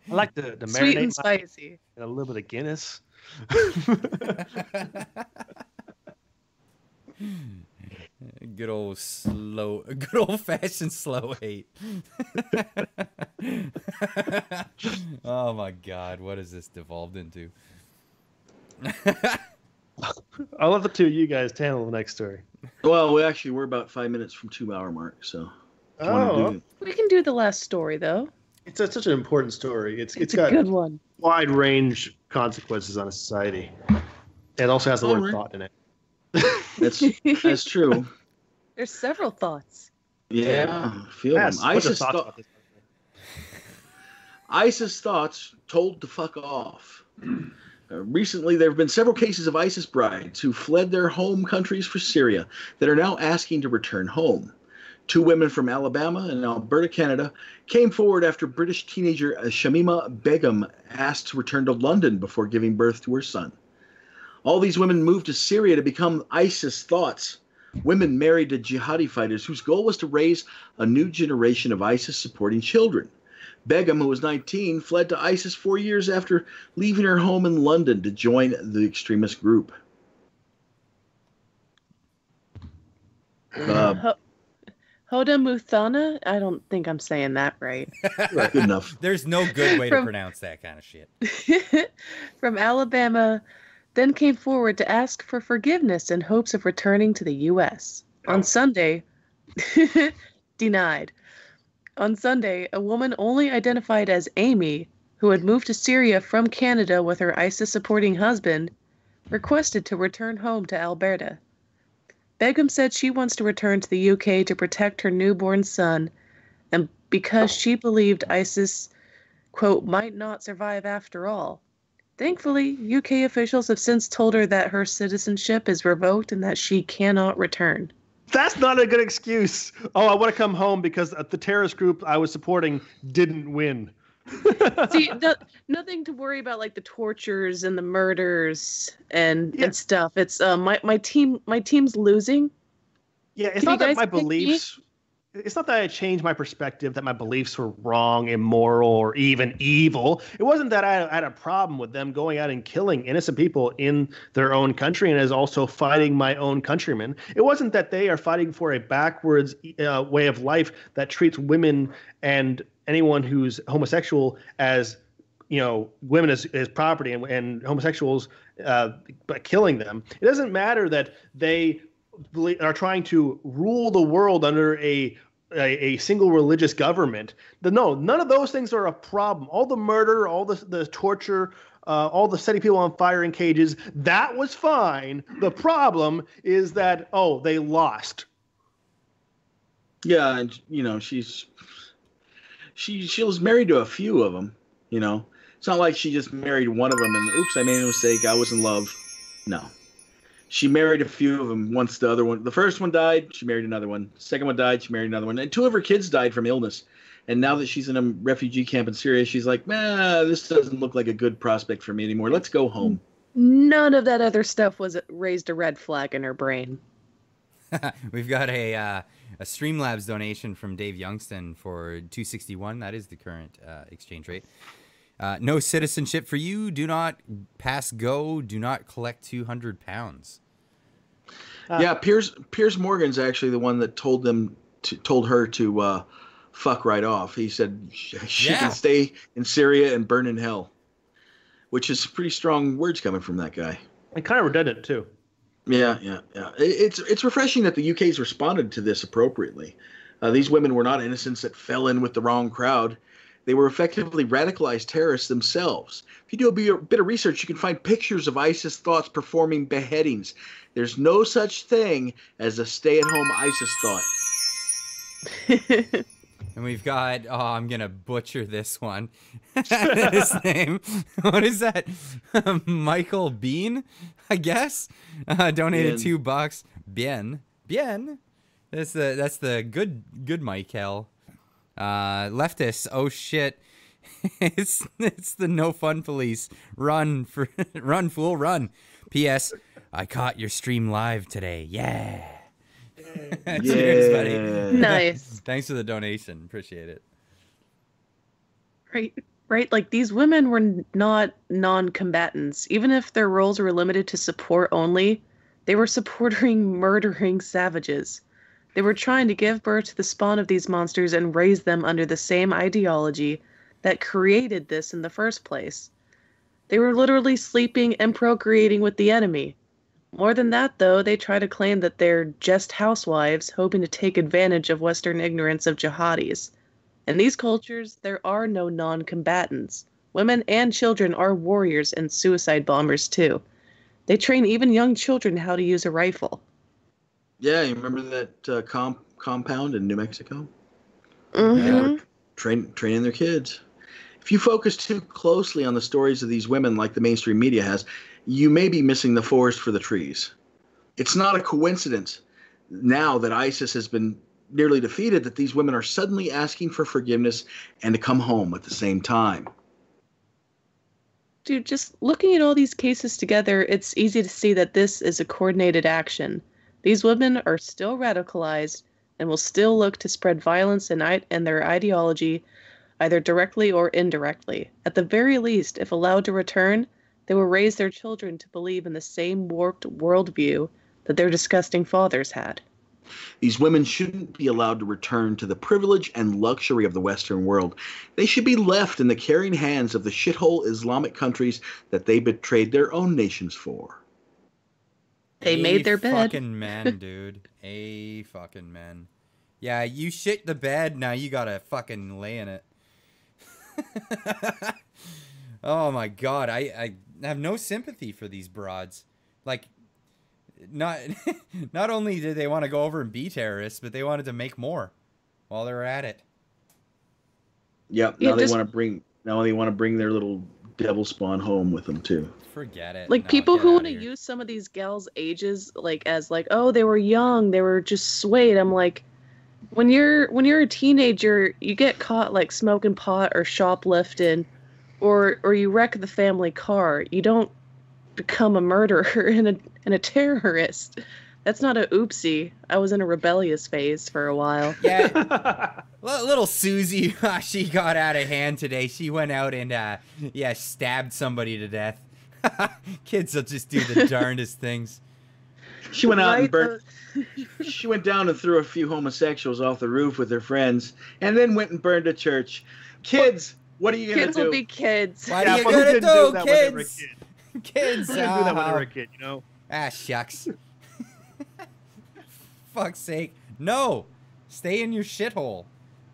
I like the marinade. Sweet and spicy. And a little bit of Guinness. Good old fashioned slow hate. Oh my God, what has this devolved into? I'll let the two of you guys handle the next story. Well, we're about 5 minutes from 2 hour mark, so. We can do the last story though. It's such an important story. It's a got good one. Wide range consequences on a society. It also has the word thought in it. That's true. There's several thoughts. Yeah, feel them. ISIS thoughts told to fuck off. Recently, there have been several cases of ISIS brides who fled their home countries for Syria that are now asking to return home. 2 women from Alabama and Alberta, Canada, came forward after British teenager Shamima Begum asked to return to London before giving birth to her son. All these women moved to Syria to become ISIS thoughts, women married to jihadi fighters whose goal was to raise a new generation of ISIS-supporting children. Begum, who was 19, fled to ISIS 4 years after leaving her home in London to join the extremist group. Hoda Muthana? I don't think I'm saying that right. Good enough. There's no good way to pronounce that kind of shit. From Alabama, then came forward to ask for forgiveness in hopes of returning to the U.S. On Sunday, denied. On Sunday, a woman only identified as Amy, who had moved to Syria from Canada with her ISIS-supporting husband, requested to return home to Alberta. Begum said she wants to return to the UK to protect her newborn son, and because she believed ISIS, quote, might not survive after all. Thankfully, UK officials have since told her that her citizenship is revoked and that she cannot return. That's not a good excuse. Oh, I want to come home because the terrorist group I was supporting didn't win. See, nothing to worry about, like the tortures and the murders and stuff. It's my team's losing. Yeah, it's not that my beliefs. It's not that I changed my perspective, that my beliefs were wrong, immoral, or even evil. It wasn't that I had a problem with them going out and killing innocent people in their own country and as also fighting my own countrymen. It wasn't that they are fighting for a backwards way of life that treats women and anyone who's homosexual as, women as property and homosexuals by killing them. It doesn't matter that they are trying to rule the world under a single religious government. No, none of those things are a problem. All the murder, all the torture, all the setting people on fire in cages, that was fine. The problem is that, they lost. Yeah, and she was married to a few of them. It's not like she just married one of them and oops, I made a mistake. I was in love. No. She married a few of them. Once the first one died, she married another one. The second one died, she married another one. And 2 of her kids died from illness. And now that she's in a refugee camp in Syria, she's like, this doesn't look like a good prospect for me anymore. Let's go home. None of that other stuff raised a red flag in her brain. We've got a Streamlabs donation from Dave Youngston for $2.61. That is the current exchange rate. No citizenship for you. Do not pass go. Do not collect 200 pounds. Yeah, Piers Morgan's actually the one that told her to fuck right off. He said she can stay in Syria and burn in hell, which is pretty strong words coming from that guy. And kind of redundant too. Yeah. It's refreshing that the UK's responded to this appropriately. These women were not innocents that fell in with the wrong crowd. They were effectively radicalized terrorists themselves. If you do a bit of research, you can find pictures of ISIS thoughts performing beheadings. There's no such thing as a stay-at-home ISIS thought. And we've got, I'm going to butcher this one. His name, what is that? Michael Bean, I guess? Donated $2. Bien. That's the good Michael. Leftists, oh shit. it's the no fun police. Run, fool, run. P.S. I caught your stream live today. Yeah. Cheers, buddy. Nice. Thanks for the donation. Appreciate it. Right. Like, these women were not non-combatants. Even if their roles were limited to support only, they were supporting murdering savages. They were trying to give birth to the spawn of these monsters and raise them under the same ideology that created this in the first place. They were literally sleeping and procreating with the enemy. More than that, though, they try to claim that they're just housewives hoping to take advantage of Western ignorance of jihadis. In these cultures, there are no non-combatants. Women and children are warriors and suicide bombers, too. They train even young children how to use a rifle. Yeah, you remember that compound in New Mexico? Mm-hmm. Training their kids. If you focus too closely on the stories of these women like the mainstream media has, you may be missing the forest for the trees. It's not a coincidence now that ISIS has been nearly defeated that these women are suddenly asking for forgiveness and to come home at the same time. Dude, just looking at all these cases together, it's easy to see that this is a coordinated action. These women are still radicalized and will still look to spread violence and their ideology, either directly or indirectly. At the very least, if allowed to return, they will raise their children to believe in the same warped worldview that their disgusting fathers had. These women shouldn't be allowed to return to the privilege and luxury of the Western world. They should be left in the caring hands of the shithole Islamic countries that they betrayed their own nations for. They made their bed. Fucking men, dude. A fucking men. Yeah, you shit the bed, now you gotta fucking lay in it. Oh my god, I have no sympathy for these broads. Like, not only did they want to go over and be terrorists, but they wanted to make more while they were at it. Yep, now they want to bring their little devil spawn home with them too. Forget it. Like, people who want to use some of these gals' ages as oh, they were young, they were just swayed. I'm like, when you're a teenager, you get caught like smoking pot or shoplifting, or you wreck the family car. You don't become a murderer and a terrorist. That's not a oopsie. I was in a rebellious phase for a while. Yeah. Little Susie, she got out of hand today. She went out and stabbed somebody to death. Kids will just do the darndest things. She went out and burnt. She went down and threw a few homosexuals off the roof with her friends, and then went and burned a church. Kids, what are you gonna do? Kids will be kids. What are you gonna do, kids? Kids. Who didn't do that when they were a kid, you know? Ah, shucks. Fuck's sake. No. Stay in your shithole.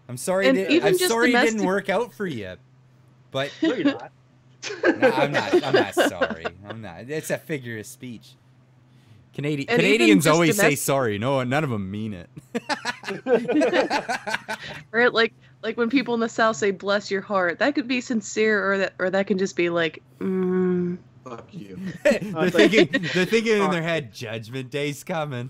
I'm sorry. I'm sorry it didn't work out for you. But no, you're not. No, I'm not sorry. I'm not. It's a figure of speech. Canadians always say sorry. No, none of them mean it. Right? Like when people in the South say "bless your heart," that could be sincere, or that can just be like, Fuck you. they're thinking in their head, Judgment Day's coming.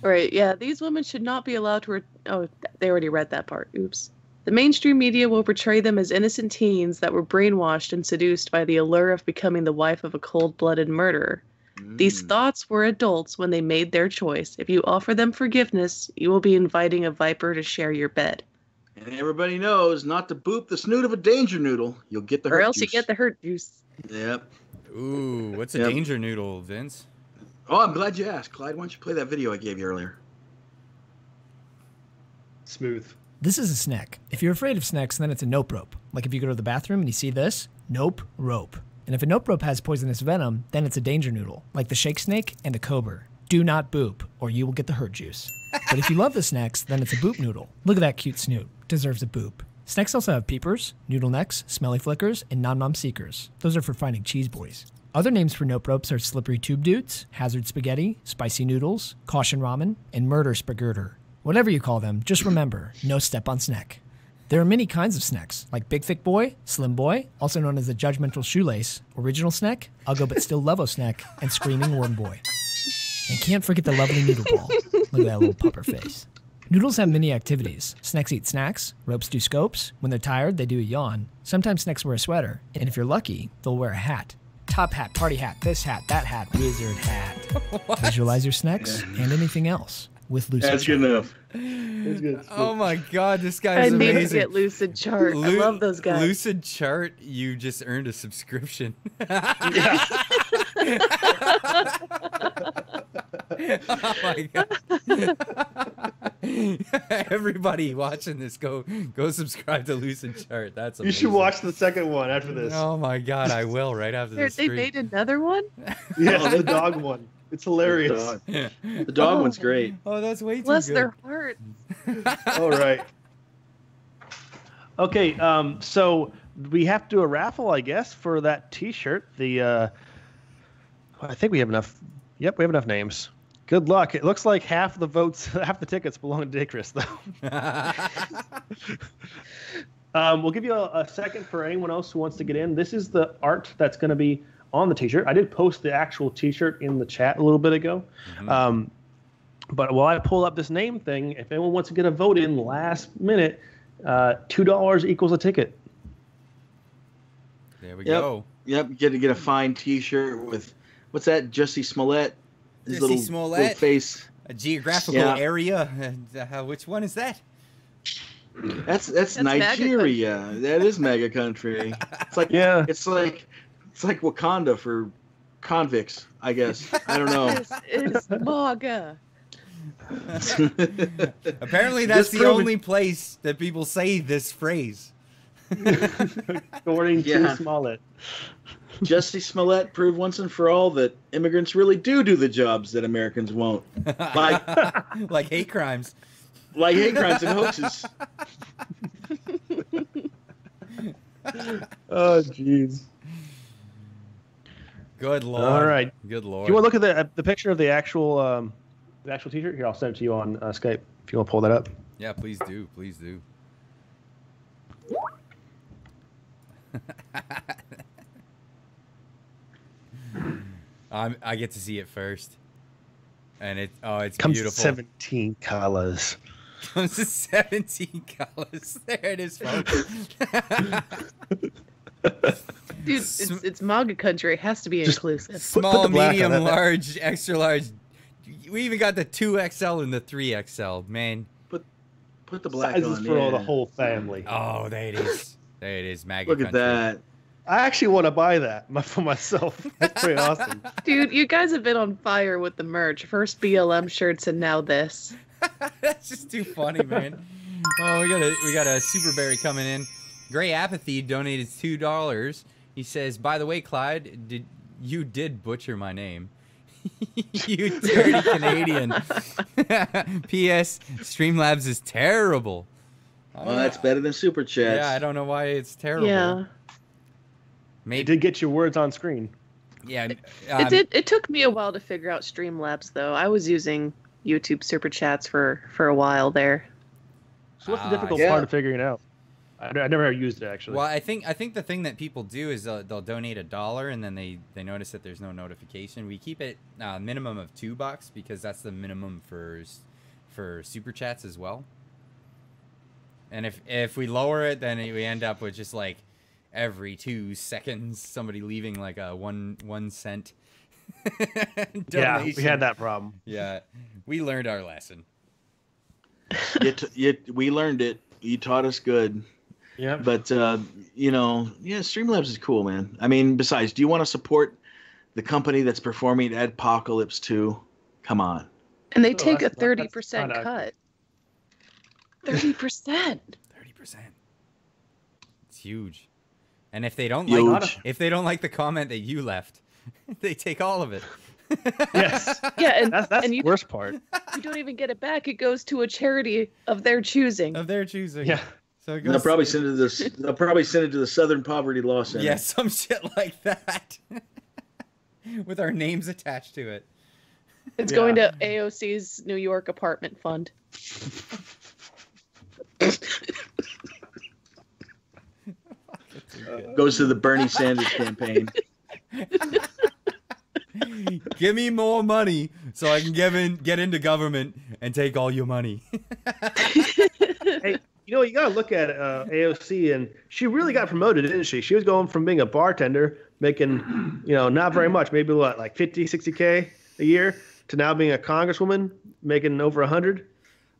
Right, yeah, these women should not be allowed to... Oh, they already read that part. Oops. The mainstream media will portray them as innocent teens that were brainwashed and seduced by the allure of becoming the wife of a cold-blooded murderer. These thoughts were adults when they made their choice. If you offer them forgiveness, you will be inviting a viper to share your bed. And everybody knows not to boop the snoot of a danger noodle. You'll get the hurt Or else juice. you get the hurt juice. Yep. Ooh, what's a danger noodle, Vince? Oh, I'm glad you asked. Clyde, why don't you play that video I gave you earlier? Smooth. This is a snack. If you're afraid of snacks, then it's a nope rope. Like if you go to the bathroom and you see this, nope rope. And if a nope rope has poisonous venom, then it's a danger noodle, like the shake snake and the cobra. Do not boop, or you will get the hurt juice. But if you love the snacks, then it's a boop noodle. Look at that cute snoot. Deserves a boop. Snacks also have peepers, noodle necks, smelly flickers, and nom nom seekers. Those are for finding cheese boys. Other names for nope ropes are slippery tube dudes, hazard spaghetti, spicy noodles, caution ramen, and murder spagurter. Whatever you call them, just remember, no step on snack. There are many kinds of snacks, like Big Thick Boy, Slim Boy, also known as the Judgmental Shoelace, Original Snack, Uggo But Still Levo Snack, and Screaming Worm Boy. And can't forget the lovely Noodle Ball. Look at that little pupper face. Noodles have many activities. Snacks eat snacks, ropes do scopes, when they're tired, they do a yawn. Sometimes snacks wear a sweater, and if you're lucky, they'll wear a hat. Top hat, party hat, this hat, that hat, wizard hat. Visualize your snacks and anything else with Lucid That's Chart. good enough. That's good. Oh my God, this guy's I need amazing. to get Lucid Chart. I love those guys. Lucid Chart, you just earned a subscription. Oh my God. Everybody watching this, go subscribe to Lucid Chart. That's amazing. You should watch the second one after this. Oh my God, I will right after this. They made another one? Yeah, the dog one. It's hilarious. The dog one's great. Oh, that's way too Bless good. their hearts. All right. Okay, so we have to do a raffle, I guess, for that T-shirt. I think we have enough. Yep, we have enough names. Good luck. It looks like half the votes, half the tickets belong to Chris, though. We'll give you a second for anyone else who wants to get in. This is the art that's going to be on the T-shirt. I did post the actual T-shirt in the chat a little bit ago. Mm-hmm. But while I pull up this name thing, if anyone wants to get a vote in last minute, $2 equals a ticket. There we go. Yep, you get to get a fine T-shirt with, what's that, Jussie Smollett? His little face. A geographical area. Which one is that? That's Nigeria. That is mega country. It's like it's like Wakanda for convicts, I guess. I don't know. This is MAGA. Apparently, that's the only place that people say this phrase. According to Smollett. Jussie Smollett proved once and for all that immigrants really do the jobs that Americans won't. Like hate crimes. Like hate crimes and hoaxes. Oh, jeez. Good Lord. All right. Good Lord. Do you want to look at the picture of the actual T-shirt? Here, I'll send it to you on Skype if you want to pull that up. Yeah, please do. Please do. I get to see it first, and it's comes beautiful. 17 colors. Comes to 17 colors. There it is, folks. Dude, it's MAGA country. It has to be inclusive. Small, medium, large, extra large. We even got the 2XL and the 3XL. Man, put the black sizes on for the whole family. Oh, there it is. There it is. MAGA Look country. at that. I actually want to buy that for myself. That's pretty awesome. Dude, you guys have been on fire with the merch. First BLM shirts and now this. That's just too funny, man. Oh, we got a Super Berry coming in. Gray Apathy donated $2. He says, "By the way, Clyde, you did butcher my name. You dirty Canadian. P.S. Streamlabs is terrible." Well, that's better than Super Chats. Yeah, I don't know why it's terrible. Yeah. Maybe it did get your words on screen. Yeah. It took me a while to figure out Streamlabs, though. I was using YouTube Super Chats for a while there. So what's the difficult part of figuring it out? I never used it actually. Well, I think the thing that people do is they'll donate $1 and then they notice that there's no notification. We keep it minimum of $2 because that's the minimum for super chats as well. And if we lower it, then we end up with just like every 2 seconds somebody leaving like a 1 cent donation. Yeah, we had that problem. Yeah, we learned our lesson. We learned it. You taught us good. Yeah. But Streamlabs is cool, man. I mean, besides, do you want to support the company that's performing Adpocalypse 2? Come on. And they take a 30% cut. 30%. 30%. It's huge. And if they don't like the comment that you left, they take all of it. Yes. Yeah, and that's the worst part. You don't even get it back. It goes to a charity of their choosing. Yeah. So it goes They'll probably send it to the Southern Poverty Law Center. Yeah, some shit like that. With our names attached to it. It's going to AOC's New York apartment fund. Goes to the Bernie Sanders campaign. Give me more money so I can get into government and take all your money. Hey, you got to look at AOC, and she really got promoted, didn't she? She was going from being a bartender, making, not very much, maybe what, like 50, 60K a year, to now being a congresswoman, making over 100.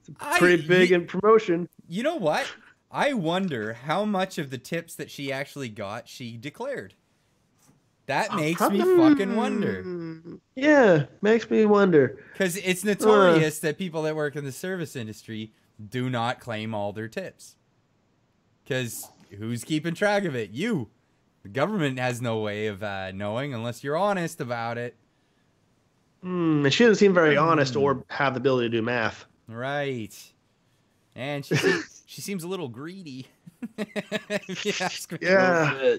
It's a pretty big in promotion. You know what? I wonder how much of the tips that she actually got she declared. That makes me fucking wonder. Yeah, makes me wonder. Because it's notorious that people that work in the service industry do not claim all their tips. Because who's keeping track of it? You. The government has no way of knowing unless you're honest about it. And she doesn't seem very honest or have the ability to do math. Right. And she seems a little greedy. If you ask me. Yeah.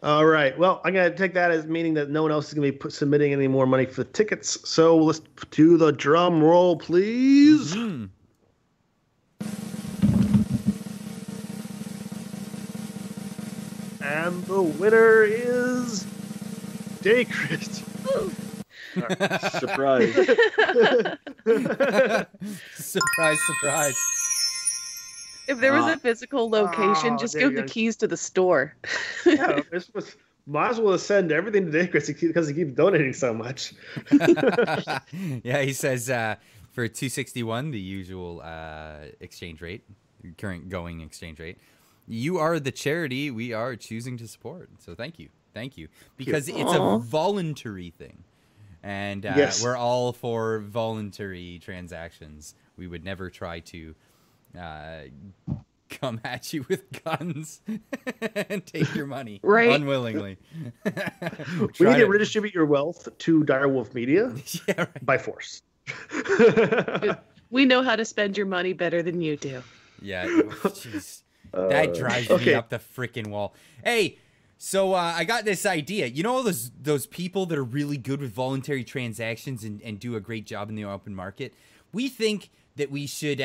All right. Well, I'm going to take that as meaning that no one else is going to be submitting any more money for the tickets. So let's do the drum roll, please. Mm-hmm. And the winner is Daycrit. Surprise. Surprise, surprise. If there was a physical location, just give the keys to the store. Yeah, might as well send everything to Daycrit because he keeps donating so much. Yeah, he says for 261, the usual exchange rate, current going exchange rate, you are the charity we are choosing to support. So thank you. Because it's a voluntary thing. And we're all for voluntary transactions. We would never try to come at you with guns and take your money unwillingly. We need to redistribute your wealth to Direwolf Media by force. We know how to spend your money better than you do. Yeah, jeez. That drives me up the freaking wall. Hey, so I got this idea. You know those people that are really good with voluntary transactions and do a great job in the open market? We think that we should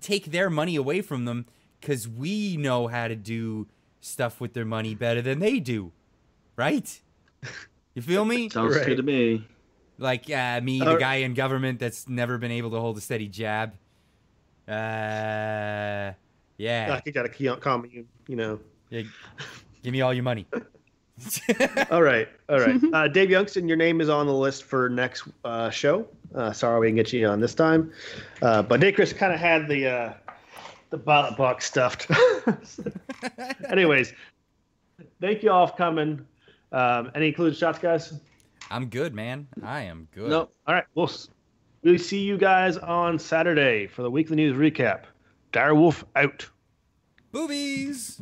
take their money away from them because we know how to do stuff with their money better than they do. Right? You feel me? Sounds good to me. Like me, the guy in government that's never been able to hold a steady jab. Yeah. You got to calm you, Yeah, give me all your money. All right. Dave Youngston, your name is on the list for next show. Sorry we didn't get you on this time. But Daycrit kind of had the ballot box stuffed. Anyways, thank you all for coming. Any included shots, guys? I'm good, man. I am good. Nope. All right. We'll see you guys on Saturday for the weekly news recap. Direwolf out. Boobies!